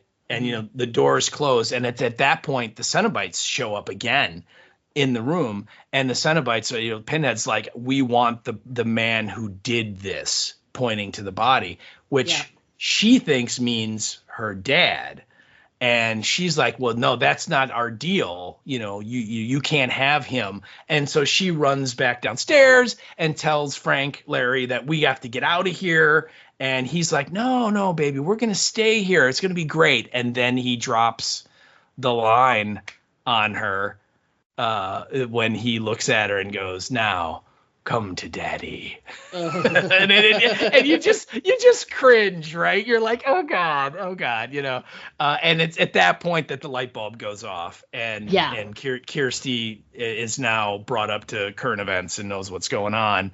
the door is closed. And at that point, the Cenobites show up again in the room. And the Cenobites, Pinhead's like, we want the man who did this, pointing to the body, which she thinks means her dad. And she's like, well, no, that's not our deal. You can't have him. And so she runs back downstairs and tells Frank Larry that we have to get out of here. And he's like, no, baby, we're going to stay here. It's going to be great. And then he drops the line on her when he looks at her and goes, now come to daddy. and you just cringe, right? You're like, oh God. And it's at that point that the light bulb goes off and Kirsty is now brought up to current events and knows what's going on.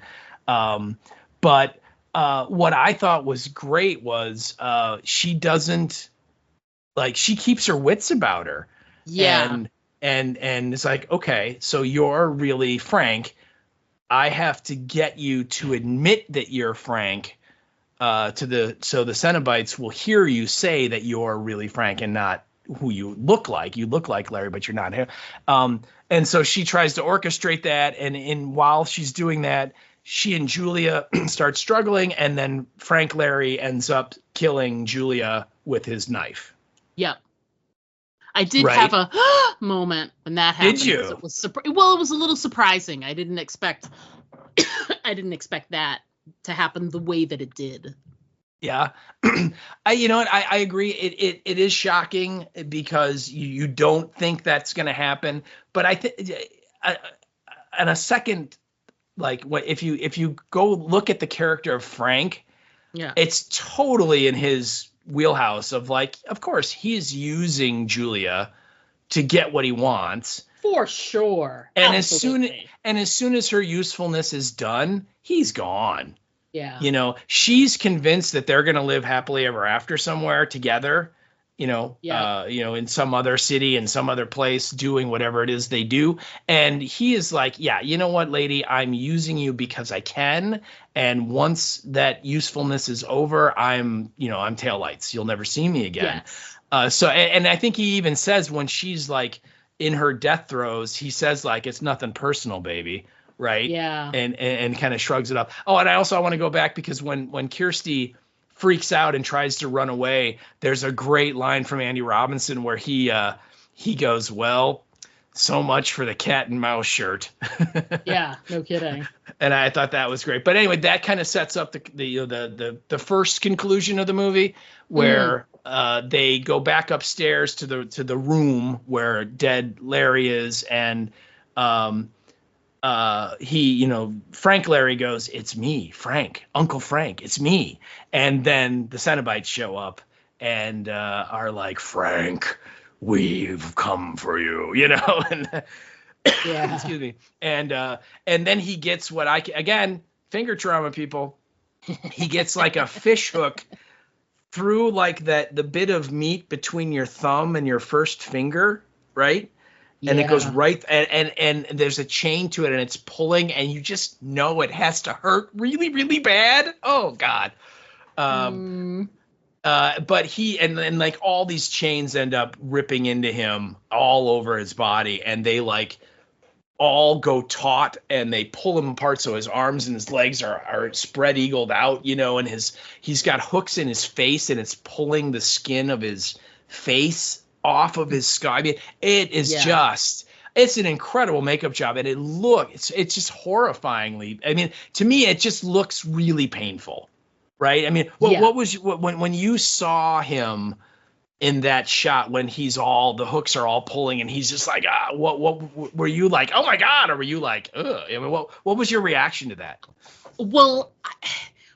But what I thought was great was she doesn't she keeps her wits about her. Yeah. And it's like, okay, so you're really Frank. I have to get you to admit that you're Frank so the Cenobites will hear you say that you're really Frank and not who you look like. You look like Larry, but you're not him. And so she tries to orchestrate that, and while she's doing that, she and Julia start struggling, and then Frank Larry ends up killing Julia with his knife. Yep. I did have a moment when that happened. Did you? It was it was a little surprising. I didn't expect that to happen the way that it did. Yeah. You know what? I agree. It is shocking because you don't think that's going to happen. But I think on a second, like what if you go look at the character of Frank, it's totally in his wheelhouse of like, of course, he's using Julia to get what he wants. For sure. And as soon as her usefulness is done, he's gone. Yeah. You know, she's convinced that they're going to live happily ever after somewhere together, in some other city, in some other place, doing whatever it is they do. And he is like, yeah, you know what, lady, I'm using you because I can. And once that usefulness is over, I'm taillights. You'll never see me again. Yes. And I think he even says when she's like in her death throes, he says like, it's nothing personal, baby. Right. Yeah. And kind of shrugs it up. Oh, and I want to go back because when Kirsty freaks out and tries to run away, there's a great line from Andy Robinson where he goes, well, so much for the cat and mouse shirt. Yeah, no kidding. And I thought that was great. But anyway, that kind of sets up the first conclusion of the movie where they go back upstairs to the room where dead Larry is, and Frank Larry goes, it's me, Frank, Uncle Frank, it's me. And then the Cenobites show up and are like, Frank, we've come for you, and yeah. Excuse me. And then he gets again, finger trauma, people. He gets like a fish hook through like the bit of meat between your thumb and your first finger, right? And it goes right, and there's a chain to it, and it's pulling, and you just know it has to hurt really, really bad. Oh God. But he and like all these chains end up ripping into him all over his body, and they like all go taut, and they pull him apart. So his arms and his legs are spread eagled out, and he's got hooks in his face, and it's pulling the skin of his face off of his skull. I mean, it is it's an incredible makeup job, and it's just horrifyingly. I mean, to me, it just looks really painful, right? I mean, what was when you saw him in that shot when the hooks are all pulling and he's just like, what were you like? Oh my God, or were you like, ugh? I mean, what was your reaction to that? Well,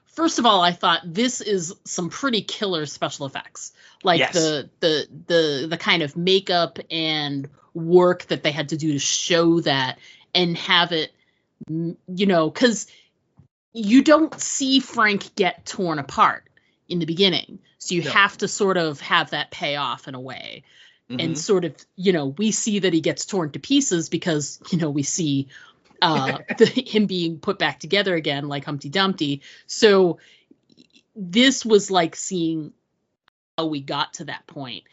first of all, I thought this is some pretty killer special effects. Like the kind of makeup and work that they had to do to show that and have it, because you don't see Frank get torn apart in the beginning. So you have to sort of have that pay off in a way. Mm-hmm. And sort of, we see that he gets torn to pieces because, we see him being put back together again, like Humpty Dumpty. So this was like seeing how we got to that point.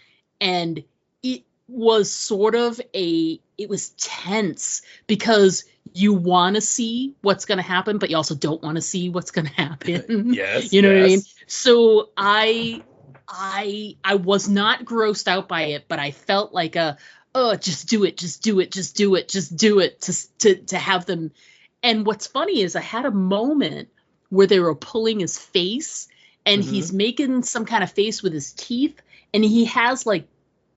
And it was it was tense because you want to see what's going to happen, but you also don't want to see what's going to happen. Yes. What I mean? So I was not grossed out by it, but I felt like just do it to have them. And what's funny is I had a moment where they were pulling his face, and he's making some kind of face with his teeth, and he has like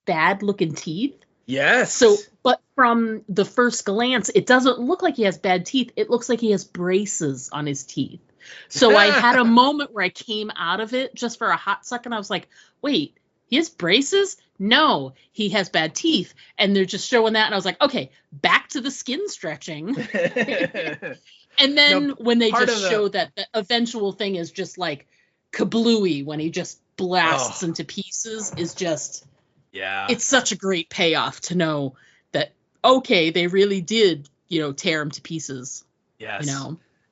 bad looking teeth. Yes. So, but from the first glance, it doesn't look like he has bad teeth. It looks like he has braces on his teeth. So I had a moment where I came out of it just for a hot second. I was like, wait, he has braces? No, he has bad teeth. And they're just showing that. And I was like, okay, back to the skin stretching. And then when they just show that the eventual thing is just like kablooey when he just blasts into pieces is just, it's such a great payoff to know that, okay, they really did, tear him to pieces. Yes.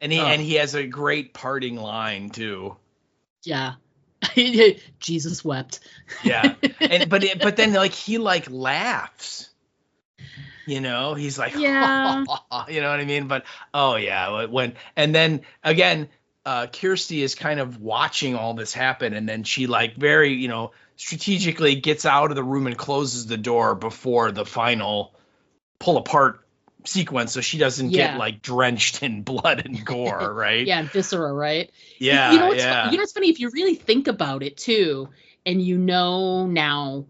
And he has a great parting line too. Yeah. Jesus wept. Yeah. But then like he like laughs. You know, he's like, Yeah. you know what I mean? But and then again, Kirsty is kind of watching all this happen, and then she like very, strategically gets out of the room and closes the door before the final pull apart sequence, so she doesn't get like drenched in blood and gore, right? Yeah, and viscera, right? Yeah, you know what's funny, if you really think about it too, and now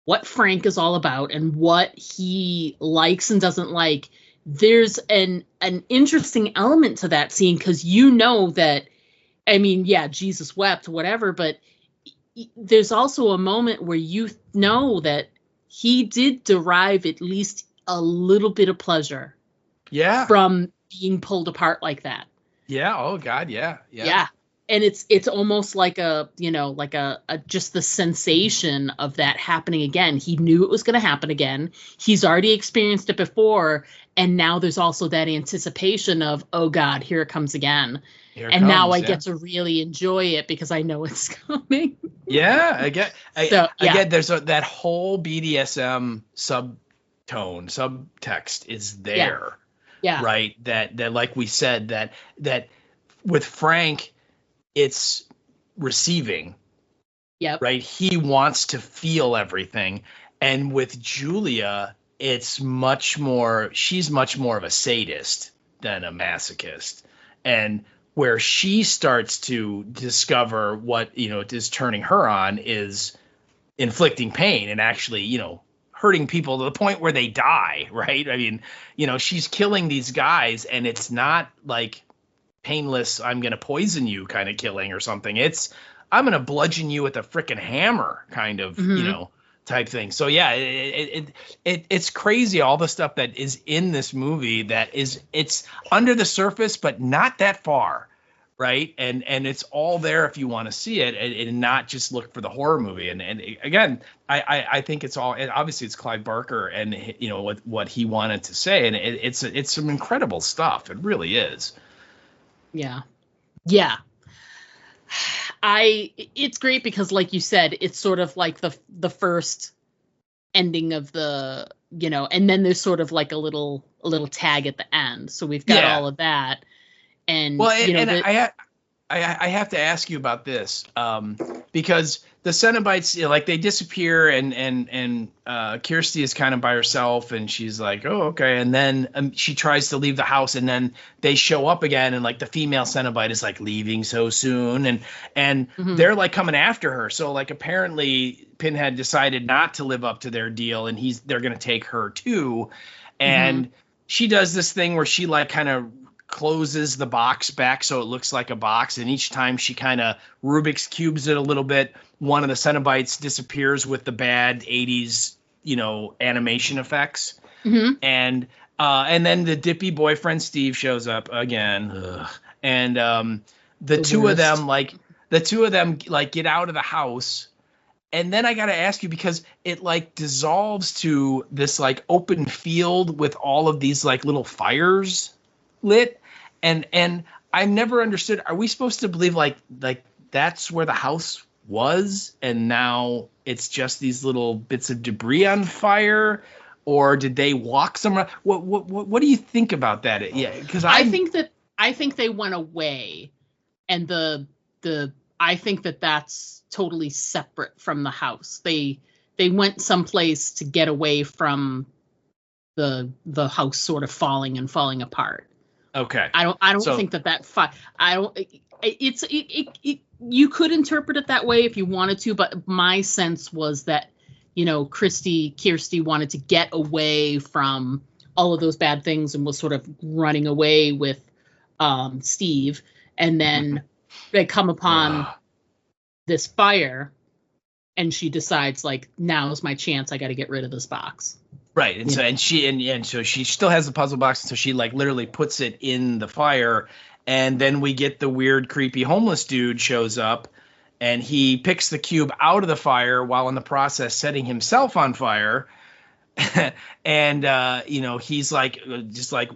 what Frank is all about and what he likes and doesn't like, there's an interesting element to that scene, because that, I mean, yeah, Jesus wept, whatever, but there's also a moment where you know that he did derive at least a little bit of pleasure from being pulled apart like that. Yeah. Oh God. Yeah. And it's almost like a just the sensation of that happening again. He knew it was going to happen again. He's already experienced it before, and now there's also that anticipation of, oh God, here it comes again. Now I get to really enjoy it because I know it's coming. Yeah, again, there's that whole BDSM subtext is there. Yeah. Right. That like we said, that with Frank, it's receiving. Yep. Right. He wants to feel everything. And with Julia, she's much more of a sadist than a masochist. And where she starts to discover what, is turning her on is inflicting pain and actually, hurting people to the point where they die. Right. I mean, she's killing these guys, and it's not like painless, I'm going to poison you kind of killing or something. It's, I'm going to bludgeon you with a freaking hammer kind of, type thing. So yeah, it's crazy. All the stuff that is in this movie it's under the surface, but not that far. Right. And it's all there if you want to see it and not just look for the horror movie. And again, I think it's all, obviously it's Clive Barker and, what he wanted to say. And it's some incredible stuff. It really is. Yeah. Yeah. It's great because, like you said, it's sort of like the first ending of the, and then there's sort of like a little tag at the end. So we've got all of that. And I have to ask you about this, because the Cenobites, like they disappear, and Kirsty is kind of by herself, and she's like, oh, okay. And then she tries to leave the house, and then they show up again, and like the female Cenobite is like leaving so soon, and they're like coming after her. So like apparently Pinhead decided not to live up to their deal, and they're going to take her too. And she does this thing where she like kind of closes the box back so it looks like a box, and each time she kind of Rubik's cubes it a little bit, one of the Cenobites disappears with the bad 80s animation effects. And then the dippy boyfriend Steve shows up again. And the two of them get out of the house. And then I got to ask you, because it like dissolves to this like open field with all of these like little fires lit, and I've never understood, are we supposed to believe like that's where the house was and now it's just these little bits of debris on fire, or did they walk somewhere? What do you think about that? Yeah, because I think they went away, and I think that's totally separate from the house. They went someplace to get away from the house sort of falling apart. Okay. I don't think that I don't. You could interpret it that way if you wanted to, but my sense was that Kirsty wanted to get away from all of those bad things and was sort of running away with Steve, and then they come upon this fire, and she decides like, now's my chance. I got to get rid of this box. Right. And so she still has the puzzle box. And so she like literally puts it in the fire. And then we get the weird, creepy homeless dude shows up, and he picks the cube out of the fire while in the process setting himself on fire. And, he's like, just like,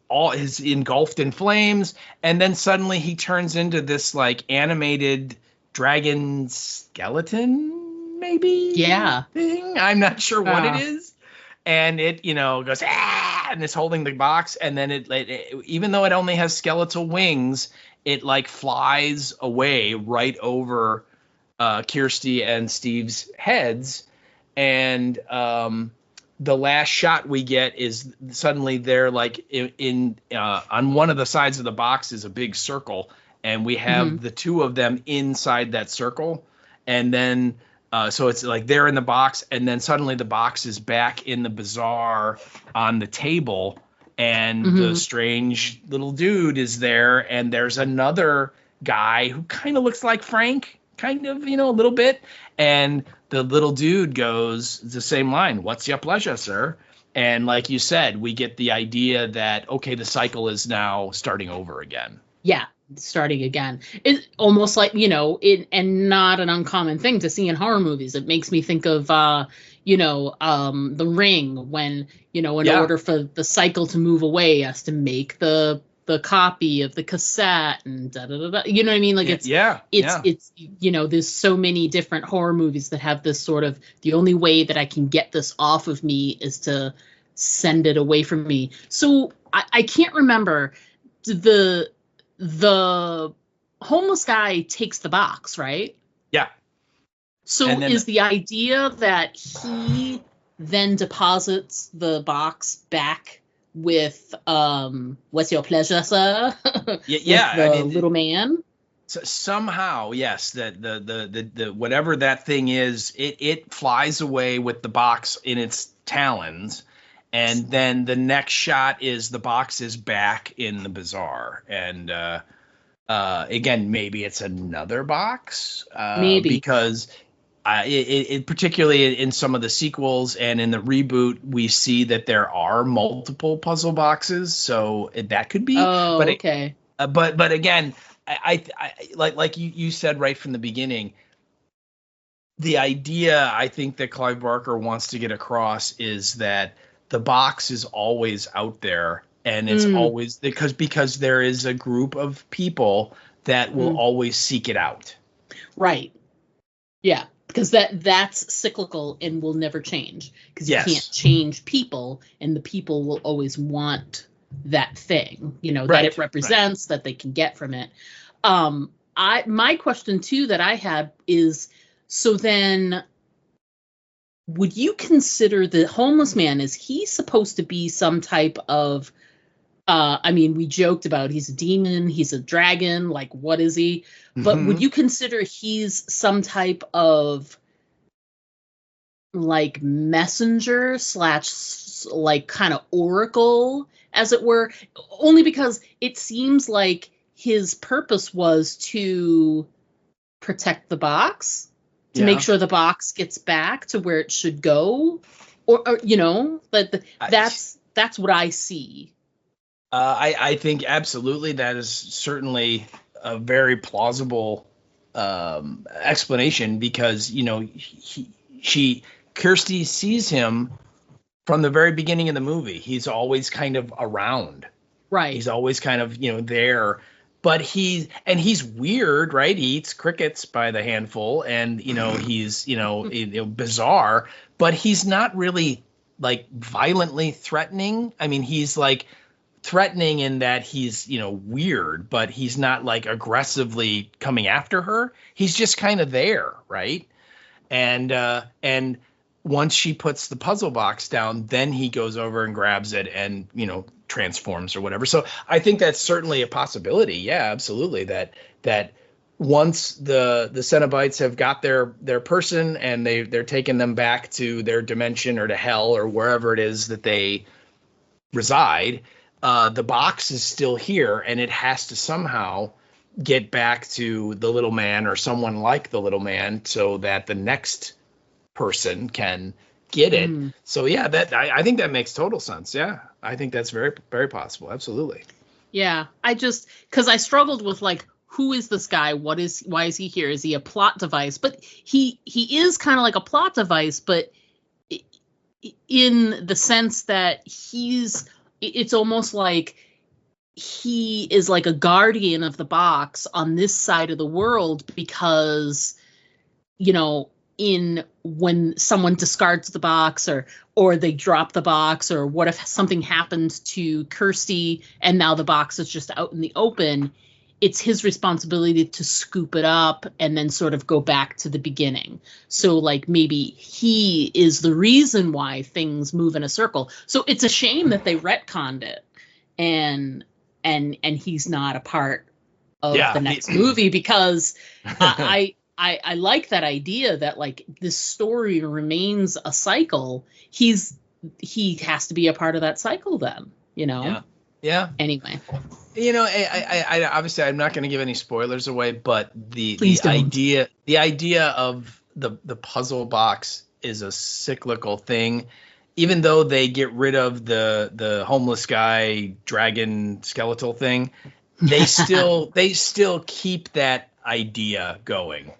all is engulfed in flames, and then suddenly he turns into this like animated dragon skeleton, maybe. Yeah. Thing. I'm not sure what it is, and it goes and it's holding the box, and then it even though it only has skeletal wings, it like flies away right over Kirsty and Steve's heads, and the last shot we get is suddenly they're like in on one of the sides of the box is a big circle, and we have the two of them inside that circle, and then so it's like they're in the box, and then suddenly the box is back in the bazaar on the table, and the strange little dude is there, and there's another guy who kind of looks like Frank, kind of, a little bit, and the little dude goes the same line, "What's your pleasure, sir?" And like you said, we get the idea that, okay, the cycle is now starting over again. Yeah, starting again. It's almost like, and not an uncommon thing to see in horror movies. It makes me think of, The Ring, when, in order for the cycle to move away, he has to make the copy of the cassette and da da da da. You know what I mean? Like it's there's so many different horror movies that have this sort of, the only way that I can get this off of me is to send it away from me. So I can't remember, the homeless guy takes the box, right? Yeah. So is the idea that he then deposits the box back with "What's your pleasure, sir?" Yeah, the little man. So somehow, yes, that the whatever that thing is, it flies away with the box in its talons, and then the next shot is the box is back in the bazaar, and again, maybe it's another box, maybe because. It particularly in some of the sequels and in the reboot, we see that there are multiple puzzle boxes, so that could be. Oh, but okay. But again, I like you said right from the beginning, the idea I think that Clive Barker wants to get across is that the box is always out there, and it's always because there is a group of people that will always seek it out. Right. Yeah. Because that's cyclical and will never change. Because you can't change people, and the people will always want that thing, that it represents, that they can get from it. My question too that I had is, so then would you consider the homeless man, is he supposed to be some type of, we joked about he's a demon, he's a dragon, like what is he? But would you consider he's some type of like messenger / like kind of oracle, as it were? Only because it seems like his purpose was to protect the box, to make sure the box gets back to where it should go, or but that's what I see. I think absolutely that is certainly a very plausible explanation, because Kirsty sees him from the very beginning of the movie. He's always kind of around, right? He's always kind of there, but he's weird, right? He eats crickets by the handful, and he's bizarre, but he's not really like violently threatening. I mean, he's like threatening in that he's weird, but he's not like aggressively coming after her. He's just kind of there, right? And once she puts the puzzle box down, then he goes over and grabs it and transforms or whatever. So I think that's certainly a possibility. Yeah, absolutely. That once the Cenobites have got their person and they're taking them back to their dimension or to hell or wherever it is that they reside, the box is still here, and it has to somehow get back to the little man or someone like the little man so that the next person can get it. So yeah, I think that makes total sense. Yeah, I think that's very, very possible. Absolutely. Yeah, because I struggled with like, who is this guy? Why is he here? Is he a plot device? But he is kind of like a plot device, but in the sense that he's it's almost like he is like a guardian of the box on this side of the world, because, you know, when someone discards the box or they drop the box, or what if something happens to Kirsty and now the box is just out in the open, it's his responsibility to scoop it up and then sort of go back to the beginning. So like maybe he is the reason why things move in a circle. So it's a shame that they retconned it and he's not a part of the next movie, because I like that idea that like this story remains a cycle. He has to be a part of that cycle then, you know? Yeah. Anyway. You know, I obviously I'm not going to give any spoilers away, but the idea of the puzzle box is a cyclical thing. Even though they get rid of the homeless guy dragon skeletal thing, they still keep that idea going.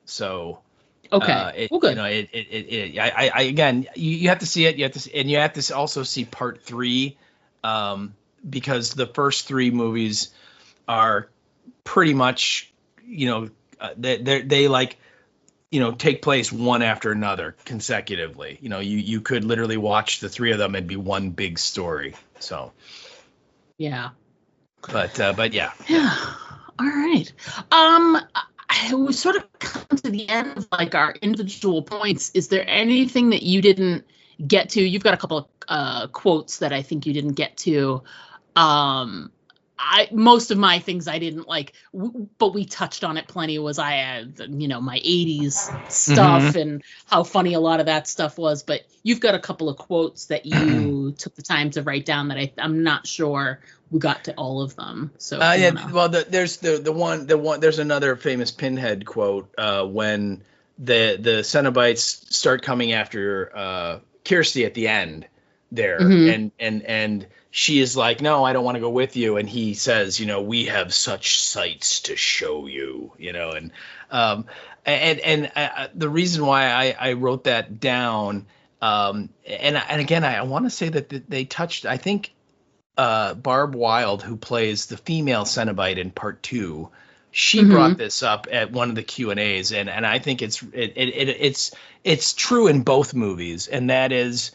So okay, well, good. You know, I again, you have to see it. You have to also see part 3. Because the first 3 movies are pretty much, you know, they like, you know, take place one after another consecutively. You know, you could literally watch the 3 of them and be one big story. So, yeah. But yeah. Yeah. All right. We sort of come to the end of like our individual points. Is there anything that you didn't get to? You've got a couple of quotes that I think you didn't get to. Most of my things I didn't like, but we touched on it plenty. Was I had, you know, my 80s stuff and how funny a lot of that stuff was. But you've got a couple of quotes that you took the time to write down that I'm not sure we got to all of them. So well, there's the one there's another famous Pinhead quote when the Cenobites start coming after Kirsty at the end there, and she is like, no, I don't want to go with you. And he says, you know, we have such sights to show you, you know, and the reason why I wrote that down, and again, I want to say that they touched, I think, Barb Wild, who plays the female Cenobite in part 2, she brought this up at one of the Q&As, and I think it's true in both movies, and that is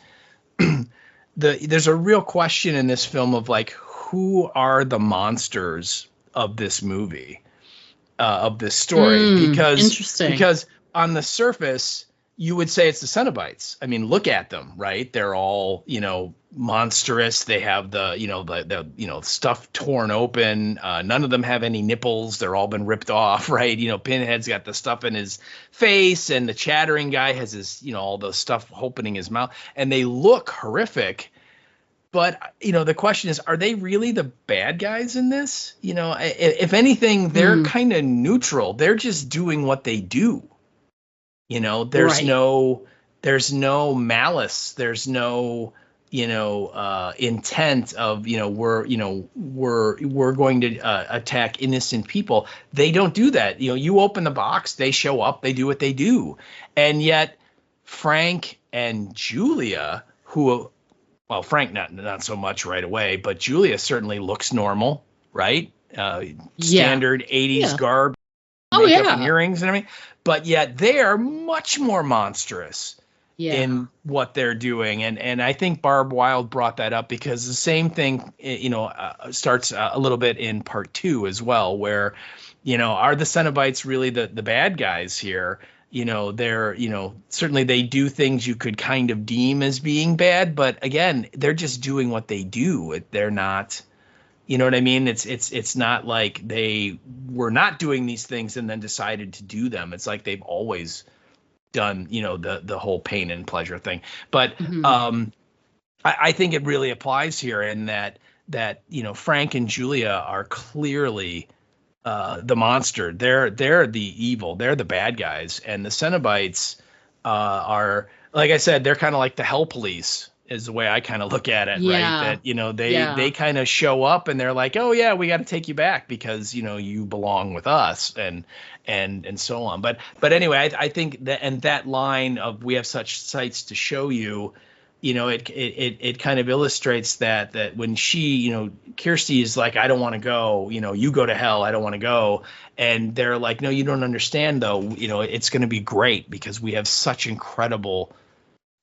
there's a real question in this film of like, who are the monsters of this movie, of this story? Because on the surface, you would say it's the Cenobites. I mean, look at them, right? They're all, you know, monstrous. They have the stuff torn open. None of them have any nipples. They're all been ripped off, right? You know, Pinhead's got the stuff in his face, and the chattering guy has his, you know, all the stuff opening his mouth, and they look horrific. But, you know, the question is, are they really the bad guys in this? You know, if anything, they're kind of neutral. They're just doing what they do. You know, there's no malice. There's no, you know, intent of, you know, we're going to attack innocent people. They don't do that. You know, you open the box, they show up, they do what they do. And yet Frank and Julia, well, Frank not so much right away, but Julia certainly looks normal, right? Standard 80s garb, makeup and earrings and everything. But yet they are much more monstrous in what they're doing. And I think Barb Wild brought that up because the same thing, you know, starts a little bit in part 2 as well, where, you know, are the Cenobites really the bad guys here? You know, they're, you know, certainly they do things you could kind of deem as being bad. But again, they're just doing what they do. They're not. You know what I mean? It's not like they were not doing these things and then decided to do them. It's like they've always done, you know, the whole pain and pleasure thing. But I think it really applies here in that you know, Frank and Julia are clearly the monster. They're the evil. They're the bad guys, and the Cenobites are, like I said, they're kind of like the hell police. Is the way I kind of look at it, right? That, you know, they kind of show up and they're like, oh yeah, we got to take you back because, you know, you belong with us and so on. But anyway, I think that, and that line of we have such sights to show you, it kind of illustrates that when she, Kirsty is like, I don't want to go, you go to hell, I don't want to go. And they're like, no, you don't understand though. It's going to be great because we have such incredible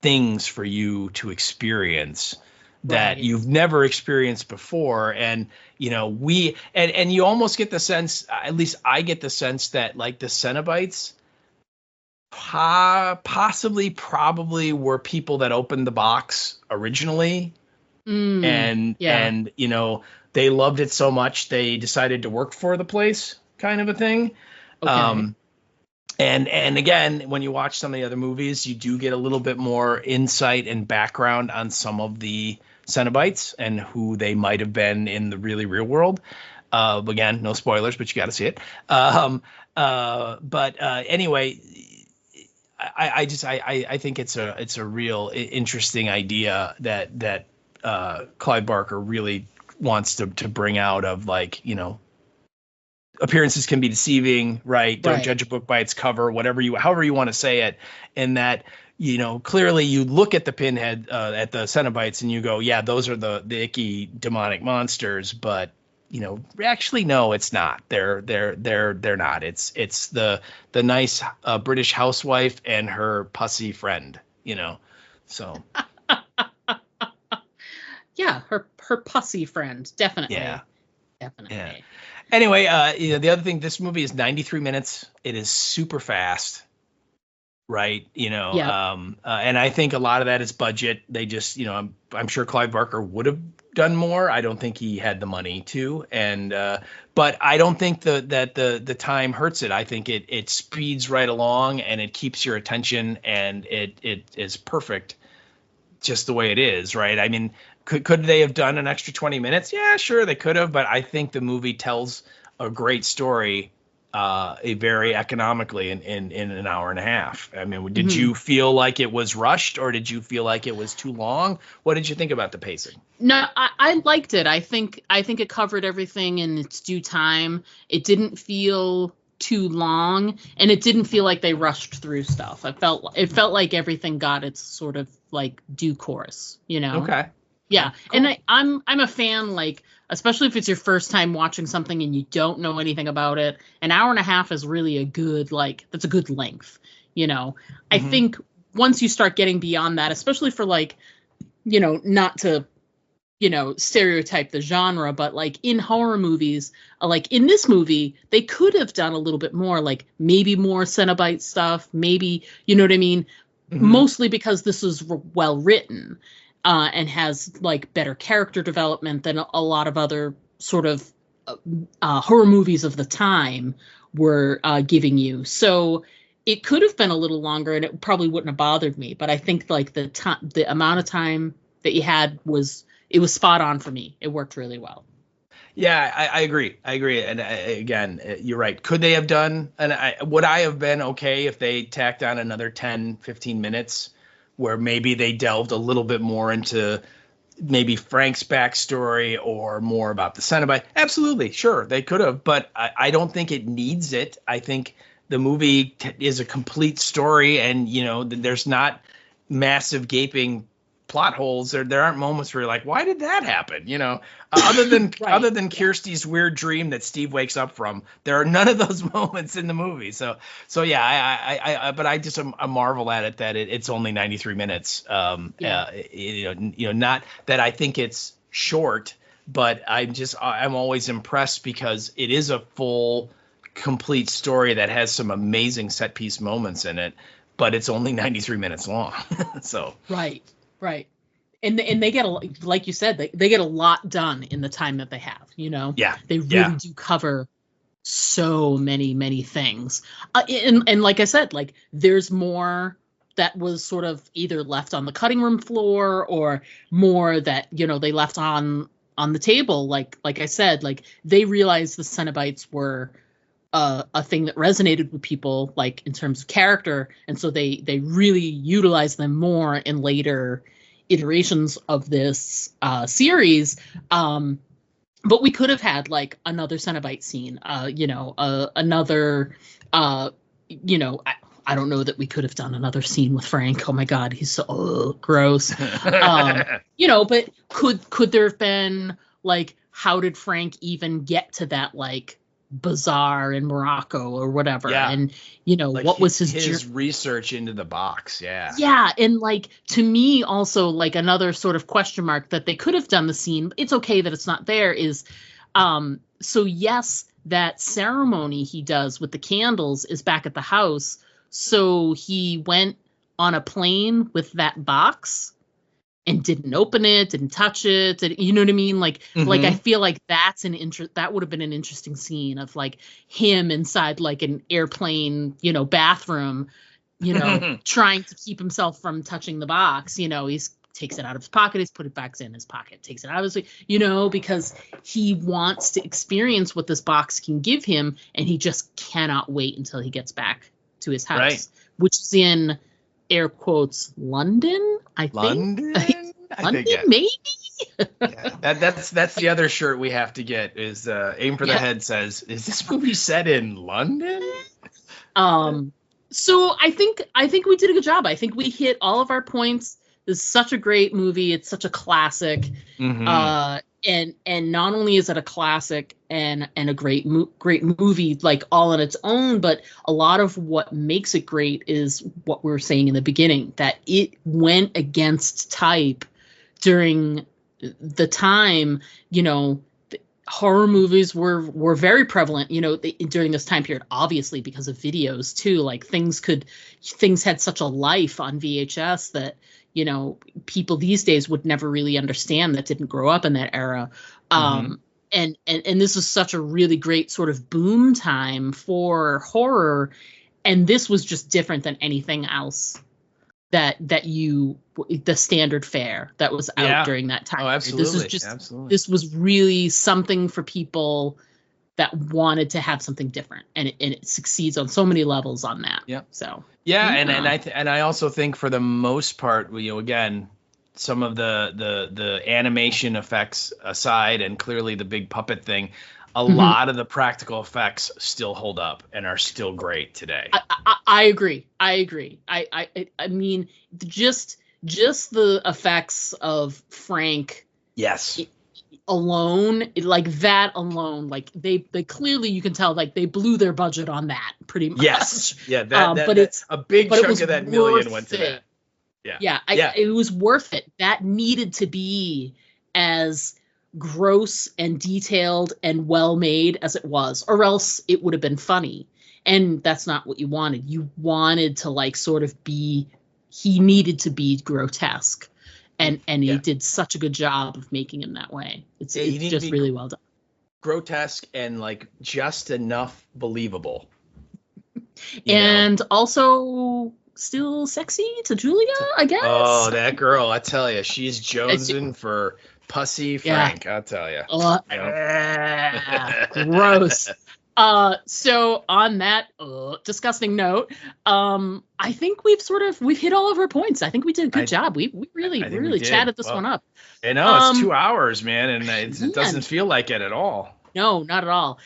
things for you to experience that you've never experienced before. And, and you almost get the sense, at least I get the sense that like the Cenobites probably were people that opened the box originally. And they loved it so much they decided to work for the place, kind of a thing. Okay. And again, when you watch some of the other movies, you do get a little bit more insight and background on some of the Cenobites and who they might have been in the really real world. Again, no spoilers, but you got to see it. Anyway, I think it's a real interesting idea that Clive Barker really wants to bring out of, like, appearances can be deceiving, right? Don't judge a book by its cover, however you want to say it. And that, clearly you look at the Pinhead, at the Cenobites, and you go, yeah, those are the icky demonic monsters. But, actually, no, it's not. They're not. It's the nice British housewife and her pussy friend, so. Yeah, her pussy friend, definitely. Yeah. Definitely. Yeah. Anyway, the other thing, this movie is 93 minutes. It is super fast, right? And I think a lot of that is budget. They just, I'm sure Clive Barker would have done more. I don't think he had the money to, and but I don't think that the time hurts it. I think it speeds right along and it keeps your attention, and it is perfect just the way it is, right? I mean, could they have done an extra 20 minutes? Yeah, sure, they could have, but I think the movie tells a great story very economically in an hour and a half. I mean, did you feel like it was rushed, or did you feel like it was too long? What did you think about the pacing? No, I liked it. I think it covered everything in its due time. It didn't feel too long, and it didn't feel like they rushed through stuff. It felt like everything got its sort of like due course, Okay. Yeah. Cool. And I'm a fan, like, especially if it's your first time watching something and you don't know anything about it. An hour and a half is really that's a good length, I think once you start getting beyond that, especially for, like, not to, stereotype the genre, but like in horror movies, like in this movie, they could have done a little bit more, like maybe more Cenobite stuff, maybe, you know what I mean? Mostly because this is well written. And has, like, better character development than a lot of other sort of horror movies of the time were giving you. So it could have been a little longer, and it probably wouldn't have bothered me. But I think, like, the amount of time that you had was spot on for me. It worked really well. Yeah, I agree. And again, you're right. Could they have done? Would I have been okay if they tacked on another 10, 15 minutes? Where maybe they delved a little bit more into maybe Frank's backstory or more about the Cenobite. Absolutely, sure, they could have, but I don't think it needs it. I think the movie is a complete story, and there's not massive gaping plot holes. There aren't moments where you're like, why did that happen? Other than other than Kirsty's weird dream that Steve wakes up from, there are none of those moments in the movie. So yeah, but I just I marvel at it that it's only 93 minutes. Not that I think it's short, but I'm always impressed because it is a full, complete story that has some amazing set piece moments in it, but it's only 93 minutes long. So Right. And they get like you said, they get a lot done in the time that they have, Yeah. They really do cover so many things. And like I said, like, there's more that was sort of either left on the cutting room floor or more that, they left on the table. Like I said, like, they realized the Cenobites were a thing that resonated with people, like, in terms of character, and so they really utilized them more in later iterations of this series. But we could have had, like, another Cenobite scene, another I don't know that we could have done another scene with Frank. Oh my God, he's so gross. But could there have been like, how did Frank even get to that like bazaar in Morocco or whatever? Yeah. And like what was his research into the box? Yeah, and like to me also like another sort of question mark that they could have done the scene. It's okay that it's not there. Is so yes, that ceremony he does with the candles is back at the house. So he went on a plane with that box and didn't open it, didn't touch it. You know what I mean? Like, like I feel like that would have been an interesting scene of like him inside like an airplane, bathroom, trying to keep himself from touching the box. He's takes it out of his pocket, he's put it back in his pocket, takes it out of his, because he wants to experience what this box can give him, and he just cannot wait until he gets back to his house, which is in air quotes London, I think. London, maybe. That's the other shirt we have to get. Is Aim for the Head says, "Is this movie set in London?" So I think we did a good job. I think we hit all of our points. This is such a great movie. It's such a classic. And not only is it a classic and a great movie, like all on its own, but a lot of what makes it great is what we were saying in the beginning, that it went against type during the time, horror movies were very prevalent, during this time period, obviously because of videos too. Like things had such a life on VHS that, people these days would never really understand that didn't grow up in that era. And this was such a really great sort of boom time for horror. And this was just different than anything else the standard fare that was out during that time. Oh, absolutely. This was really something for people that wanted to have something different, and it succeeds on so many levels on that. Yeah. So. Yeah, and I also think for the most part, again, some of the animation effects aside, and clearly the big puppet thing, a lot of the practical effects still hold up and are still great today. I agree. I mean, just the effects of Frank. Yes. Alone, like that alone, like they clearly, you can tell, like they blew their budget on that pretty much. Yes. Yeah. But it's a big chunk of that million went to that. Yeah. It was worth it. That needed to be as gross and detailed and well made as it was, or else it would have been funny. And that's not what you wanted. You wanted to like sort of he needed to be grotesque. And he did such a good job of making him that way. It's just really well done. Grotesque and like just enough believable. And also still sexy to Julia, I guess. Oh, that girl, I tell you, she's jonesing for pussy Frank, I'll tell you. Gross. So on that disgusting note, I think we've hit all of our points. I think we did a good job. We really chatted this one up. I know, it's 2 hours, man, and it doesn't feel like it at all. No, not at all.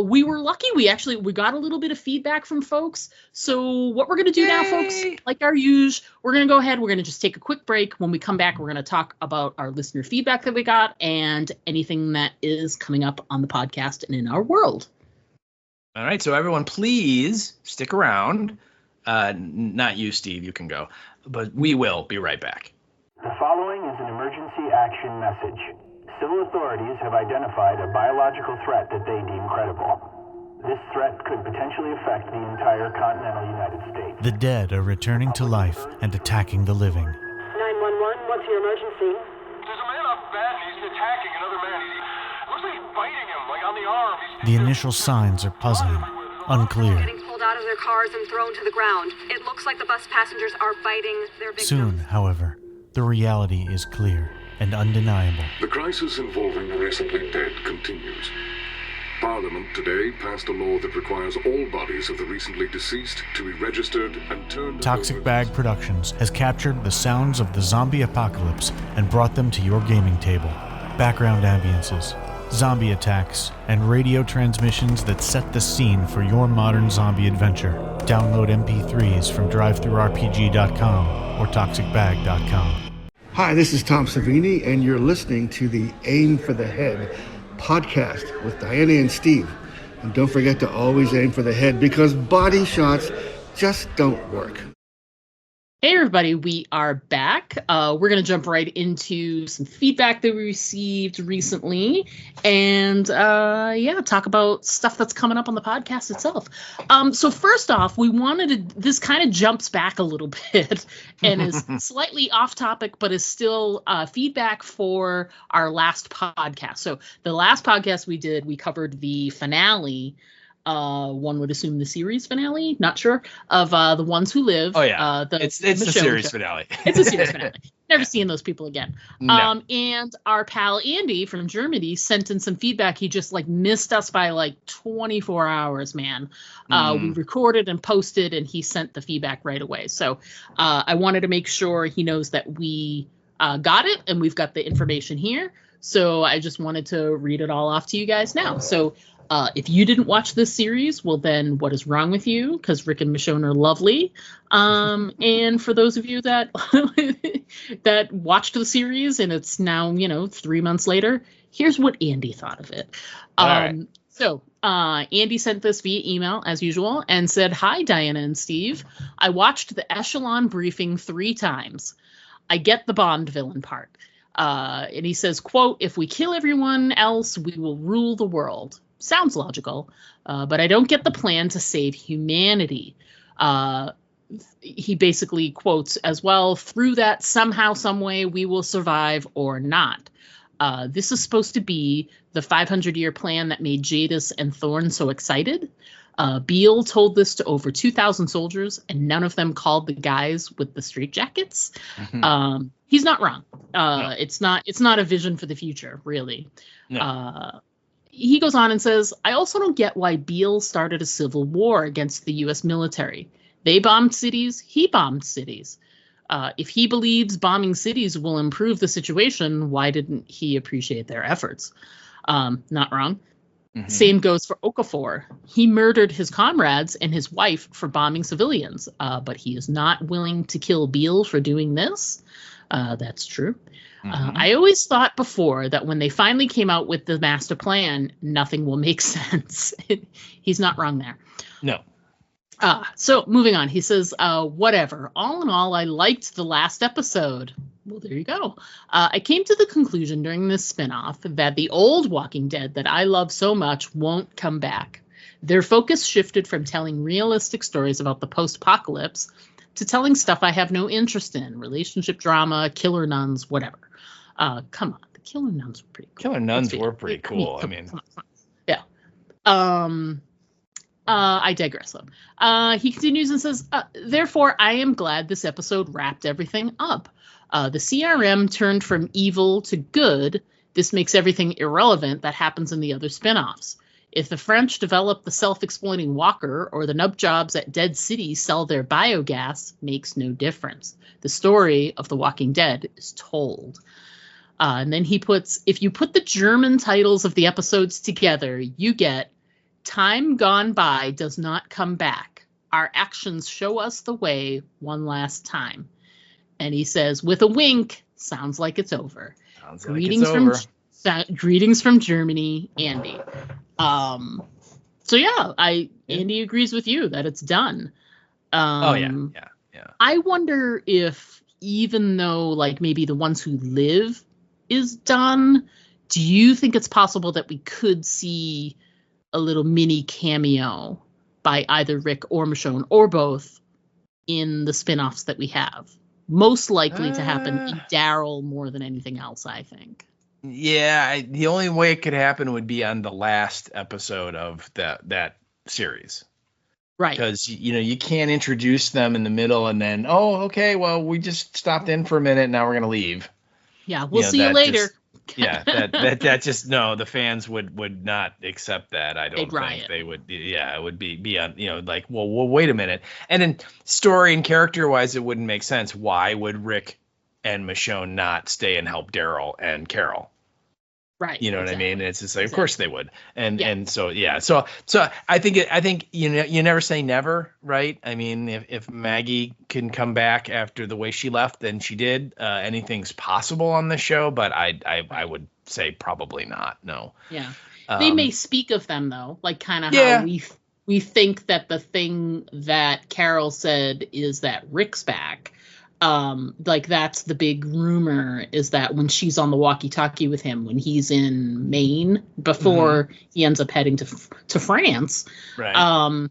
We were lucky. We got a little bit of feedback from folks. So what we're going to do now, folks, like our usual, we're going to go ahead. We're going to just take a quick break. When we come back, we're going to talk about our listener feedback that we got and anything that is coming up on the podcast and in our world. All right, so everyone, please stick around. Not you, Steve, you can go. But we will be right back. The following is an emergency action message. Civil authorities have identified a biological threat that they deem credible. This threat could potentially affect the entire continental United States. The dead are returning to life and attacking the living. 911, what's your emergency? There's a man up bad and he's attacking another man. Looks like he's biting him, like on the arm. The initial signs are puzzling, unclear. Getting pulled out of their cars and thrown to the ground. It looks like the bus passengers are biting their victims. Soon, however, the reality is clear and undeniable. The crisis involving the recently dead continues. Parliament today passed a law that requires all bodies of the recently deceased to be registered and turned... Toxic Bag Productions has captured the sounds of the zombie apocalypse and brought them to your gaming table. Background ambiences, zombie attacks, and radio transmissions that set the scene for your modern zombie adventure. Download MP3s from drivethrurpg.com or toxicbag.com. Hi, this is Tom Savini, and you're listening to the Aim for the Head podcast with Diana and Steve. And don't forget to always aim for the head, because body shots just don't work. Hey everybody, we are back. We're going to jump right into some feedback that we received recently and talk about stuff that's coming up on the podcast itself. So first off, this kind of jumps back a little bit and is slightly off topic, but is still feedback for our last podcast. So the last podcast we covered the finale. One would assume the series finale, not sure, of The Ones Who Live. Oh yeah, it's the series finale. It's a series finale. Never seeing those people again. No. And our pal Andy from Germany sent in some feedback. He just missed us by 24 hours, man. We recorded and posted, and he sent the feedback right away. So I wanted to make sure he knows that we got it, and we've got the information here. So I just wanted to read it all off to you guys now. So if you didn't watch this series, well, then what is wrong with you? Because Rick and Michonne are lovely. And for those of you that that watched the series and it's now, 3 months later, here's what Andy thought of it. Right. So Andy sent this via email, as usual, and said, "Hi, Diana and Steve. I watched the Echelon briefing 3 times. I get the Bond villain part." And he says, quote, "If we kill everyone else, we will rule the world." Sounds logical, but I don't get the plan to save humanity. He basically quotes as well, "Through that, somehow, some way, we will survive or not." This is supposed to be the 500-year plan that made Jadis and Thorne so excited. Beale told this to over 2,000 soldiers, and none of them called the guys with the straitjackets. Mm-hmm. He's not wrong. No. It's not a vision for the future, really. No. He goes on and says, "I also don't get why Beale started a civil war against the U.S. military. They bombed cities. He bombed cities. If he believes bombing cities will improve the situation, why didn't he appreciate their efforts?" Not wrong. Mm-hmm. Same goes for Okafor. He murdered his comrades and his wife for bombing civilians, but he is not willing to kill Beale for doing this. That's true. Mm-hmm. I always thought before that when they finally came out with the master plan, nothing will make sense. He's not wrong there. No. So moving on, he says, whatever. All in all, I liked the last episode. Well, there you go. I came to the conclusion during this spinoff that the old Walking Dead that I love so much won't come back. Their focus shifted from telling realistic stories about the post-apocalypse to telling stuff I have no interest in. Relationship drama, killer nuns, whatever. Come on. The killer nuns were pretty cool. Killer nuns were pretty cool. I mean. Yeah. I digress, though. He continues and says, therefore, I am glad this episode wrapped everything up. The CRM turned from evil to good. This makes everything irrelevant that happens in the other spin-offs. If the French develop the self-exploiting walker or the nub jobs at Dead City sell their biogas, makes no difference. The story of The Walking Dead is told. And then he puts, if you put the German titles of the episodes together, you get Time Gone By Does Not Come Back. Our actions show us the way one last time. And he says, with a wink, sounds like it's over. Sounds like it's over. Greetings from Germany, Andy. So yeah, Andy agrees with you that it's done. Yeah. I wonder if even though maybe The Ones Who Live is done, do you think it's possible that we could see a little mini cameo by either Rick or Michonne or both in the spin-offs that we have? Most likely to happen in Daryl more than anything else, I think. Yeah, the only way it could happen would be on the last episode of that series. Right. Because, you can't introduce them in the middle and then, oh, okay, well, we just stopped in for a minute. Now we're going to leave. Yeah, we'll see you later. That just, no, the fans would not accept that. I don't think riot. They would. Yeah, it would be on, well, wait a minute. And then story and character wise, it wouldn't make sense. Why would Rick and Michonne not stay and help Daryl and Carol? Right. You know what I mean? And it's just like, of course they would. And so I think you never say never, right? I mean, if Maggie can come back after the way she left, then she did. Anything's possible on the show, but I would say probably not. No. Yeah. They may speak of them though, like kind of Yeah. how we think that the thing that Carol said is that Rick's back. Like that's the big rumor, is that when she's on the walkie-talkie with him when he's in Maine before he ends up heading to France, right?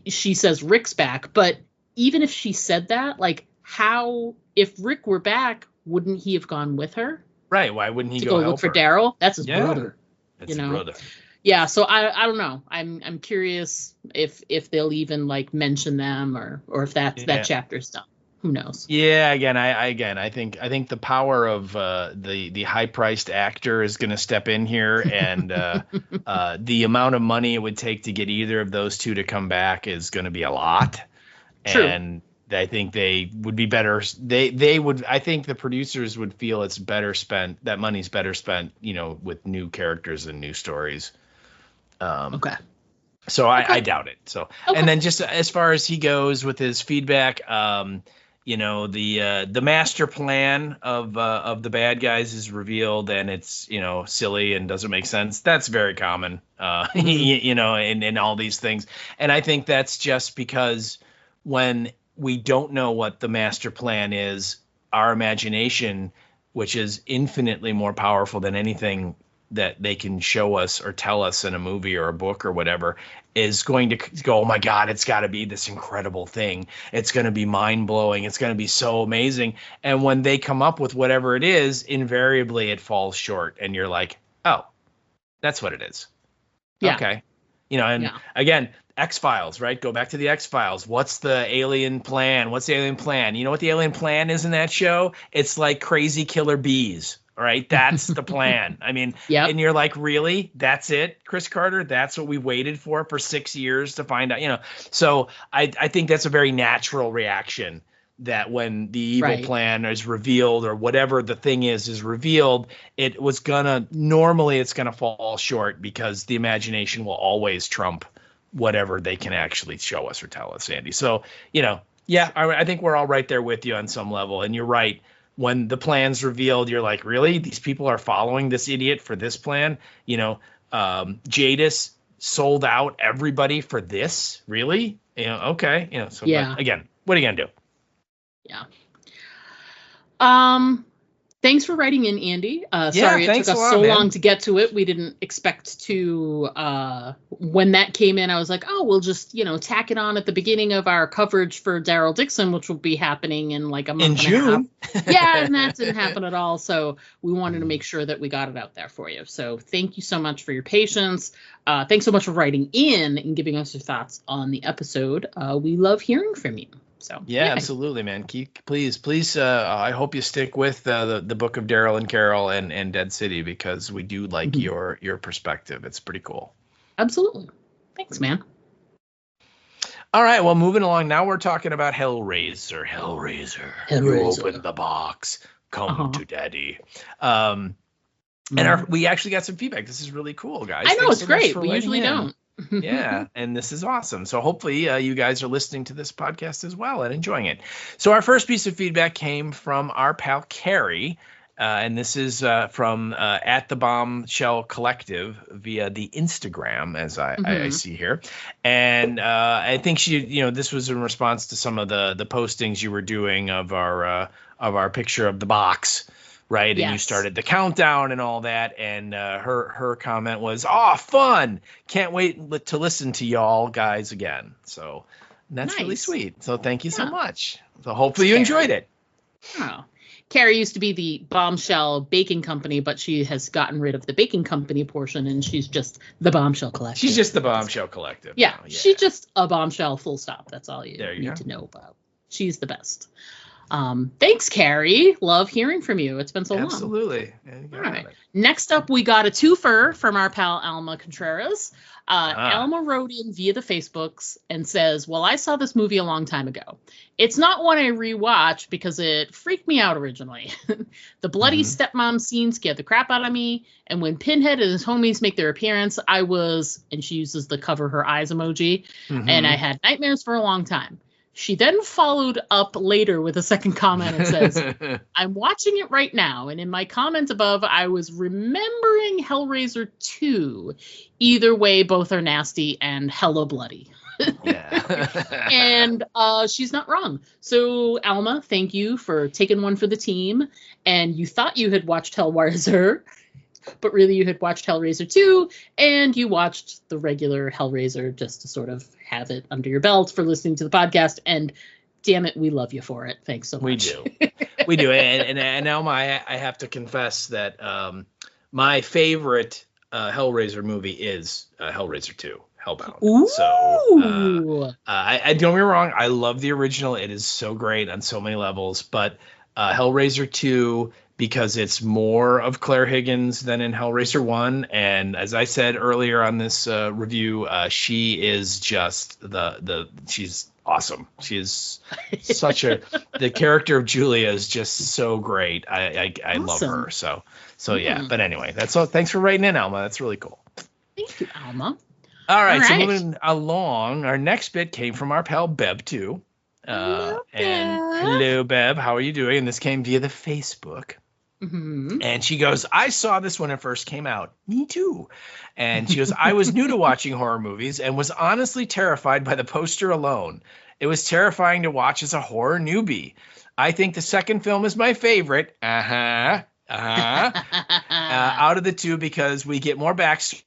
She says Rick's back. But even if she said that, like, how, if Rick were back, wouldn't he have gone with her? Right. Why wouldn't he to go look for her? Daryl? That's his brother. That's his brother. Yeah, so I don't know. I'm curious if they'll even like mention them or if that chapter's done. Who knows? Yeah, I think the power of the high-priced actor is going to step in here, and the amount of money it would take to get either of those two to come back is going to be a lot. True. And I think they would be better. They would. I think the producers would feel it's better spent. That money's better spent, with new characters and new stories. Okay. So I doubt it. So, and then just as far as he goes with his feedback, the master plan of the bad guys is revealed, and it's silly and doesn't make sense. That's very common, in all these things. And I think that's just because when we don't know what the master plan is, our imagination, which is infinitely more powerful than anything that they can show us or tell us in a movie or a book or whatever, is going to go, oh my God, it's got to be this incredible thing. It's going to be mind blowing. It's going to be so amazing. And when they come up with whatever it is, invariably it falls short. And you're like, oh, that's what it is. Yeah. Okay. Again, X-Files, right? Go back to the X-Files. What's the alien plan? What's the alien plan? You know what the alien plan is in that show? It's like crazy killer bees. Right. That's the plan. I mean, and you're like, really? That's it, Chris Carter? That's what we waited for 6 years to find out, So I think that's a very natural reaction, that when the evil plan is revealed or whatever the thing is revealed, it's going to fall short because the imagination will always trump whatever they can actually show us or tell us, Andy. So, I think we're all right there with you on some level. And you're right. When the plan's revealed, you're like, really? These people are following this idiot for this plan? Jadis sold out everybody for this? Really? Okay. So but again, what are you going to do? Yeah. Thanks for writing in, Andy. Sorry it took us so long to get to it. We didn't expect to, when that came in, I was like, oh, we'll just, tack it on at the beginning of our coverage for Daryl Dixon, which will be happening in like a month in June. Yeah, and that didn't happen at all. So we wanted to make sure that we got it out there for you. So thank you so much for your patience. Thanks so much for writing in and giving us your thoughts on the episode. We love hearing from you. So absolutely, man. Please. I hope you stick with the book of Daryl and Carol and Dead City, because we do like your perspective. It's pretty cool. Absolutely. Thanks, man. All right. Well, moving along. Now we're talking about Hellraiser. You open the box. Come to Daddy. And we actually got some feedback. This is really cool, guys. I know, it's great. We usually don't. Yeah, and this is awesome. So hopefully you guys are listening to this podcast as well and enjoying it. So our first piece of feedback came from our pal Carrie, and this is from at the Bombshell Collective via the Instagram, as I see here. And I think this was in response to some of the postings you were doing of our picture of the box. Right. And you started the countdown and all that. And her comment was, oh, fun. Can't wait to listen to y'all guys again. So that's really sweet. So thank you so much. So hopefully you enjoyed it. Oh, Carrie used to be the Bombshell Baking Company, but she has gotten rid of the Baking Company portion, and she's just the Bombshell Collective. She's just the Bombshell Collective. Yeah. She's just a bombshell, full stop. That's all you need to know about. She's the best. Thanks, Carrie. Love hearing from you. It's been so long. Absolutely. All right. Next up, we got a twofer from our pal Alma Contreras. Alma wrote in via the Facebooks and says, well, I saw this movie a long time ago. It's not one I rewatched because it freaked me out originally. The bloody stepmom scene scared the crap out of me. And when Pinhead and his homies make their appearance, I was, and she uses the cover her eyes emoji, and I had nightmares for a long time. She then followed up later with a second comment and says, I'm watching it right now, and in my comment above, I was remembering Hellraiser 2. Either way, both are nasty and hella bloody. Yeah. And she's not wrong. So, Alma, thank you for taking one for the team. And you thought you had watched Hellraiser, but really you had watched Hellraiser 2, and you watched the regular Hellraiser just to sort of have it under your belt for listening to the podcast. And damn it, we love you for it. Thanks so much. We do. And Alma, I have to confess that my favorite Hellraiser movie is Hellraiser 2. Hellbound. Ooh. So I don't get me wrong, I love the original. It is so great on so many levels, but Hellraiser 2, because it's more of Claire Higgins than in Hellraiser 1, and as I said earlier on this review, she is just she's awesome. She is such the character of Julia is just so great. I awesome. Love her. So yeah. But anyway, that's all. Thanks for writing in, Alma. That's really cool. Thank you, Alma. All right, so moving along, our next bit came from our pal Beb too. Hello, hello, Beb. How are you doing? And this came via the Facebook. And she goes, I saw this when it first came out. Me too. And she goes, I was new to watching horror movies and was honestly terrified by the poster alone. It was terrifying to watch as a horror newbie. I think the second film is my favorite. Out of the two, because we get more backstory,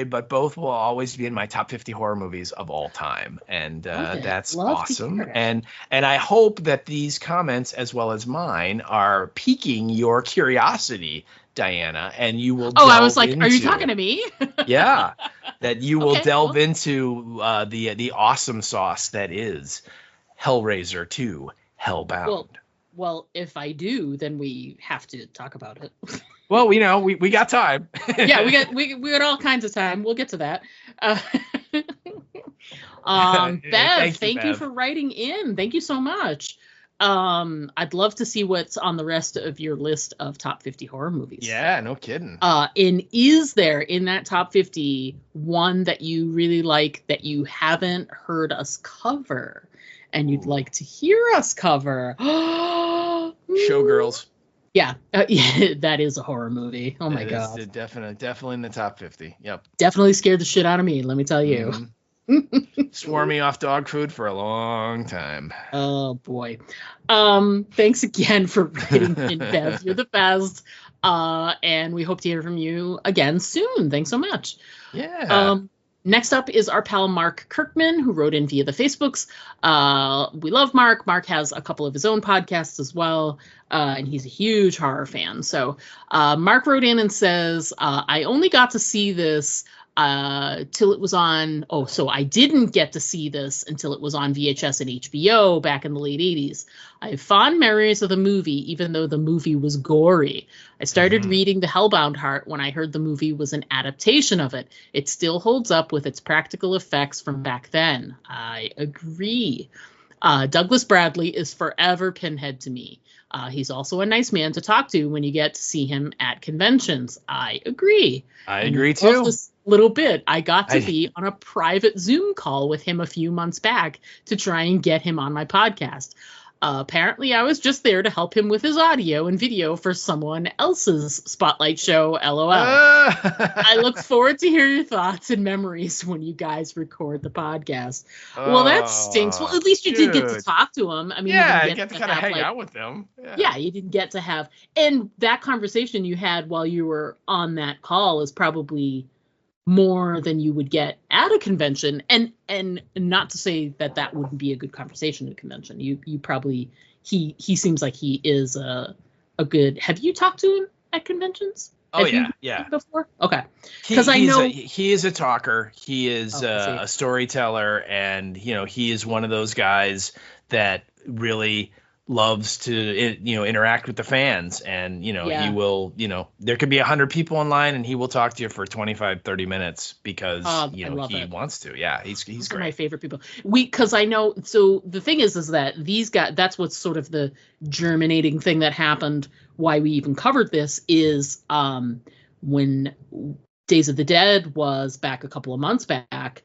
but both will always be in my top 50 horror movies of all time. And that's awesome. And I hope that these comments, as well as mine, are piquing your curiosity, Diana, and you will I was like, are you talking to me? Yeah, that you will delve into the awesome sauce that is Hellraiser 2 Hellbound. Well, if I do, then we have to talk about it. Well, we got time. Yeah, we got all kinds of time. We'll get to that. Bev, thank you for writing in. Thank you so much. I'd love to see what's on the rest of your list of top 50 horror movies. Yeah, no kidding. Is there in that top 50 one that you really like that you haven't heard us cover and you'd like to hear us cover? Showgirls. Yeah, that is a horror movie. Oh my god, definitely in the top 50. Yep, definitely scared the shit out of me. Let me tell you, swore me off dog food for a long time. Oh boy, thanks again for writing in, Bev. You're the best, and we hope to hear from you again soon. Thanks so much. Yeah. Next up is our pal Mark Kirkman, who wrote in via the Facebooks. We love Mark. Mark has a couple of his own podcasts as well, and he's a huge horror fan. So Mark wrote in and says, I only got to see this till it was on. So I didn't get to see this until it was on VHS and HBO back in the late 80s. I have fond memories of the movie, even though the movie was gory. I started reading The Hellbound Heart when I heard the movie was an adaptation of it. It still holds up with its practical effects from back then. I agree. Douglas Bradley is forever Pinhead to me. He's also a nice man to talk to when you get to see him at conventions. I agree. I agree too. This little bit, I got to be on a private Zoom call with him a few months back to try and get him on my podcast. Apparently, I was just there to help him with his audio and video for someone else's spotlight show, LOL. I look forward to hear your thoughts and memories when you guys record the podcast. Well, that stinks. Well, at least you did get to talk to him. I mean, yeah, you get to kind of hang out with them. Yeah, you didn't get to have. And that conversation you had while you were on that call is probably more than you would get at a convention, and not to say that wouldn't be a good conversation at a convention. You probably he seems like he is a good. Have you talked to him at conventions? Oh yeah. Before? Okay, because I know he is a talker. He is a storyteller, and he is one of those guys that really loves to interact with the fans, and he will, there could be 100 people online and he will talk to you for 25-30 minutes because he wants to. Yeah, he's Those great. are my favorite people. Because I know, so the thing is that these guys, that's what's sort of the germinating thing that happened, why we even covered this, is when Days of the Dead was back a couple of months back,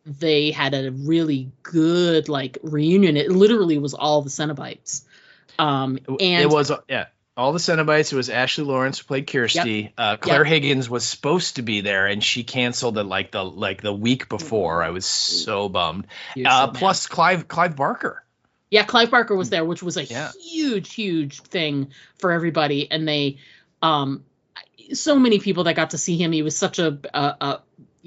they had a really good reunion. It literally was all the Cenobites. And it was all the Cenobites. It was Ashley Lawrence who played Kirsty. Claire Higgins was supposed to be there, and she canceled it the week before. I was so bummed. Plus Clive Barker. Yeah, Clive Barker was there, which was a huge thing for everybody. And they, so many people that got to see him. He was such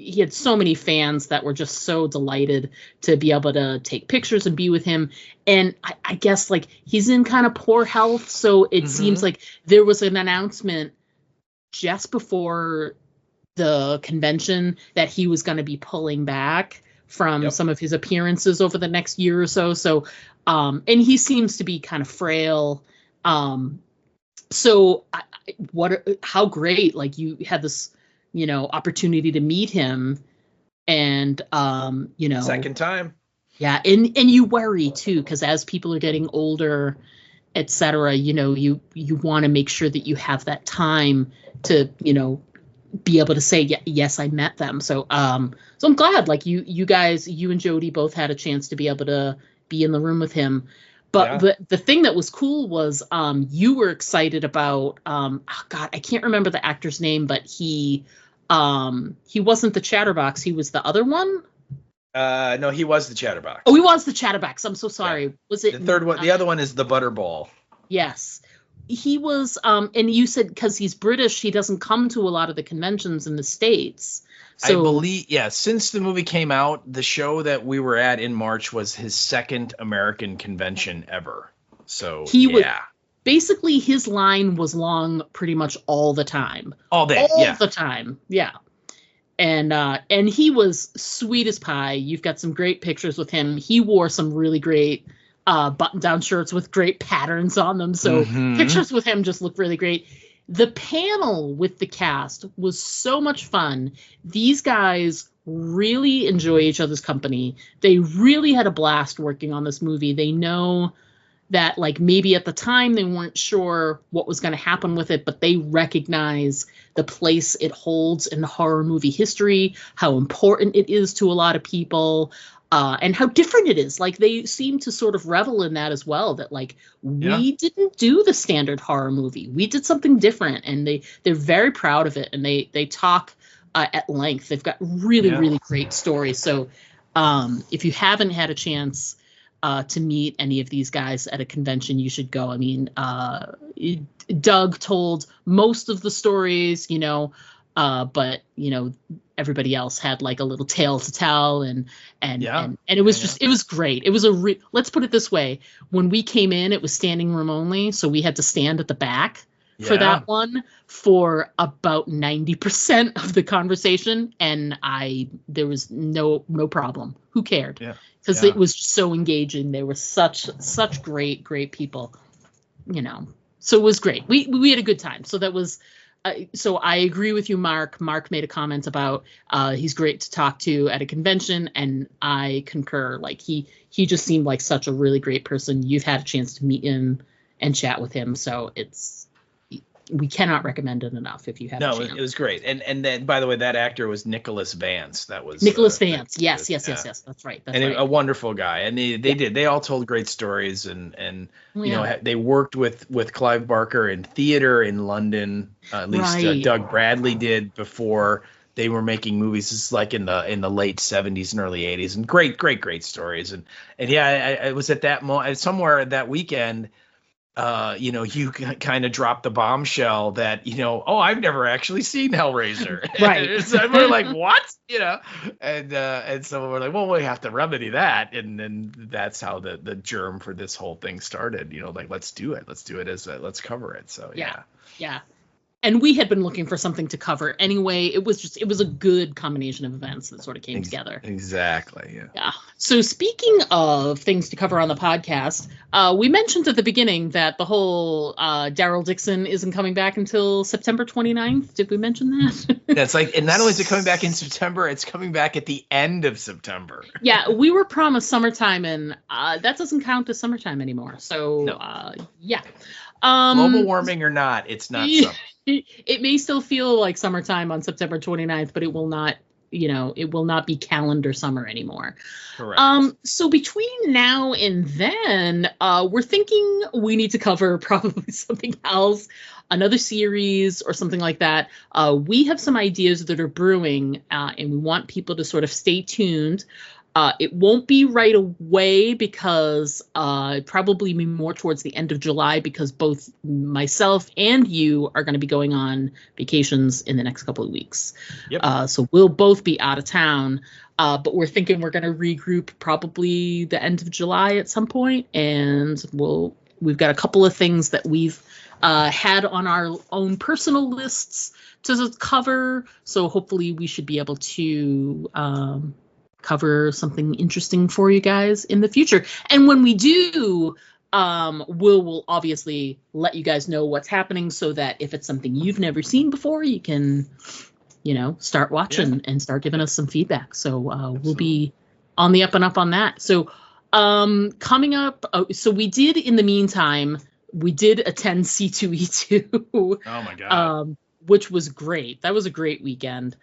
he had so many fans that were just so delighted to be able to take pictures and be with him. And I guess he's in kind of poor health. So it seems like there was an announcement just before the convention that he was going to be pulling back from some of his appearances over the next year or so. So, and he seems to be kind of frail. So how great, you had this, opportunity to meet him, and second time. Yeah. And you worry too, because as people are getting older, etc., you want to make sure that you have that time to, be able to say, yes, I met them. So, so I'm glad you guys, you and Jody both had a chance to be able to be in the room with him. But the thing that was cool was you were excited about I can't remember the actor's name, but he wasn't the Chatterbox, he was the other one. No, he was the Chatterbox. Oh, he was the Chatterbox. I'm so sorry. Yeah. Was it the third one? The other one is the Butterball. Yes. He was and you said because he's British, he doesn't come to a lot of the conventions in the States. So, I believe, since the movie came out, the show that we were at in March was his second American convention ever. So basically his line was long pretty much all the time. All day. All the time. Yeah. And he was sweet as pie. You've got some great pictures with him. He wore some really great button-down shirts with great patterns on them. So pictures with him just look really great. The panel with the cast was so much fun. These guys really enjoy each other's company. They really had a blast working on this movie. They know that maybe at the time they weren't sure what was going to happen with it, but they recognize the place it holds in horror movie history, how important it is to a lot of people. And how different it is. They seem to sort of revel in that as well, that we didn't do the standard horror movie. We did something different, and they're very proud of it, and they talk at length. They've got really great stories. So if you haven't had a chance to meet any of these guys at a convention, you should go. I mean, Doug told most of the stories, but everybody else had a little tale to tell, and it was it was great. It was let's put it this way. When we came in, it was standing room only. So we had to stand at the back for that one for about 90% of the conversation. And there was no problem. Who cared? Yeah. Because it was so engaging. They were such great people, so it was great. We had a good time. So that was, so I agree with you, Mark. Mark made a comment about he's great to talk to at a convention, and I concur. He just seemed like such a really great person. You've had a chance to meet him and chat with him, so we cannot recommend it enough if you have a chance. It was great. And then, by the way, that actor was Nicholas Vance. That was Nicholas Vance. Yes. That's right. A wonderful guy. And they all told great stories, and they worked with Clive Barker in theater in London. At least Doug Bradley did before they were making movies. This is in the late 70s and early 80s, and great stories. And I was at that somewhere that weekend. You kind of dropped the bombshell that, I've never actually seen Hellraiser. Right. So we're like, what? And so we're like, well, we have to remedy that. And then that's how the germ for this whole thing started, let's do it. Let's do it let's cover it. So, yeah. And we had been looking for something to cover anyway. It was a good combination of events that sort of came together. Exactly. Yeah. Yeah. So speaking of things to cover on the podcast, we mentioned at the beginning that the whole Daryl Dixon isn't coming back until September 29th. Did we mention that? That's like, and not only is it coming back in September, it's coming back at the end of September. Yeah, we were promised summertime, and that doesn't count as summertime anymore. So, No. Yeah. Global warming or not, it's not summer. It may still feel like summertime on September 29th, but it will not, it will not be calendar summer anymore. Correct. So between now and then, we're thinking we need to cover probably something else, another series or something like that. We have some ideas that are brewing, and we want people to sort of stay tuned. It won't be right away because probably be more towards the end of July, because both myself and you are going to be going on vacations in the next couple of weeks. Yep. So we'll both be out of town, but we're thinking we're going to regroup probably the end of July at some point, and we've got a couple of things that we've had on our own personal lists to cover. So hopefully we should be able to cover something interesting for you guys in the future. And when we do, we'll obviously let you guys know what's happening, so that if it's something you've never seen before, you can, start watching and start giving us some feedback. So we'll be on the up and up on that. So coming up, so we did, in the meantime, we did attend C2E2. Oh my God. Which was great. That was a great weekend.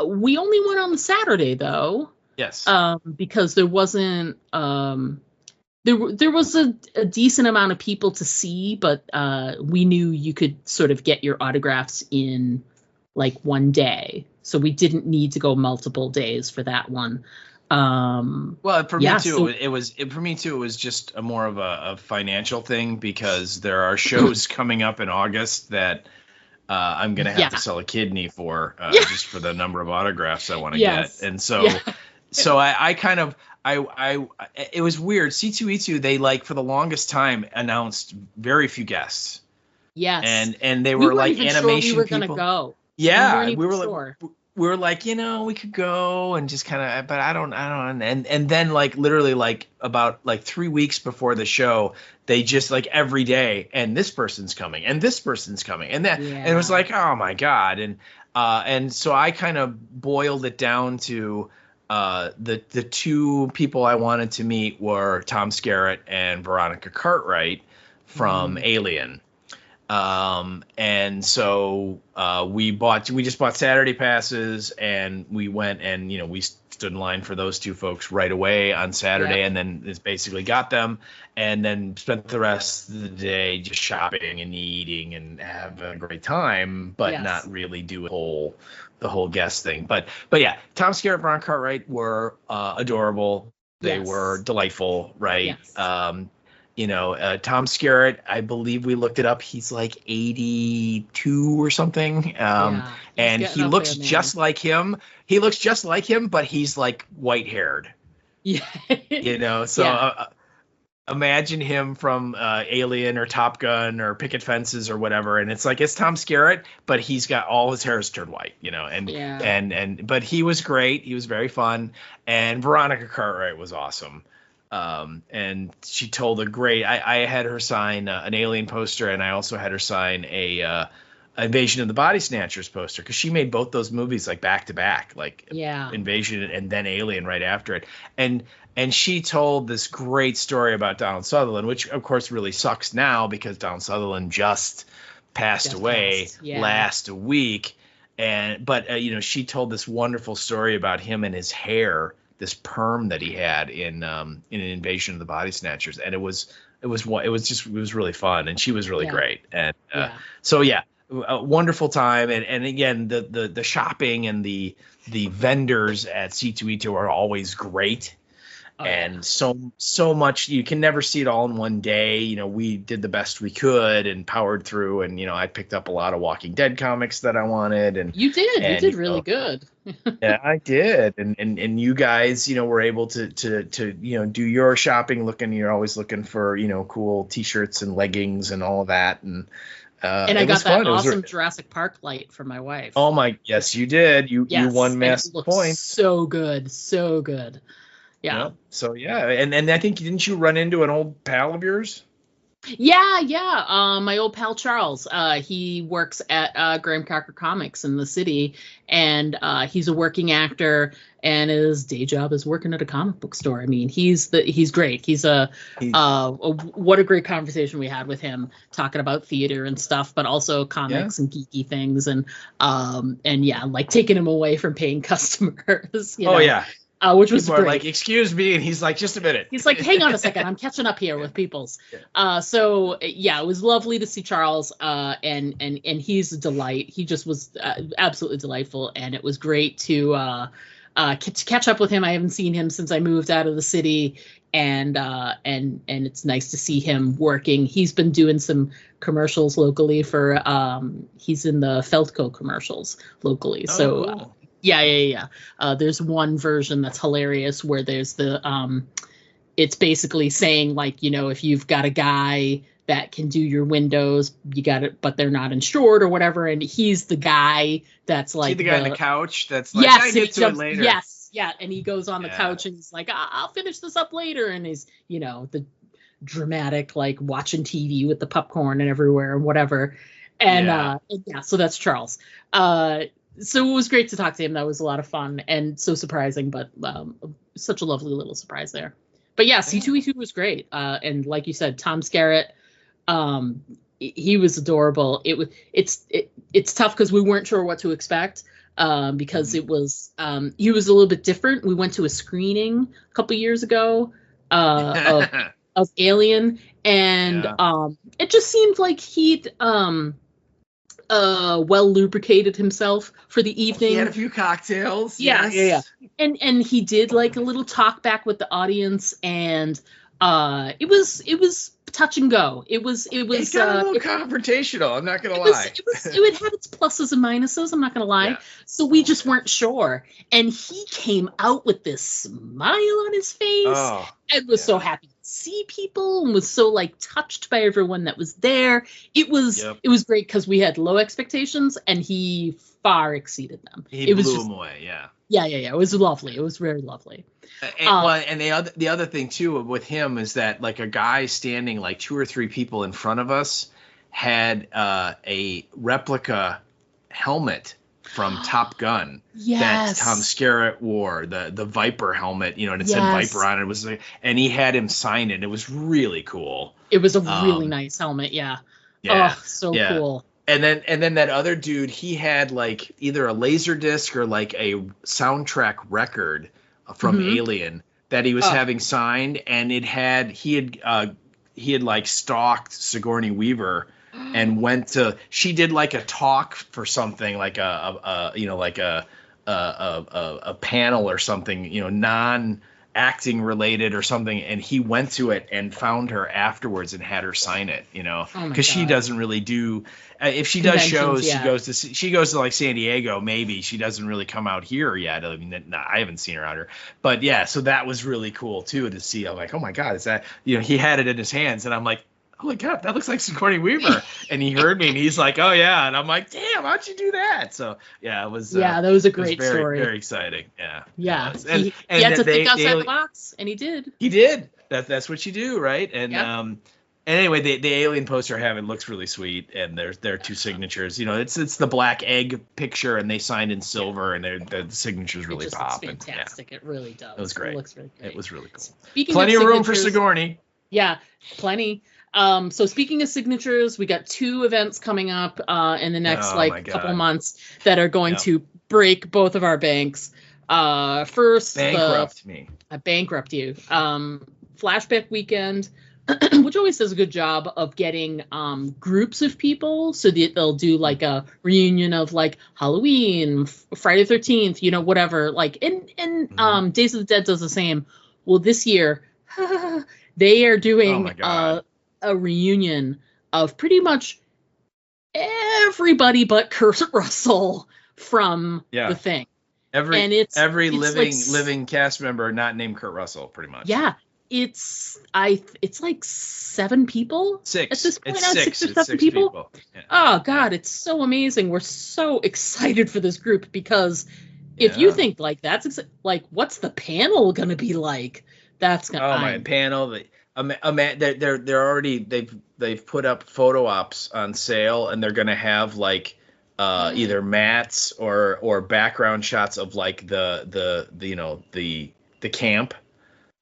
We only went on the Saturday, though. Yes. Because there wasn't there was a decent amount of people to see, but we knew you could sort of get your autographs in like one day, so we didn't need to go multiple days for that one. Well, for me too, it was just a more of a financial thing, because there are shows coming up in August that I'm going to have to sell a kidney for, just for the number of autographs I want to get. And so, I kind of, it was weird. C2E2, they for the longest time announced very few guests. Yes. And they were like animation sure we were people. Gonna go. Yeah. We were like, we could go and just kind of, but I don't. And then literally about 3 weeks before the show, they just every day, and this person's coming, and this person's coming, and that, and it was like, oh my God. And so I kind of boiled it down to the two people I wanted to meet were Tom Skerritt and Veronica Cartwright from Alien. And so we just bought Saturday passes, and we went, and we stood in line for those two folks right away on Saturday, and then it's basically got them, and then spent the rest of the day just shopping and eating and having a great time, but not really do the whole guest thing. But yeah, Tom Skerritt, Veronica Cartwright were adorable. They were delightful, right? Yes. Tom Skerritt, I believe we looked it up. He's like 82 or something. And he looks just like him. He looks just like him, but he's like white haired. Yeah. Imagine him from Alien or Top Gun or Picket Fences or whatever. And it's Tom Skerritt, but he's got all his hair is turned white, but he was great. He was very fun. And Veronica Cartwright was awesome. And she told I had her sign an Alien poster, and I also had her sign a Invasion of the Body Snatchers poster, because she made both those movies back to back, Invasion and then Alien right after it. And she told this great story about Donald Sutherland, which of course really sucks now, because Donald Sutherland just passed away last week. But she told this wonderful story about him and his hair, this perm that he had in an Invasion of the Body Snatchers, and it was really fun, and she was really great, and a wonderful time, and again the shopping and the vendors at C2E2 are always great. And so much, you can never see it all in one day. We did the best we could and powered through, and I picked up a lot of Walking Dead comics that I wanted, and you did really good. Yeah, I did, and you guys were able to do your shopping. You're always looking for cool t-shirts and leggings and all of that, and And I got that awesome Jurassic Park light for my wife. Oh my, yes, you did. You won massive points. So good, so good. Yeah. Yep. So yeah, and I think, didn't you run into an old pal of yours? Yeah. My old pal Charles. He works at Graham Cracker Comics in the city, and he's a working actor, and his day job is working at a comic book store. I mean, he's great. What a great conversation we had with him, talking about theater and stuff, but also comics and geeky things, and like taking him away from paying customers. You know? Yeah. Which was People great. are like, excuse me, and he's like, just a minute. He's like, hang on a second, I'm catching up here with people's. So it was lovely to see Charles, and he's a delight. He just was absolutely delightful, and it was great to catch up with him. I haven't seen him since I moved out of the city, and it's nice to see him working. He's been doing some commercials locally for he's in the Feltco commercials locally. Cool. Yeah. There's one version that's hilarious where there's the it's basically saying, like, you know, if you've got a guy that can do your windows, you got it, but they're not insured or whatever, and he's the guy that's like the guy on the couch that's like, I get to it later. Yes, yeah, and he goes on the couch and he's like, I'll finish this up later, and he's, you know, the dramatic, like, watching TV with the popcorn and everywhere and whatever, and so that's Charles. So it was great to talk to him. That was a lot of fun and so surprising, but such a lovely little surprise there. But yeah, C2E2 was great. And like you said, Tom Skerritt, he was adorable. It's tough because we weren't sure what to expect because it was he was a little bit different. We went to a screening a couple years ago of Alien, and it just seemed like he'd well lubricated himself for the evening. He had a few cocktails. Yeah. And he did like a little talk back with the audience, and it was touch and go. It got a little confrontational. I'm not gonna lie. It had its pluses and minuses. I'm not gonna lie. Yeah. So we just weren't sure, and he came out with this smile on his face and was so happy to see people, and was so like touched by everyone that was there. It was great because we had low expectations, and he far exceeded them. He blew them away. Yeah. It was lovely. It was very lovely. And the other thing too with him is that, like, a guy standing like 2 or 3 people in front of us had a replica helmet from Top Gun that Tom Skerritt wore, the Viper helmet, you know, and it said Viper on it. It was like, and he had him sign it. It was really cool. It was a really nice helmet. Yeah. Oh, so cool. And then that other dude, he had like either a laser disc or like a soundtrack record from Alien that he was having signed, and he had like stalked Sigourney Weaver and she did like a talk for something, like a panel or something, you know, non-acting related or something, and he went to it and found her afterwards and had her sign it, you know, because she doesn't really do if she does shows, she goes to like San Diego, maybe. She doesn't really come out here yet. I mean, I haven't seen her out here, but yeah, so that was really cool too to see. I'm like, oh my god, is that, you know, he had it in his hands, and I'm like, oh my god, that looks like Sigourney Weaver. And he heard me, and he's like, oh yeah, and I'm like, damn, how'd you do that? So yeah, it was that was a great story. Very exciting. Yeah. He had to think outside the box, and he did. He did. That's what you do, right? And and anyway, the Alien poster I have, it looks really sweet, and there are 2 signatures. You know, it's the black egg picture, and they signed in silver, and the signatures really pop. It's fantastic. It really does. It was great. It looks really great. It was really cool. Speaking plenty of room for Sigourney. Yeah, plenty. So speaking of signatures, we got 2 events coming up in the next couple months that are going to break both of our banks. First, bankrupt me. I bankrupt you. Flashback Weekend, which always does a good job of getting groups of people, so that they'll do like a reunion of like Halloween, Friday the 13th, you know, whatever. Like, and Days of the Dead does the same. Well, this year they are doing a reunion of pretty much everybody but Kurt Russell from The Thing. Every living cast member not named Kurt Russell, pretty much. Yeah. It's like 7 people Six. at this point. It's Now, six. 6 or It's 7 six people. Yeah. Oh God, it's so amazing. We're so excited for this group because if you think like like, what's the panel gonna be like? That's gonna. Oh my panel! They're already they've put up photo ops on sale, and they're gonna have like either mats or background shots of like the camp.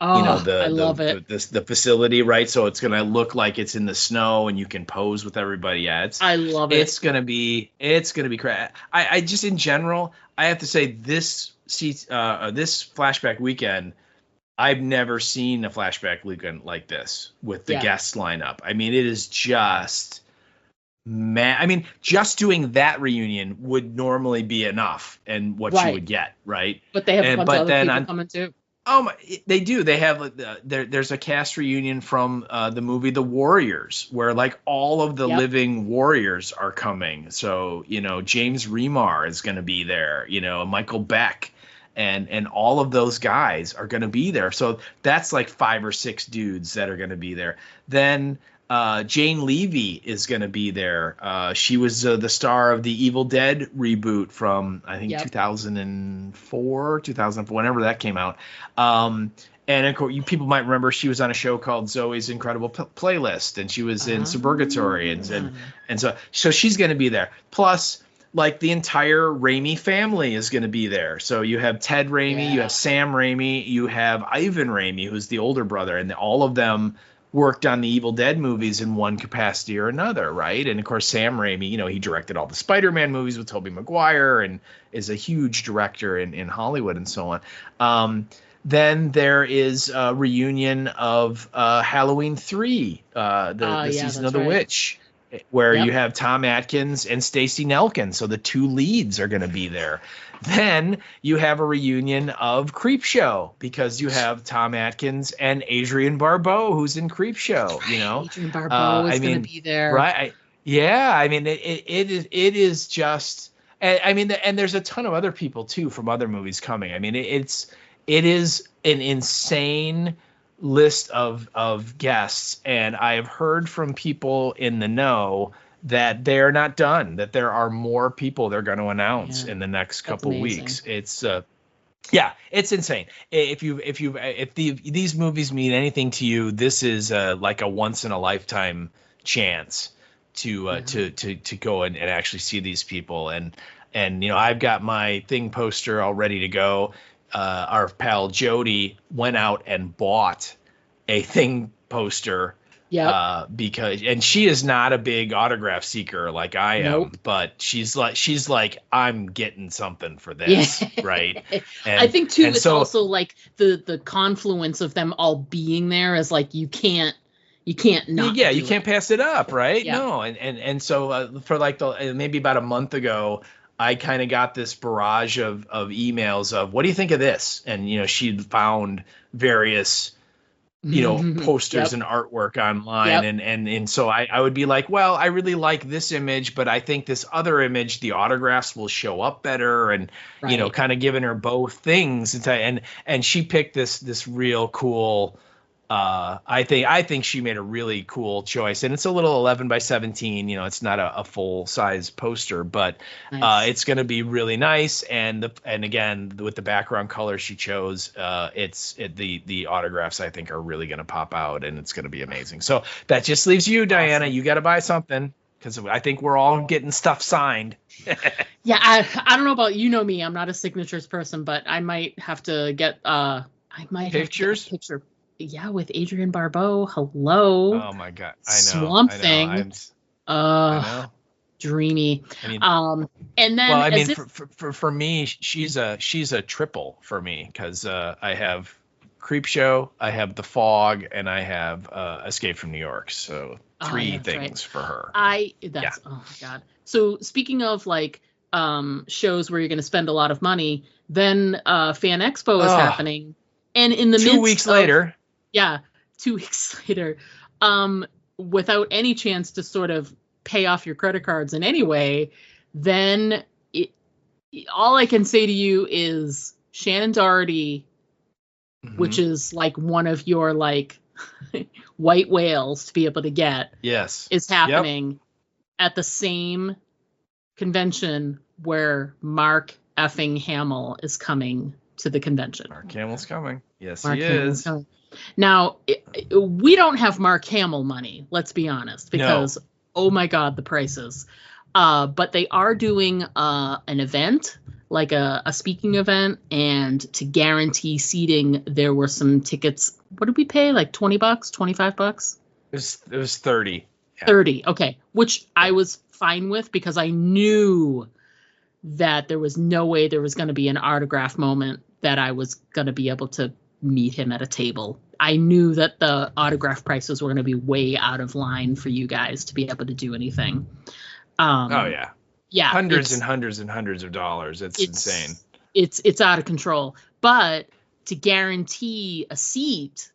Oh, I love it. The facility, right? So it's gonna look like it's in the snow, and you can pose with everybody. Yeah, I love it. It's gonna be crazy. I just in general, I have to say this flashback weekend, I've never seen a flashback weekend like this with the guest lineup. I mean, it is just I mean, just doing that reunion would normally be enough, and what you would get, right? But they have a bunch of other people coming too. Oh my, they do. They have there's a cast reunion from the movie The Warriors, where like all of the living warriors are coming. So James Remar is going to be there. Michael Beck, and all of those guys are going to be there. So that's like 5 or 6 dudes that are going to be there. Then Jane Levy is going to be there. She was the star of the Evil Dead reboot from, I think, 2004, whenever that came out. And of course, people might remember she was on a show called Zoe's Incredible Playlist, and she was in Suburgatory, and so she's going to be there. Plus, like the entire Raimi family is going to be there. So you have Ted Raimi, you have Sam Raimi, you have Ivan Raimi, who's the older brother, and all of them worked on the Evil Dead movies in one capacity or another, right? And of course, Sam Raimi, he directed all the Spider-Man movies with Tobey Maguire and is a huge director in Hollywood and so on. Then there is a reunion of Halloween 3, the season of the Witch, where you have Tom Atkins and Stacey Nelkin. So the 2 leads are going to be there. Then you have a reunion of Creepshow, because you have Tom Atkins and Adrienne Barbeau, who's in Creepshow. Adrienne Barbeau is going to be there, right? Yeah, I mean it is just. I mean, and there's a ton of other people too from other movies coming. I mean, it is an insane list of guests, and I have heard from people in the know that they're not done, that there are more people they're going to announce in the next couple weeks. It's it's insane. If these movies mean anything to you, this is like a once in a lifetime chance to go and actually see these people. And I've got my Thing poster all ready to go. Our pal Jody went out and bought a Thing poster. Because she is not a big autograph seeker like I am, but she's like I'm getting something for this, right? And, I think too, it's also like the confluence of them all being there is like you can't not. Yeah, you can't pass it up, right? Yeah. No, and so for like maybe about a month ago, I kind of got this barrage of emails of, what do you think of this? And she'd found various posters and artwork online. And so I would be like, well, I really like this image, but I think this other image, the autographs will show up better, and, kind of giving her both things. And she picked this real cool, I think she made a really cool choice, and it's a little 11 by 17. It's not a full size poster, but it's going to be really nice. And again, with the background color she chose, the autographs I think are really going to pop out, and it's going to be amazing. So that just leaves you, Diana. Awesome. You got to buy something, because I think we're all getting stuff signed. Yeah, I don't know about me. I'm not a signatures person, but I might have to get pictures. Have to get a picture. Yeah, with Adrienne Barbeau. Hello. Oh my God, I know. Swamp Thing. I know. Dreamy. I mean, and then, well, I mean, for me, she's a triple for me, because I have Creepshow, I have The Fog, and I have Escape from New York. So 3 things for her. Oh my God. So speaking of like shows where you're going to spend a lot of money, then Fan Expo is happening, and in the 2 weeks later. Yeah, 2 weeks later, without any chance to sort of pay off your credit cards in any way, then all I can say to you is Shannon Doherty which is like one of your like white whales to be able to get, is happening at the same convention where Mark effing Hamill is coming to the convention. Mark Hamill's coming. Yes, Mark he Hamill's is. coming. Now, we don't have Mark Hamill money, let's be honest, because, oh my God, the prices. But they are doing an event, like a speaking event, and to guarantee seating, there were some tickets. What did we pay? Like $20, $25? It was 30. Yeah. 30, okay. Which I was fine with because I knew that there was no way there was going to be an autograph moment that I was going to be able to meet him at a table. I knew that the autograph prices were going to be way out of line for you guys to be able to do anything. Yeah, hundreds and hundreds and hundreds of dollars. It's insane. It's out of control. But to guarantee a seat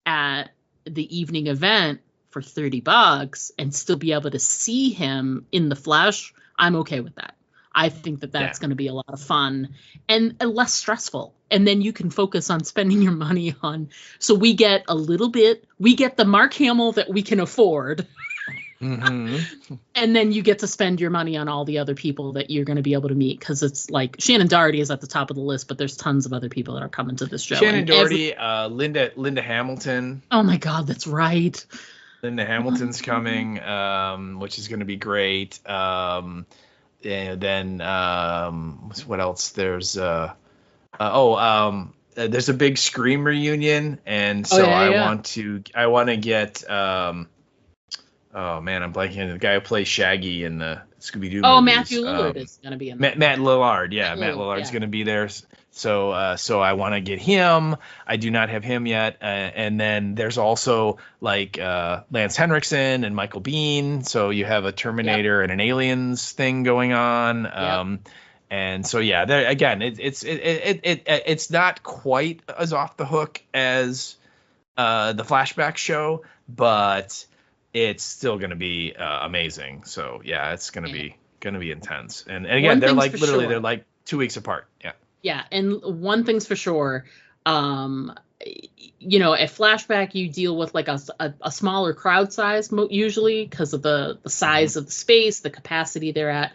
at the evening event for $30 and still be able to see him in the flesh, I'm okay with that. I think that that's going to be a lot of fun and less stressful. And then you can focus on spending your money on. So we get the Mark Hamill that we can afford. Mm-hmm. And then you get to spend your money on all the other people that you're going to be able to meet, because it's like Shannon Doherty is at the top of the list, but there's tons of other people that are coming to this show. Shannon Doherty, Linda Hamilton. Oh my God, that's right. Linda Hamilton's coming, which is going to be great. And then what else? There's there's a big Scream reunion, and so I want to get oh man, I'm blanking on the guy who plays Shaggy in the Scooby-Doo movies. Matthew Lillard is going to be in there. Matt Lillard, Matt Lillard's going to be there. So I want to get him. I do not have him yet. And then there's also like Lance Henriksen and Michael Biehn. So you have a Terminator and an Aliens thing going on. And so there again, it's not quite as off the hook as the flashback show, but it's still going to be amazing. So it's going to be intense. And again, they're like literally they're like 2 weeks apart. Yeah. Yeah, and one thing's for sure, at flashback you deal with like a smaller crowd size usually because of the size of the space, the capacity they're at.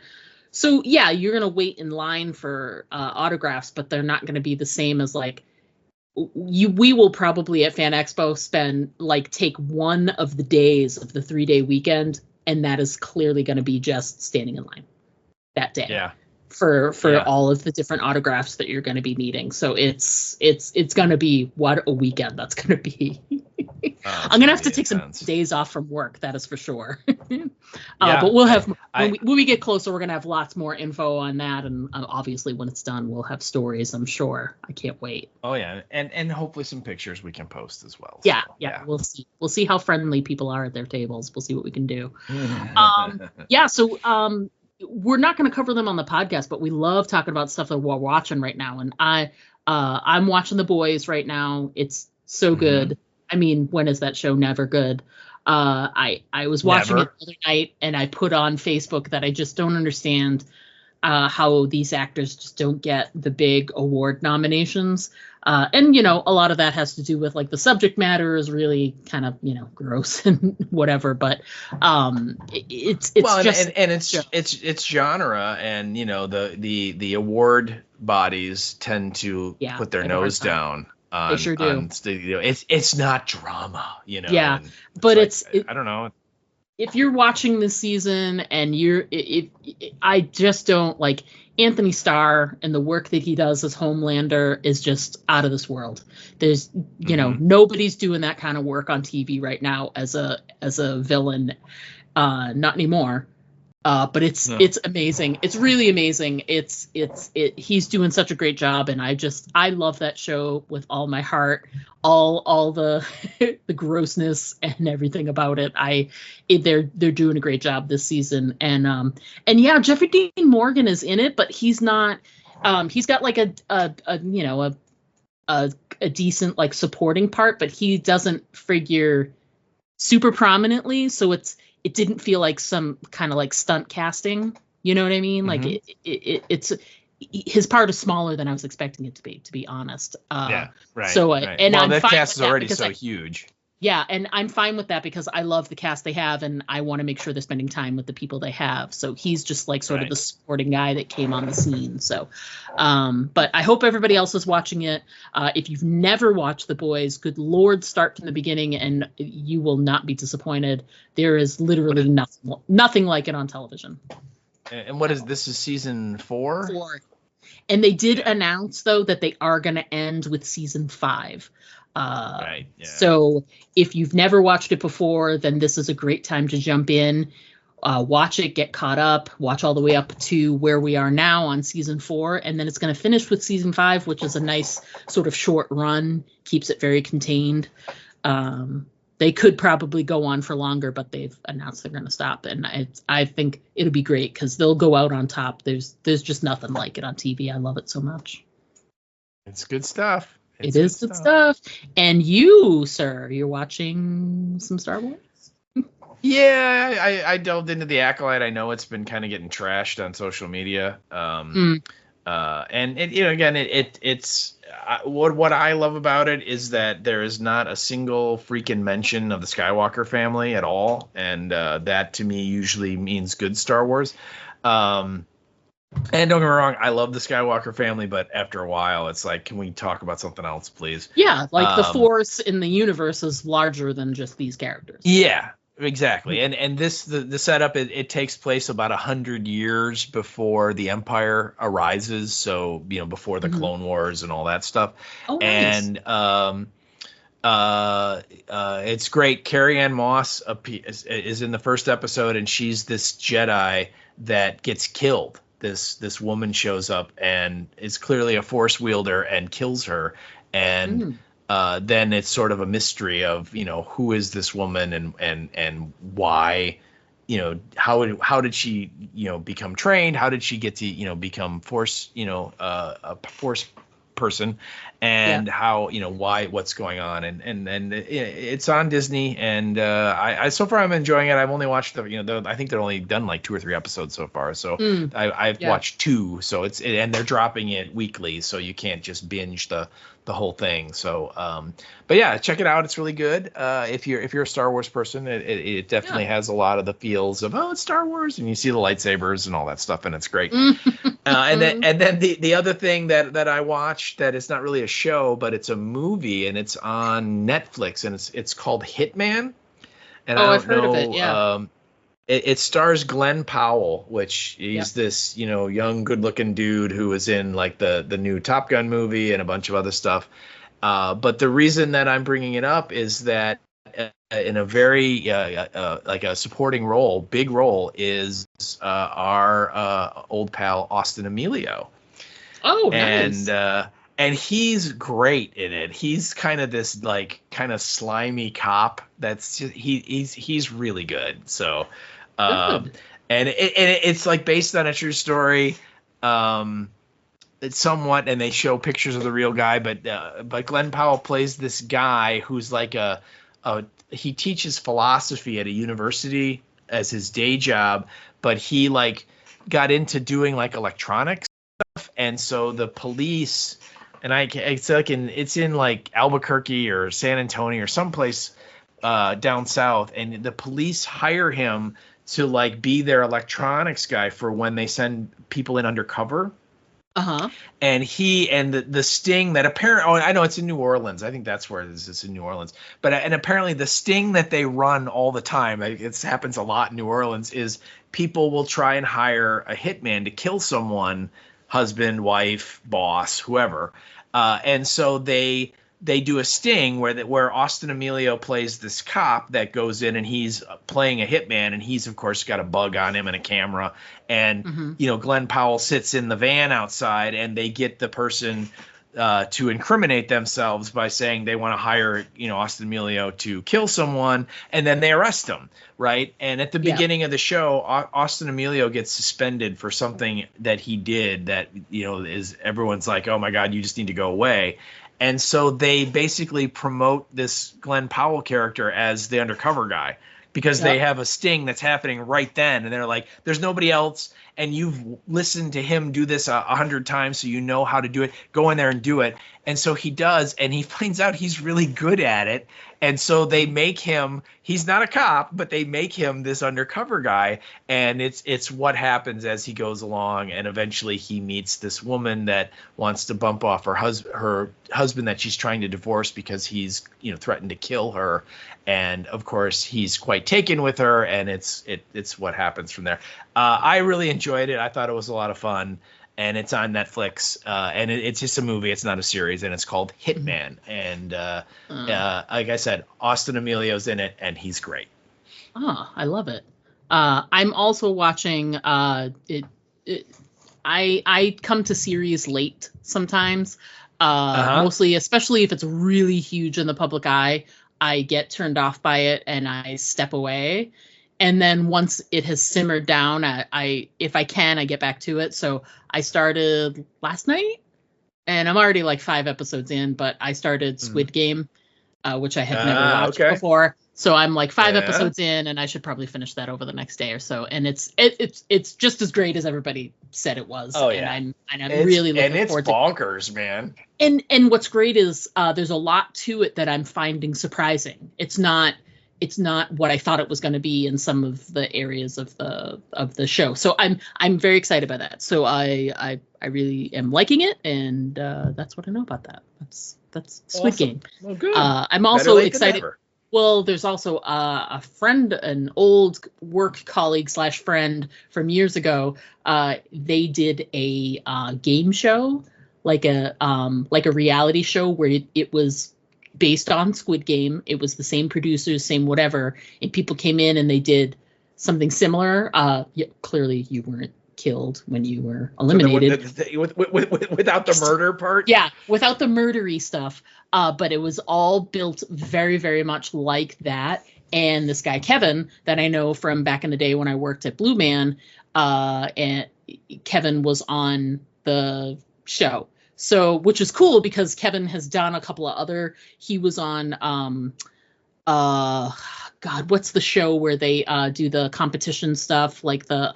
So you're gonna wait in line for autographs, but they're not gonna be the same as like we will probably at Fan Expo take one of the days of the 3-day weekend, and that is clearly going to be just standing in line that day. Yeah. For all of the different autographs that you're going to be meeting. So it's going to be what a weekend that's going to be. I'm going to have to take some days off from work. That is for sure. But we'll have, when we get closer, we're going to have lots more info on that. And obviously when it's done, we'll have stories, I'm sure. I can't wait. Oh yeah. And hopefully some pictures we can post as well. Yeah. We'll see. We'll see how friendly people are at their tables. We'll see what we can do. So, we're not going to cover them on the podcast, but we love talking about stuff that we're watching right now. And I'm watching The Boys right now. It's so good. I mean, when is that show never good? I was watching it the other night, and I put on Facebook that I just don't understand how these actors just don't get the big award nominations. And, a lot of that has to do with like the subject matter is really kind of, gross and whatever. But it's genre, and, the award bodies tend to put their nose down. They sure do. It's not drama, Yeah, but I don't know. If you're watching this season and I just don't like Anthony Starr, and the work that he does as Homelander is just out of this world. There's, nobody's doing that kind of work on TV right now as a villain. Not anymore. But it's amazing. It's really amazing. He's doing such a great job, and I love that show with all my heart. All the the grossness and everything about it. They're doing a great job this season, and Jeffrey Dean Morgan is in it, but he's not. He's got like a decent like supporting part, but he doesn't figure super prominently. So it didn't feel like some kind of like stunt casting. You know what I mean? Like it's his part is smaller than I was expecting it to be honest. Yeah, right. So, right. and well, I'm that fine cast with is already because so huge. Yeah, and I'm fine with that because I love the cast they have, and I want to make sure they're spending time with the people they have. So he's just like sort of the supporting guy that came on the scene. So, but I hope everybody else is watching it. If you've never watched The Boys, good Lord, start from the beginning, and you will not be disappointed. There is literally nothing like it on television. And what is this? Is season 4? 4. And they did announce though that they are going to end with season 5. Right. Yeah. So if you've never watched it before, then this is a great time to jump in, watch it, get caught up, watch all the way up to where we are now on season 4. And then it's going to finish with season 5, which is a nice sort of short run, keeps it very contained. They could probably go on for longer, but they've announced they're going to stop. And I think it'll be great because they'll go out on top. There's just nothing like it on TV. I love it so much. It's good stuff. It is good stuff. And you, sir, you're watching some Star Wars? Yeah, I delved into the Acolyte. I know it's been kind of getting trashed on social media. And it's what I love about it is that there is not a single freaking mention of the Skywalker family at all, and that to me usually means good Star Wars. And don't get me wrong, I love the Skywalker family, but after a while, it's like, can we talk about something else, please? Yeah, like the Force in the universe is larger than just these characters. Yeah, exactly. And this the setup it takes place about 100 years before the Empire arises, so before the Clone Wars and all that stuff. Oh, nice. And it's great. Carrie-Anne Moss is in the first episode, and she's this Jedi that gets killed. This woman shows up and is clearly a Force wielder and kills her, and then it's sort of a mystery of who is this woman and why, how did she become trained, how did she get to become Force a Force person, and how why, what's going on, and it's on Disney, and I so far I'm enjoying it. I've only watched I think they're only done like 2 or 3 episodes so far, so I've watched 2, so and they're dropping it weekly, so you can't just binge the whole thing. So but yeah, check it out, it's really good. If you're a Star Wars person, it definitely has a lot of the feels of it's Star Wars, and you see the lightsabers and all that stuff, and it's great. And then the other thing that I watched that is not really a show, but it's a movie, and it's on Netflix, and it's called Hitman. And I've heard of it. Yeah. It stars Glenn Powell, which he's this young, good-looking dude who was in like the new Top Gun movie and a bunch of other stuff. But the reason that I'm bringing it up is that in a very like a supporting role, big role, is our old pal Austin Emilio. Oh, nice. And he's great in it. He's kind of this like kind of slimy cop. That's just, he's really good. So, and it's like based on a true story. It's somewhat, and they show pictures of the real guy, but Glenn Powell plays this guy who's like he teaches philosophy at a university as his day job, but he like got into doing like electronics stuff, and so the police, and it's in like Albuquerque or San Antonio or someplace down south, and the police hire him to like be their electronics guy for when they send people in undercover. And the sting that apparently, I know it's in New Orleans. I think that's where it is. It's in New Orleans. But and apparently the sting that they run all the time, it happens a lot in New Orleans, is people will try and hire a hitman to kill someone, husband, wife, boss, whoever. And so they do a sting where Austin Emilio plays this cop that goes in, and he's playing a hitman, and he's of course got a bug on him and a camera, and Glenn Powell sits in the van outside, and they get the person to incriminate themselves by saying they want to hire Austin Emilio to kill someone, and then they arrest him, right? And at the beginning of the show, Austin Emilio gets suspended for something that he did that is everyone's like, oh my God, you just need to go away. And so they basically promote this Glenn Powell character as the undercover guy because they have a sting that's happening right then. And they're like, there's nobody else. and you've listened to him do this 100 times, so you know how to do it. Go in there and do it. And so he does, and he finds out he's really good at it. And so they make him, he's not a cop, but they make him this undercover guy. And it's what happens as he goes along. And eventually he meets this woman that wants to bump off her husband that she's trying to divorce because he's, threatened to kill her. And of course he's quite taken with her, and it's what happens from there. I really enjoyed it. I thought it was a lot of fun. And it's on Netflix, and it's just a movie. It's not a series, and it's called Hitman. And like I said, Austin Emilio's in it, and he's great. Oh, I love it. I'm also watching it. I come to series late sometimes, mostly, especially if it's really huge in the public eye. I get turned off by it, and I step away. And then once it has simmered down, if I can, I get back to it. So I started last night, and I'm already like 5 episodes in, but I started Squid Game, which I had never watched before. So I'm like 5 episodes in, and I should probably finish that over the next day or so. And it's just as great as everybody said it was. Oh, and I'm really looking forward to it. And it's bonkers, man. And what's great is there's a lot to it that I'm finding surprising. It's not what I thought it was going to be in some of the areas of the show. So I'm very excited by that. So I really am liking it, and that's what I know about that. That's Squid awesome. Game. Well, good. I'm also excited. Well, there's also a friend, an old work colleague / friend from years ago. They did a game show, like a reality show where it was based on Squid Game. It was the same producers, same whatever, and people came in and they did something similar. Clearly, you weren't killed when you were eliminated. Without the murder part? Yeah, without the murdery stuff. But it was all built very, very much like that. And this guy, Kevin, that I know from back in the day when I worked at Blue Man, and Kevin was on the show. So, which is cool because Kevin has done a couple of he was on, God, what's the show where they do the competition stuff? Like the,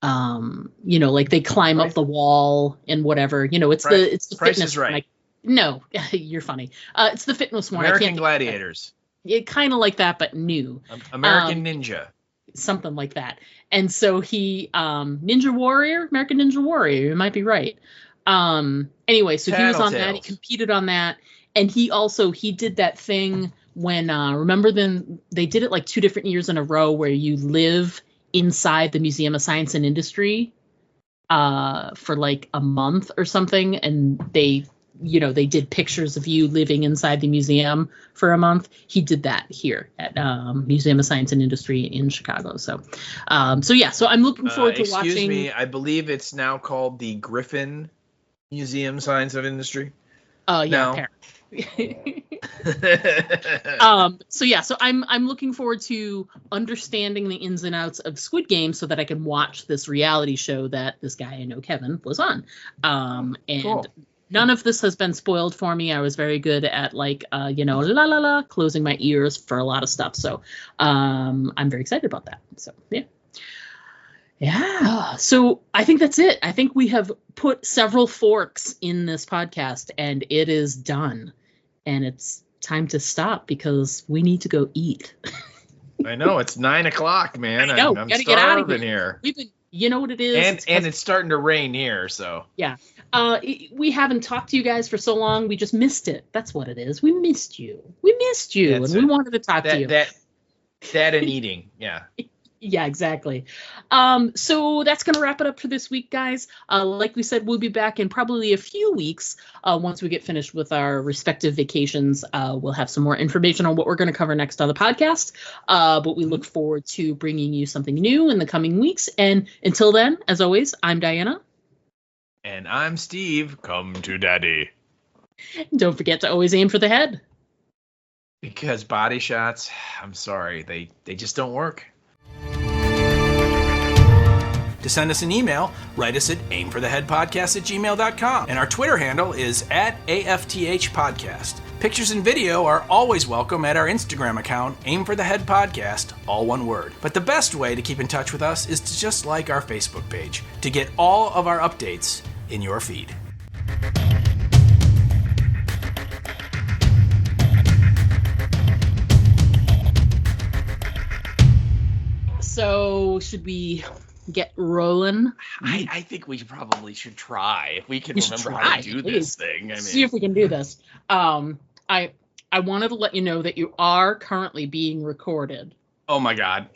like they climb up the wall and whatever, it's the Price fitness is Right. one. No, you're funny. It's the fitness one. American Gladiators. It kind of like that, but new. American Ninja. Something like that. And so he, American Ninja Warrior, you might be right. Anyway, so he was on that, he competed on that, and he did that thing when remember then they did it like 2 different years in a row where you live inside the Museum of Science and Industry for like a month or something, and they did pictures of you living inside the museum for a month. He did that here at Museum of Science and Industry in Chicago. So I'm looking forward to watching. Excuse me, I believe it's now called the Griffin Museum Science of Industry. Oh yeah, so I'm looking forward to understanding the ins and outs of Squid Game so that I can watch this reality show that this guy I know, Kevin, was on. Cool. None of this has been spoiled for me. I was very good at closing my ears for a lot of stuff. So I'm very excited about that. So yeah. Yeah. So I think that's it. I think we have put several forks in this podcast, and it is done. And it's time to stop because we need to go eat. I know, it's 9:00, man. I know. I'm Gotta get out of here. You know what it is? And it's starting to rain here, so. Yeah. We haven't talked to you guys for so long. We just missed it. That's what it is. We missed you. We wanted to talk to you. That and eating. Yeah. Yeah, exactly. So that's going to wrap it up for this week, guys. Like we said, we'll be back in probably a few weeks. Once we get finished with our respective vacations, we'll have some more information on what we're going to cover next on the podcast. But we look forward to bringing you something new in the coming weeks. And until then, as always, I'm Diana. And I'm Steve. Come to Daddy. Don't forget to always aim for the head. Because body shots, I'm sorry, they just don't work. To send us an email, write us at aimfortheheadpodcast@gmail.com. And our Twitter handle is @AFTHpodcast. Pictures and video are always welcome at our Instagram account, Aim for the Head Podcast, all one word. But the best way to keep in touch with us is to just like our Facebook page to get all of our updates in your feed. So, should we get rolling? I think we probably should try if we can remember how to do this thing. I mean, see if we can do this. I wanted to let you know that you are currently being recorded. Oh my God.